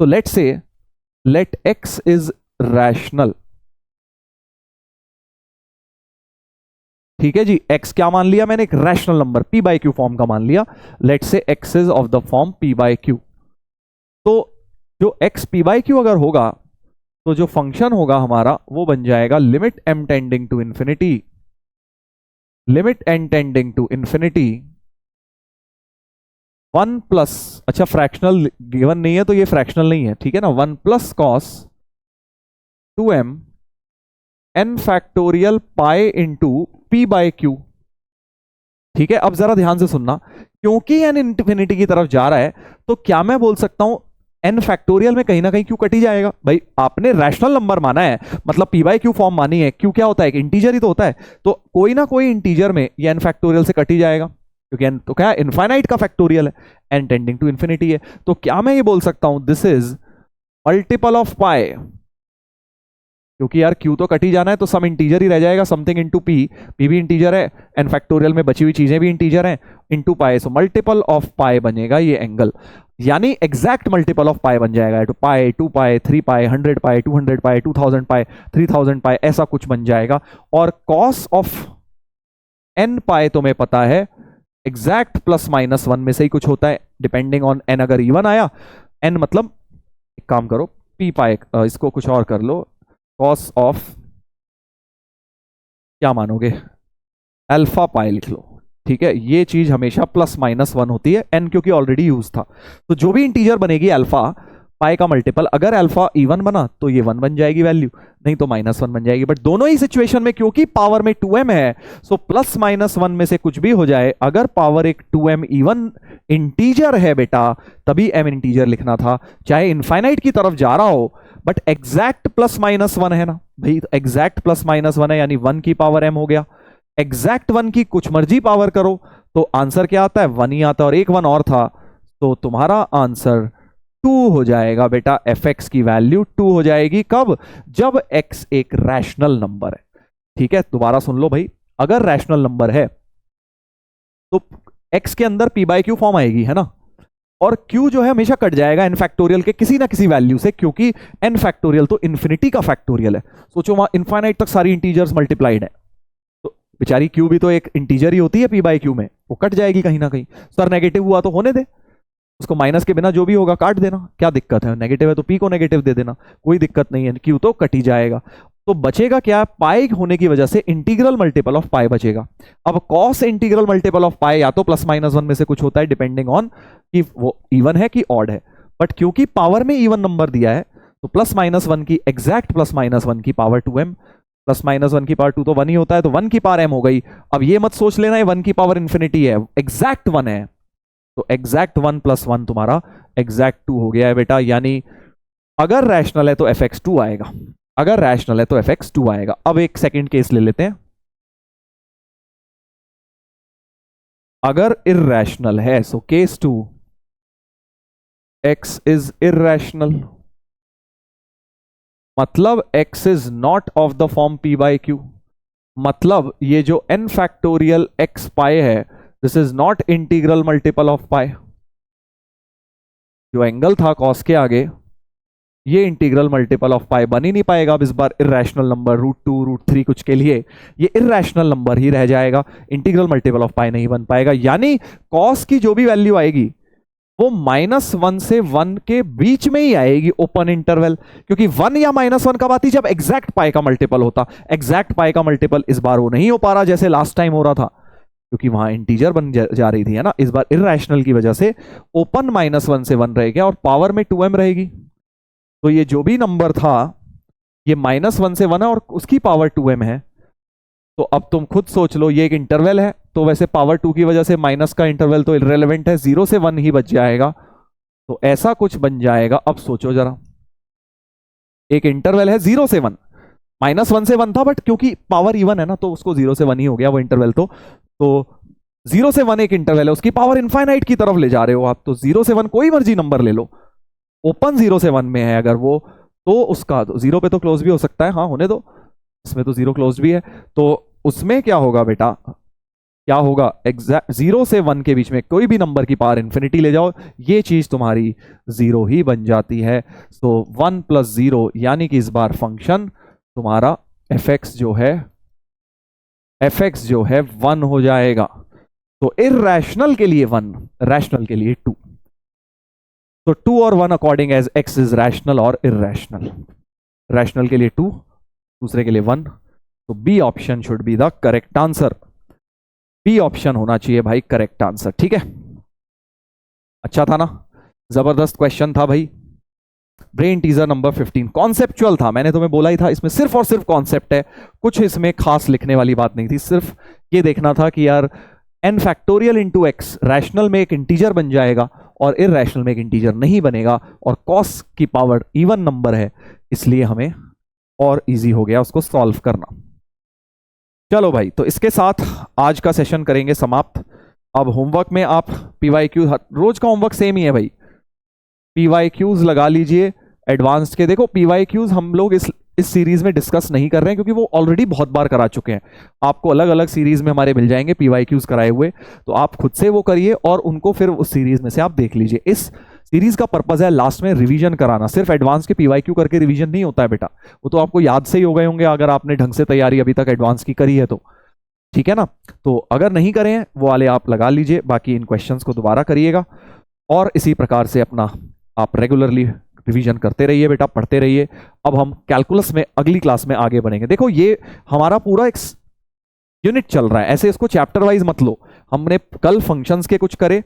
A: तो लेट से लेट एक्स इज रैशनल, ठीक है जी, x क्या मान लिया मैंने, एक rational number p by Q form का मान लिया। लेट से x is of the form p by Q. तो जो x p बाई क्यू अगर होगा तो जो फंक्शन होगा हमारा वो बन जाएगा limit m tending to infinity, limit n tending to infinity 1 plus, अच्छा फ्रैक्शनल गिवन नहीं है तो ये फ्रैक्शनल नहीं है, ठीक है ना, 1 plus cos 2m n factorial pi into p by Q. ठीक है, अब जरा ध्यान से सुनना, क्योंकि n इंफिनिटी की तरफ जा रहा है तो क्या मैं बोल सकता हूं n फैक्टोरियल में कहीं ना कहीं q कट ही जाएगा। भाई आपने रैशनल नंबर माना है, मतलब p बाय क्यू फॉर्म मानी है, q क्या होता है, एक इंटीजर ही तो होता है, तो कोई ना कोई इंटीजर में ये n फैक्टोरियल से कट ही जाएगा, क्योंकि n तो क्या इनफाइनाइट का फैक्टोरियल है, n टेंडिंग टू इंफिनिटी है। तो क्या मैं ये बोल सकता हूं दिस इज मल्टीपल ऑफ पाई, क्योंकि यार q तो कट ही जाना है तो सम इंटीजर ही रह जाएगा, समथिंग इंटू p, p भी इंटीजर है, n फैक्टोरियल में बची हुई चीजें भी इंटीजर हैं, into pi, so multiple of pi बनेगा ये एंगल, यानी एग्जैक्ट मल्टीपल ऑफ पाई बन जाएगा, टू पाई, 2 पाई, 3 पाई, 100 पाई, 200 पाई, 2000 पाई, 3000 पाई, ऐसा कुछ बन जाएगा। और कॉस ऑफ n पाई तुम्हें पता है एग्जैक्ट प्लस माइनस 1 में से ही कुछ होता है, डिपेंडिंग ऑन n, अगर इवन आया n मतलब एक काम करो p पाई, इसको कुछ और कर लो, कॉस ऑफ क्या मानोगे, अल्फा पाई लिख लो, ठीक है, ये चीज हमेशा प्लस माइनस 1 होती है, n क्योंकि ऑलरेडी यूज था, तो जो भी इंटीजर बनेगी अल्फा पाई का मल्टीपल, अगर अल्फा इवन बना तो ये 1 बन जाएगी वैल्यू, नहीं तो -1 बन जाएगी। बट दोनों ही सिचुएशन में क्योंकि पावर में 2m है, सो प्लस माइनस 1 में से कुछ भी हो जाए, अगर पावर एक 2m इवन इंटीजर है बेटा, तभी m इंटीजर लिखना था, चाहे इनफाइनाइट की तरफ जा रहा हो, बट एग्जैक्ट प्लस माइनस 1 है ना भाई, एग्जैक्ट प्लस माइनस 1 है, यानी 1 की पावर m हो गया। एग्जैक्ट 1 की कुछ मर्जी पावर करो तो आंसर क्या आता है, 1 ही आता है, और एक 1 और था, तो तुम्हारा आंसर 2 हो जाएगा बेटा, fx की वैल्यू 2 हो जाएगी। कब, जब x एक रैशनल नंबर है। ठीक है, दोबारा सुन लो भाई, अगर रैशनल नंबर है तो x के अंदर p बाई क्यू फॉर्म आएगी, है ना, और q जो है हमेशा कट जाएगा n फैक्टोरियल के किसी ना किसी वैल्यू से, क्योंकि n फैक्टोरियल तो इंफिनिटी का फैक्टोरियल है, सोचो वहां इनफाइनाइट तक सारी इंटीजर्स मल्टीप्लाइड है, तो बेचारी q भी तो एक इंटीजर ही होती है p बाई क्यू में, वो कट जाएगी कहीं ना कहीं। सर नेगेटिव हुआ तो होने दे, उसको माइनस के बिना जो भी होगा काट देना, क्या दिक्कत है, नेगेटिव है तो p को नेगेटिव दे देना, कोई दिक्कत नहीं है, q तो कट ही जाएगा। तो बचेगा क्या, पाई होने की वजह से इंटीग्रल मल्टीपल ऑफ पाई बचेगा। अब कॉस इंटीग्रल मल्टीपल ऑफ पाई या तो प्लस माइनस 1 में से कुछ होता है, डिपेंडिंग ऑन कि वो इवन है कि ऑड है, बट क्योंकि पावर में इवन नंबर दिया है तो प्लस माइनस 1 की एग्जैक्ट प्लस माइनस 1 की पावर 2m, प्लस माइनस 1 की पावर 2 तो 1 ही होता है, तो 1 की पावर m हो गई। अब ये मत सोच लेना ये 1 की पावर इंफिनिटी है, एग्जैक्ट 1 है, तो एग्जैक्ट 1 प्लस 1 तुम्हारा एग्जैक्ट 2 हो गया है बेटा। यानी अगर रैशनल है तो fx2 आएगा, अगर रैशनल है तो fx2 आएगा। अब एक सेकंड केस ले लेते हैं, अगर इर्रेशनल है, so case 2, x is irrational, मतलब x is not of the form p by Q, मतलब ये जो n फैक्टोरियल x पाए है, this is not integral multiple of पाए। जो एंगल था कॉस के आगे, ये इंटीग्रल मल्टीपल ऑफ पाई बन ही नहीं पाएगा। अब इस बार इर्रेशनल नंबर √2 √3 कुछ के लिए ये इर्रेशनल नंबर ही रह जाएगा, इंटीग्रल मल्टीपल ऑफ पाई नहीं बन पाएगा। यानी कॉस की जो भी वैल्यू आएगी वो -1 से 1 के बीच में ही आएगी, ओपन इंटरवल, क्योंकि 1 या -1 कब आती, जब एग्जैक्ट पाई का मल्टीपल होता। एग्जैक्ट पाई का मल्टीपल इस बार वो नहीं हो पा रहा जैसे लास्ट टाइम हो रहा था, क्योंकि वहां इंटीजर बन जा रही थी, है ना। इस बार इर्रेशनल की वजह से ओपन -1 से 1 रहेगा और पावर में 2m रहेगी। तो ये जो भी नंबर था ये -1 से 1 है और उसकी पावर 2m है। तो अब तुम खुद सोच लो, ये एक इंटरवल है, तो वैसे पावर 2 की वजह से माइनस का इंटरवल तो इररेलेवेंट है, 0 से 1 ही बच जाएगा, तो ऐसा कुछ बन जाएगा। अब सोचो जरा, एक इंटरवल है 0 से 1, -1 से 1 था, बट क्योंकि पावर इवन है ना तो उसको 0 से 1 ही हो गया वो इंटरवल। तो 0 से 1 एक इंटरवल है, उसकी पावर इनफाइनाइट की तरफ ले जा रहे हो आप, तो 0 से 1 कोई मर्जी नंबर ले लो, ओपन 0 से 1 में है अगर वो, तो उसका 0 पे तो क्लोज भी हो सकता है, हाँ होने दो, इसमें तो 0 क्लोज भी है। तो उसमें क्या होगा बेटा, क्या होगा, एग्जैक्ट 0 से 1 के बीच में कोई भी नंबर की पावर इंफिनिटी ले जाओ, ये चीज तुम्हारी 0 ही बन जाती है। तो 1 + 0 यानी कि इस बार फंक्शन तुम्हारा fx जो है 1 हो जाएगा। तो इर्रेशनल के लिए 1, रैशनल के लिए 2। तो 2 और 1 according as x is rational और इर्रेशनल। रैशनल के लिए 2, दूसरे के लिए 1। तो B option should be the correct answer, B option होना चाहिए भाई करेक्ट आंसर। ठीक है, अच्छा था ना, जबरदस्त क्वेश्चन था भाई। ब्रेन टीजर नंबर 15 कॉन्सेप्चुअल था, मैंने तुम्हें बोला ही था इसमें सिर्फ और सिर्फ कॉन्सेप्ट है, कुछ इसमें खास लिखने वाली बात नहीं थी, सिर्फ ये देखना था कि यार n factorial into x rational में एक इंटीजर बन जाएगा और इररेशनल में एक इंटीजर नहीं बनेगा, और कॉस की पावर इवन नंबर है, इसलिए हमें और इजी हो गया उसको सॉल्व करना। चलो भाई, तो इसके साथ आज का सेशन करेंगे समाप्त। अब होमवर्क में आप PYQ, रोज का होमवर्क सेम ही है भाई, PYQs लगा लीजिए एडवांस्ड के। देखो PYQs हम लोग इस सीरीज में डिस्कस नहीं कर रहे हैं क्योंकि वो ऑलरेडी बहुत बार करा चुके हैं, आपको अलग अलग सीरीज में हमारे मिल जाएंगे PYQs कराए हुए, तो आप खुद से वो करिए और उनको फिर उस सीरीज में से आप देख लीजिए। इस सीरीज का पर्पज है लास्ट में रिवीजन कराना, सिर्फ एडवांस के PYQ करके रिवीजन नहीं होता है बेटा, वो तो आपको याद से ही हो गए होंगे अगर आपने ढंग से तैयारी अभी तक एडवांस की करी है तो, ठीक है ना। तो अगर नहीं करें वो वाले आप लगा लीजिए, बाकी इन क्वेश्चंस को दोबारा करिएगा और इसी प्रकार से अपना आप रेगुलरली रिवीजन करते रहिए बेटा, पढ़ते रहिए। अब हम कैलकुलस में अगली क्लास में आगे बढ़ेंगे। देखो ये हमारा पूरा एक यूनिट चल रहा है, ऐसे इसको चैप्टर वाइज मत लो। हमने कल फंक्शंस के कुछ करे,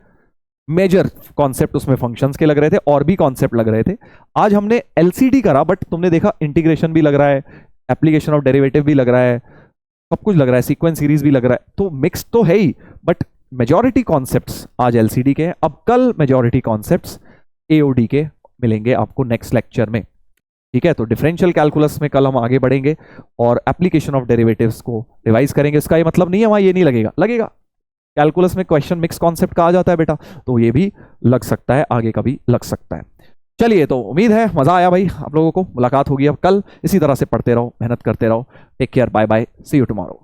A: मेजर कॉन्सेप्ट उसमें फंक्शंस के लग रहे थे और भी कॉन्सेप्ट लग रहे थे। आज हमने LCD करा, बट तुमने देखा इंटीग्रेशन भी लग रहा है, एप्लीकेशन ऑफ डेरिवेटिव भी लग रहा है, सब कुछ लग रहा है, सीक्वेंस सीरीज भी लग रहा है, तो मिक्स तो है ही, बट मेजॉरिटी कॉन्सेप्ट्स आज LCD के हैं। अब कल मेजॉरिटी कॉन्सेप्ट्स AOD के मिलेंगे आपको नेक्स्ट लेक्चर में, ठीक है। तो डिफरेंशियल कैलकुलस में कल हम आगे बढ़ेंगे और एप्लीकेशन ऑफ डेरिवेटिव्स को रिवाइज करेंगे। इसका ये मतलब नहीं है वहां ये नहीं लगेगा, लगेगा। कैलकुलस में क्वेश्चन मिक्स कॉन्सेप्ट का आ जाता है बेटा, तो ये भी लग सकता है, आगे का भी लग सकता है। चलिए, तो उम्मीद है मजा आया भाई आप लोगों को। मुलाकात होगी अब कल, इसी तरह से पढ़ते रहो, मेहनत करते रहो। Take care, bye bye, see you tomorrow.